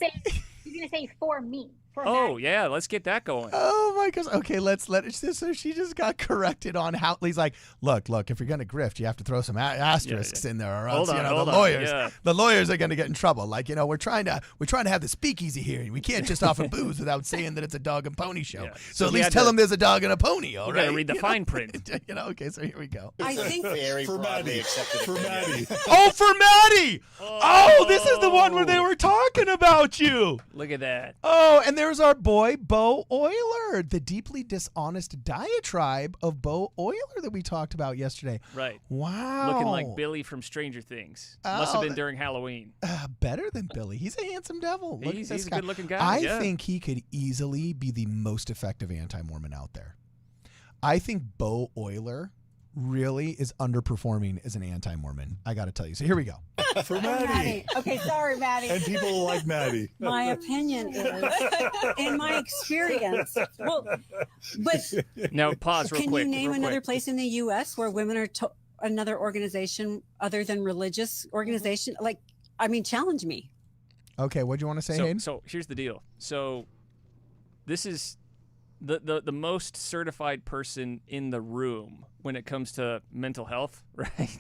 say for me. For Oh, Maddie. yeah, let's get that going. Oh my gosh. Okay, let's let it. So she just got corrected on how he's like, look, if you're gonna grift, you have to throw some asterisks in there, or else Hold on, the lawyers are gonna get in trouble. Like, we're trying to have the speakeasy here, and we can't just offer booze without saying that it's a dog and pony show. Yeah. So at we least had tell to- them there's a dog and a pony. All You right. gotta read the fine print. Okay, so here we go. I think Very for broadly Maddie. accepted For opinion. Maddie. Oh, for Maddie! Oh, this is the one where they were talking about you. Look at that. Oh, and there's our boy, Bo Euler, the deeply dishonest diatribe of Bo Euler that we talked about yesterday. Right. Wow. Looking like Billy from Stranger Things. Must have been during Halloween. Better than Billy. He's a handsome devil. Look He's at this a guy. good-looking guy. I yeah. think he could easily be the most effective anti-Mormon out there. I think Bo Euler really is underperforming as an anti-Mormon. I got to tell you. So here we go. For Maddie. Okay, sorry, Maddie. And people like Maddie. My opinion is, in my experience, but Now, pause real can quick. you name real another quick. place in the U.S. where women are another organization other than religious organization? Like, I mean, challenge me. Okay, what do you want to say, Hayden? So here's the deal. So this is the most certified person in the room when it comes to mental health, right?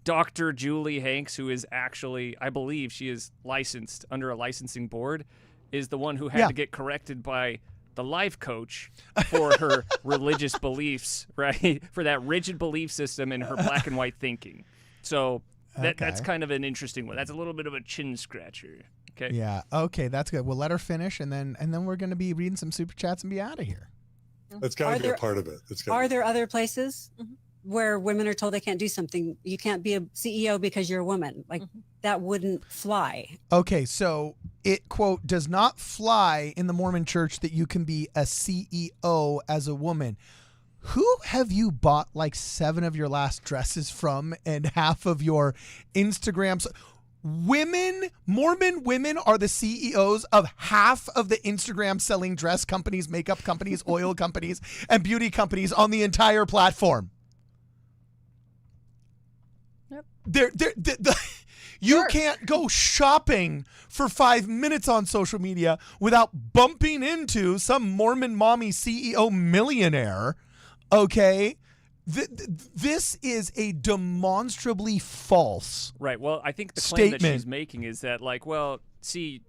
Dr. Julie Hanks, who is actually, I believe she is licensed under a licensing board, is the one who had to get corrected by the life coach for her religious beliefs, right? For that rigid belief system and her black and white thinking. So that's kind of an interesting one. That's a little bit of a chin scratcher. Okay. Yeah. Okay, that's good. We'll let her finish, and then we're going to be reading some super chats and be out of here. That's got to be a part of it. Are there other places where women are told they can't do something? You can't be a CEO because you're a woman. Like, that wouldn't fly. Okay, so it, quote, does not fly in the Mormon church that you can be a CEO as a woman. Who have you bought like 7 of your last dresses from and half of your Instagrams? Mormon women are the CEOs of half of the Instagram selling dress companies, makeup companies, oil companies, and beauty companies on the entire platform. Yep. You can't go shopping for 5 minutes on social media without bumping into some Mormon mommy CEO millionaire. Okay? This is a demonstrably false Right. Well, I think the claim that statement. she's making is that, like, well, see,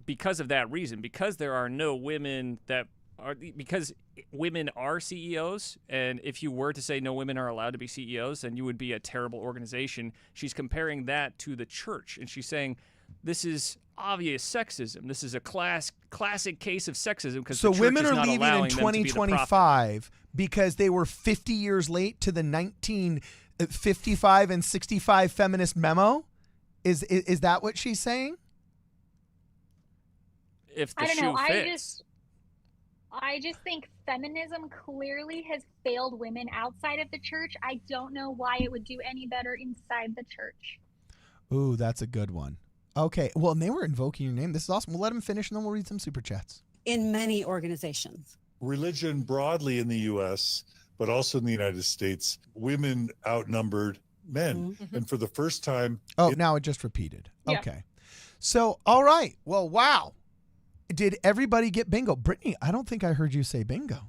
because of that reason, because there are no women that are, because women are CEOs, and if you were to say no women are allowed to be CEOs, then you would be a terrible organization. She's comparing that to the church, and she's saying this is obvious sexism. This is a classic case of sexism because So the church women is are not leaving in allowing them to be the prophet. 2025 because they were 50 years late to the 1955 and 65 feminist memo? Is that what she's saying? If the I don't shoe know. fits. I just think feminism clearly has failed women outside of the church. I don't know why it would do any better inside the church. Ooh, that's a good one. Okay, well, and they were invoking your name. This is awesome. We'll let them finish, and then we'll read some super chats. In many organizations. Religion broadly in the U.S., but also in the United States, women outnumbered men. And for the first time... Oh, now it just repeated. Yeah. Okay. So, all right. Well, wow. Did everybody get bingo? Brittany, I don't think I heard you say bingo.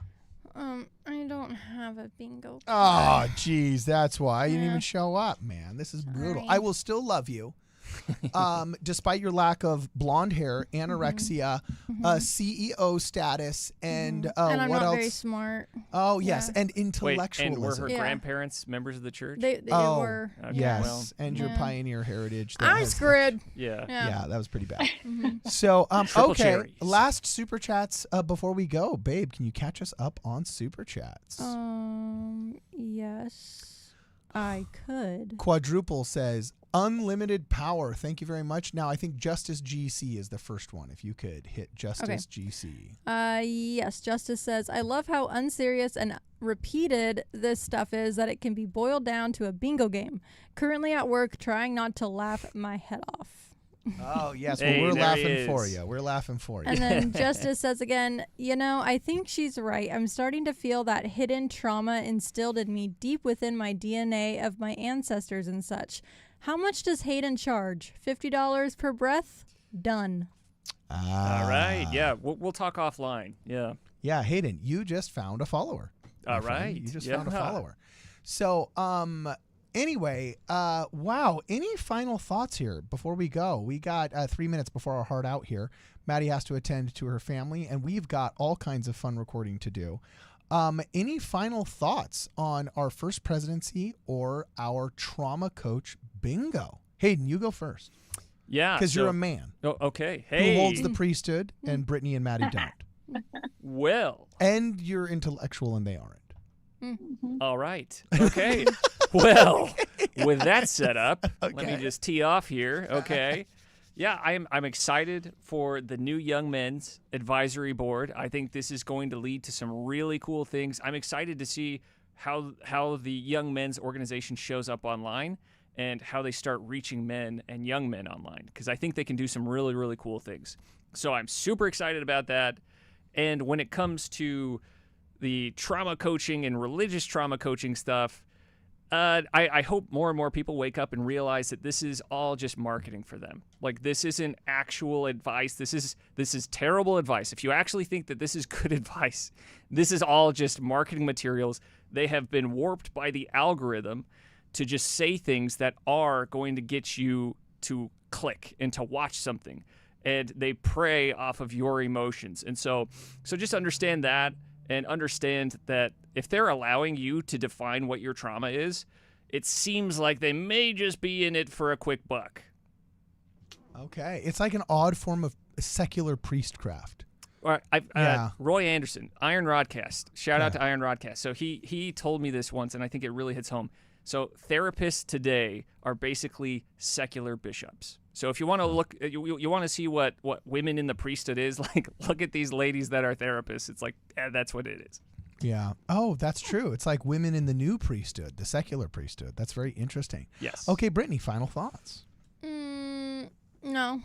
I don't have a bingo. Oh, geez. That's why you didn't Yeah. even show up, man. This is brutal. Sorry. I will still love you. Despite your lack of blonde hair, anorexia, CEO status, and and I'm what not else? very smart. Oh, yes, Yeah. and Wait, intellectualism. and were her Yeah. grandparents members of the church? They Oh, were. Okay, yes, well, and your Yeah. pioneer heritage. that I'm has- screwed. yeah. Yeah, that was pretty bad. Mhm. So, Triple okay, cherries. last super chats before we go. Babe, can you catch us up on super chats? Yes, I could. Quadruple says, unlimited power. Thank you very much. Now, I think Justice GC is the first one. If you could hit Justice GC. Yes, Justice says, I love how unserious and repeated this stuff is that it can be boiled down to a bingo game. Currently at work, trying not to laugh my head off. Oh, yes. Hey, well, we're there he laughing for is. you. We're laughing for you. And then Justice says again, I think she's right. I'm starting to feel that hidden trauma instilled in me deep within my DNA of my ancestors and such. How much does Hayden charge? $50 per breath? Done. All right. Yeah, we'll talk offline. Yeah. Yeah, Hayden, you just found a follower. All right. You just found a follower. So, anyway, wow. Any final thoughts here before we go? We got 3 minutes before our heart out here. Maddie has to attend to her family, and we've got all kinds of fun recording to do. Any final thoughts on our first presidency or our trauma coach bingo? Hayden, you go first. Yeah. Because you're a man. Oh, okay. Hey. Who holds the priesthood, and Brittany and Maddie don't. Well. And you're intellectual, and they aren't. All right. Okay. Well, with that set up, let me just tee off here. Okay. Yeah, I'm excited for the new Young Men's Advisory Board. I think this is going to lead to some really cool things. I'm excited to see how the Young Men's organization shows up online and how they start reaching men and young men online, because I think they can do some really, really cool things. So I'm super excited about that. And when it comes to the trauma coaching and religious trauma coaching stuff, I hope more and more people wake up and realize that this is all just marketing for them. Like, this isn't actual advice. This is terrible advice. If you actually think that this is good advice, this is all just marketing materials. They have been warped by the algorithm to just say things that are going to get you to click and to watch something. And they prey off of your emotions. And so just understand that, and understand that if they're allowing you to define what your trauma is, it seems like they may just be in it for a quick buck. Okay. It's like an odd form of secular priestcraft. All right, Roy Anderson, Iron Rodcast. Shout out to Iron Rodcast. So he told me this once, and I think it really hits home. So therapists today are basically secular bishops. So if you want to look, you want to see what women in the priesthood is like, look at these ladies that are therapists. It's like, that's what it is. Yeah. Oh, that's true. It's like women in the new priesthood, the secular priesthood. That's very interesting. Yes. Okay, Brittany, final thoughts. No.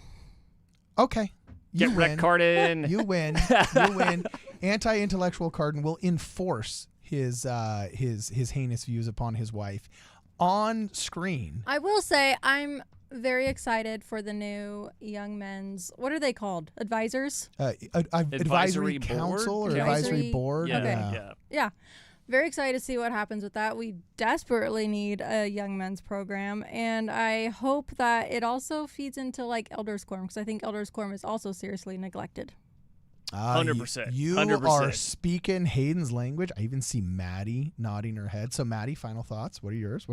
Okay. Get wrecked, Cardon. You win. You win. Anti-intellectual Cardon will enforce his heinous views upon his wife on screen. I will say I'm very excited for the new Young Men's, what are they called? Advisors? Advisory council or advisory board? Yeah. Okay. Yeah. Very excited to see what happens with that. We desperately need a Young Men's program, and I hope that it also feeds into like Elders Quorum, because I think Elders Quorum is also seriously neglected. 100%. You 100%. are speaking Hayden's language. I even see Maddie nodding her head. So, Maddie, final thoughts. What are yours?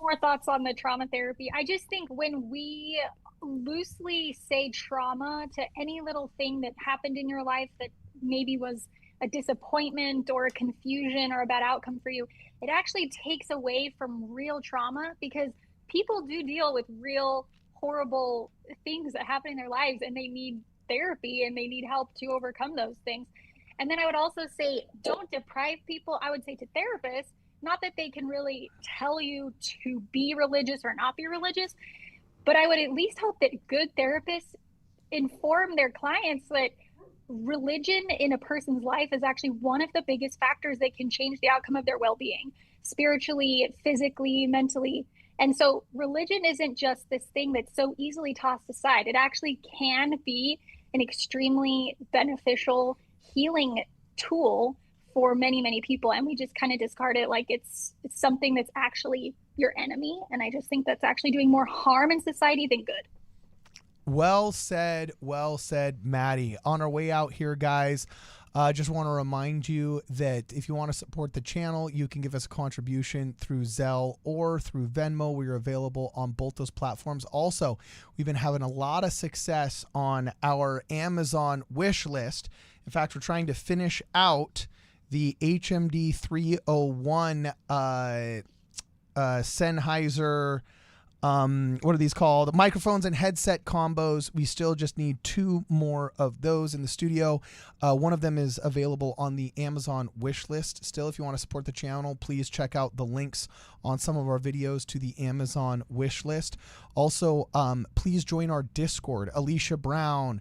More thoughts on the trauma therapy. I just think when we loosely say trauma to any little thing that happened in your life that maybe was a disappointment or a confusion or a bad outcome for you, it actually takes away from real trauma, because people do deal with real horrible things that happen in their lives, and they need therapy and they need help to overcome those things. And then I would also say, don't deprive people. I would say to therapists, not that they can really tell you to be religious or not be religious, but I would at least hope that good therapists inform their clients that religion in a person's life is actually one of the biggest factors that can change the outcome of their well-being, spiritually, physically, mentally. And so religion isn't just this thing that's so easily tossed aside. It actually can be an extremely beneficial healing tool for many, many people. And we just kind of discard it like it's something that's actually your enemy. And I just think that's actually doing more harm in society than good. Well said, Maddie. On our way out here, guys, just want to remind you that if you want to support the channel, you can give us a contribution through Zelle or through Venmo. We are available on both those platforms. Also, we've been having a lot of success on our Amazon wish list. In fact, we're trying to finish out the HMD 301 Sennheiser what are these called? Microphones and headset combos. We still just need 2 more of those in the studio. One of them is available on the Amazon wish list. Still, if you want to support the channel, please check out the links on some of our videos to the Amazon wish list. Also, please join our Discord. Alicia Brown,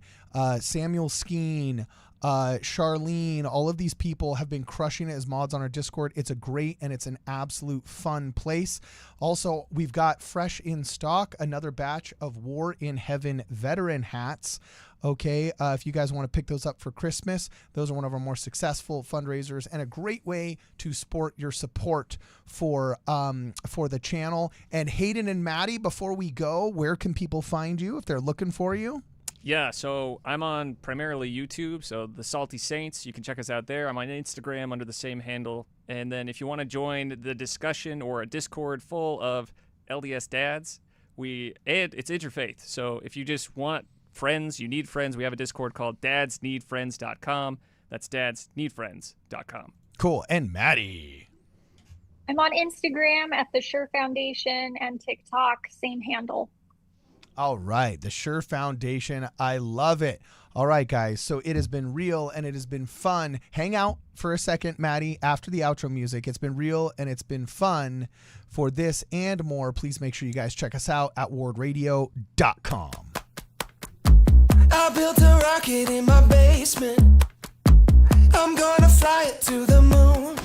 Samuel Skeen, Charlene, all of these people have been crushing it as mods on our Discord. It's a great and it's an absolute fun place. Also, we've got fresh in stock another batch of War in Heaven veteran hats. Okay, if you guys want to pick those up for Christmas, those are one of our more successful fundraisers and a great way to support your support for the channel. And Hayden and Maddie, before we go, where can people find you if they're looking for you? Yeah, so I'm on primarily YouTube, so the Salty Saints. You can check us out there. I'm on Instagram under the same handle. And then if you want to join the discussion or a Discord full of LDS dads, it's interfaith. So if you just want friends, you need friends, we have a Discord called dadsneedfriends.com. That's dadsneedfriends.com. Cool. And Maddie? I'm on Instagram at the Sure Foundation and TikTok, same handle. All right, the Sure Foundation. I love it. All right, guys. So it has been real and it has been fun. Hang out for a second, Maddie, after the outro music. It's been real and it's been fun. For this and more, please make sure you guys check us out at wardradio.com. I built a rocket in my basement. I'm gonna fly it to the moon.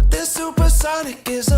This supersonic is a